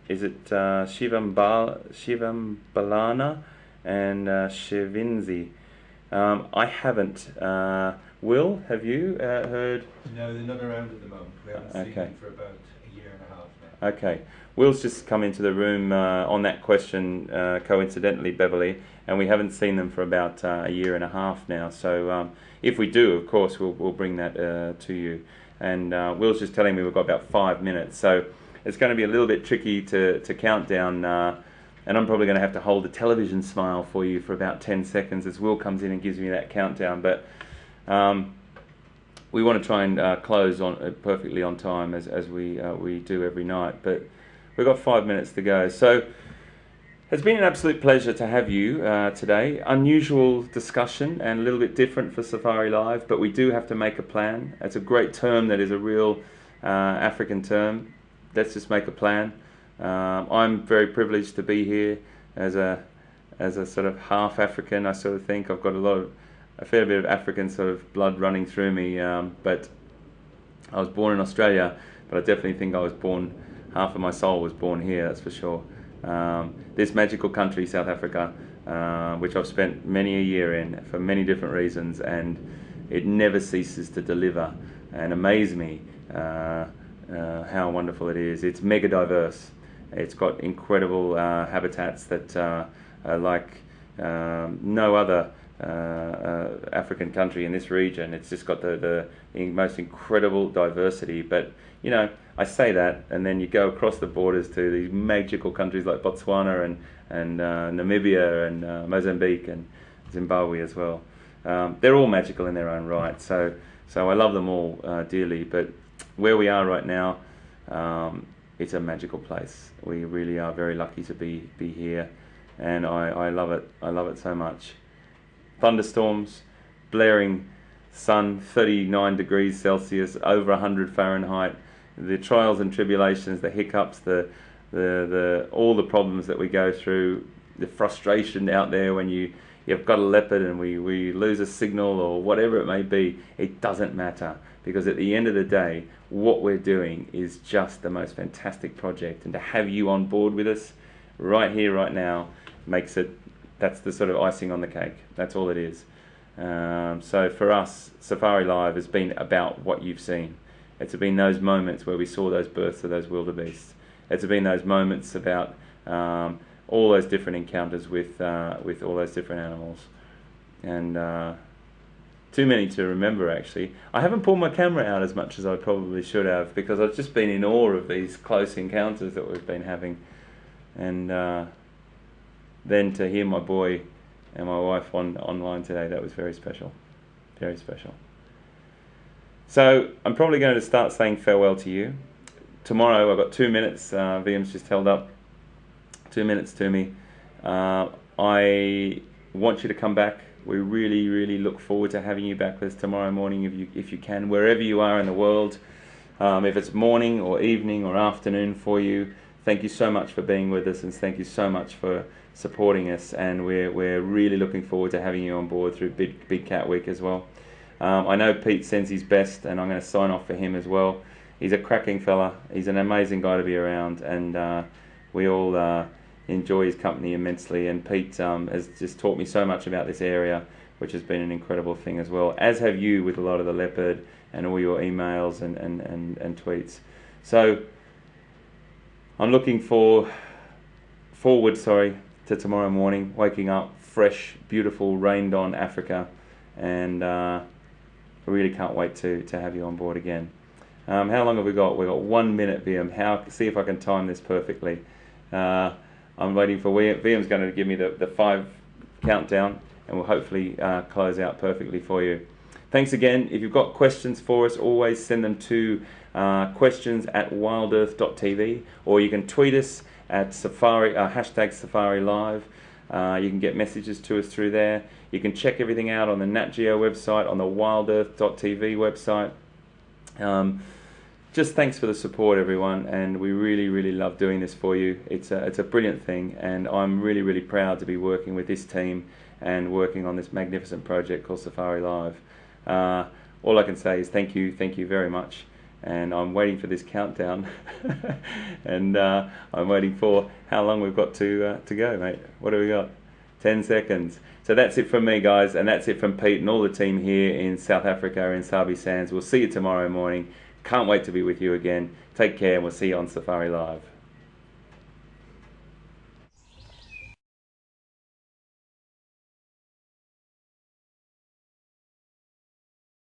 Is it Shivambalana and Shivinzi? I haven't. Will, have you heard? No, they're not around at the moment. We haven't seen them for about a year and a half now. Okay. Will's just come into the room on that question, coincidentally, Beverly, and we haven't seen them for about a year and a half now. So if we do, of course, we'll bring that to you. And Will's just telling me we've got about 5 minutes. So it's going to be a little bit tricky to count down, and I'm probably going to have to hold a television smile for you for about 10 seconds as Will comes in and gives me that countdown. But we want to try and close on perfectly on time as we do every night. But we've got 5 minutes to go. So it's been an absolute pleasure to have you today. Unusual discussion and a little bit different for Safari Live, but we do have to make a plan. It's a great term that is a real African term. Let's just make a plan. I'm very privileged to be here as a sort of half African. I sort of think I've got a fair bit of African sort of blood running through me. But I was born in Australia, but I definitely think I was born. Half of my soul was born here. That's for sure. This magical country, South Africa, which I've spent many a year in for many different reasons, and it never ceases to deliver and amaze me. How wonderful it is. It's mega diverse. It's got incredible habitats that are like no other African country in this region. It's just got the most incredible diversity. But I say that, and then you go across the borders to these magical countries like Botswana and Namibia and Mozambique and Zimbabwe as well. They're all magical in their own right. So I love them all dearly. But where we are right now, it's a magical place. We really are very lucky to be here, and I love it. I love it so much. Thunderstorms, blaring sun, 39 degrees Celsius, over 100 Fahrenheit. The trials and tribulations, the hiccups, all the problems that we go through, the frustration out there when you've got a leopard and we lose a signal or whatever it may be. It doesn't matter, because at the end of the day, what we're doing is just the most fantastic project, and to have you on board with us right here, right now, that's the sort of icing on the cake. That's all it is. So for us, Safari Live has been about what you've seen. It's been those moments where we saw those births of those wildebeests. It's been those moments about all those different encounters with all those different animals, and too many to remember, actually. I haven't pulled my camera out as much as I probably should have, because I've just been in awe of these close encounters that we've been having, and then to hear my boy and my wife online today. That was very special, very special. So I'm probably going to start saying farewell to you. Tomorrow I've got 2 minutes. VM's just held up 2 minutes to me. I want you to come back. We really, really look forward to having you back with us tomorrow morning if you can, wherever you are in the world. If it's morning or evening or afternoon for you, thank you so much for being with us, and thank you so much for supporting us. And we're really looking forward to having you on board through Big Cat Week as well. I know Pete sends his best, and I'm going to sign off for him as well. He's a cracking fella. He's an amazing guy to be around, and we all enjoy his company immensely. And Pete has just taught me so much about this area, which has been an incredible thing as well, as have you with a lot of the leopard and all your emails and tweets. So I'm looking forward to tomorrow morning, waking up fresh, beautiful, rained on Africa, and I really can't wait to have you on board again. How long have we got? We've got 1 minute, VM. See if I can time this perfectly. I'm waiting for VM's going to give me the 5 countdown, and we'll hopefully close out perfectly for you. Thanks again. If you've got questions for us, always send them to questions@wildearth.tv, or you can tweet us at Safari, #SafariLive. You can get messages to us through there. You can check everything out on the Nat Geo website, on the WildEarth.tv website. Just thanks for the support, everyone, and we really, really love doing this for you. It's a brilliant thing, and I'm really, really proud to be working with this team and working on this magnificent project called Safari Live. All I can say is thank you very much, and I'm waiting for this countdown, and I'm waiting for how long we've got to go, mate. What do we got? 10 seconds. So that's it from me, guys, and that's it from Pete and all the team here in South Africa in Sabi Sands. We'll see you tomorrow morning. Can't wait to be with you again. Take care, and we'll see you on Safari Live.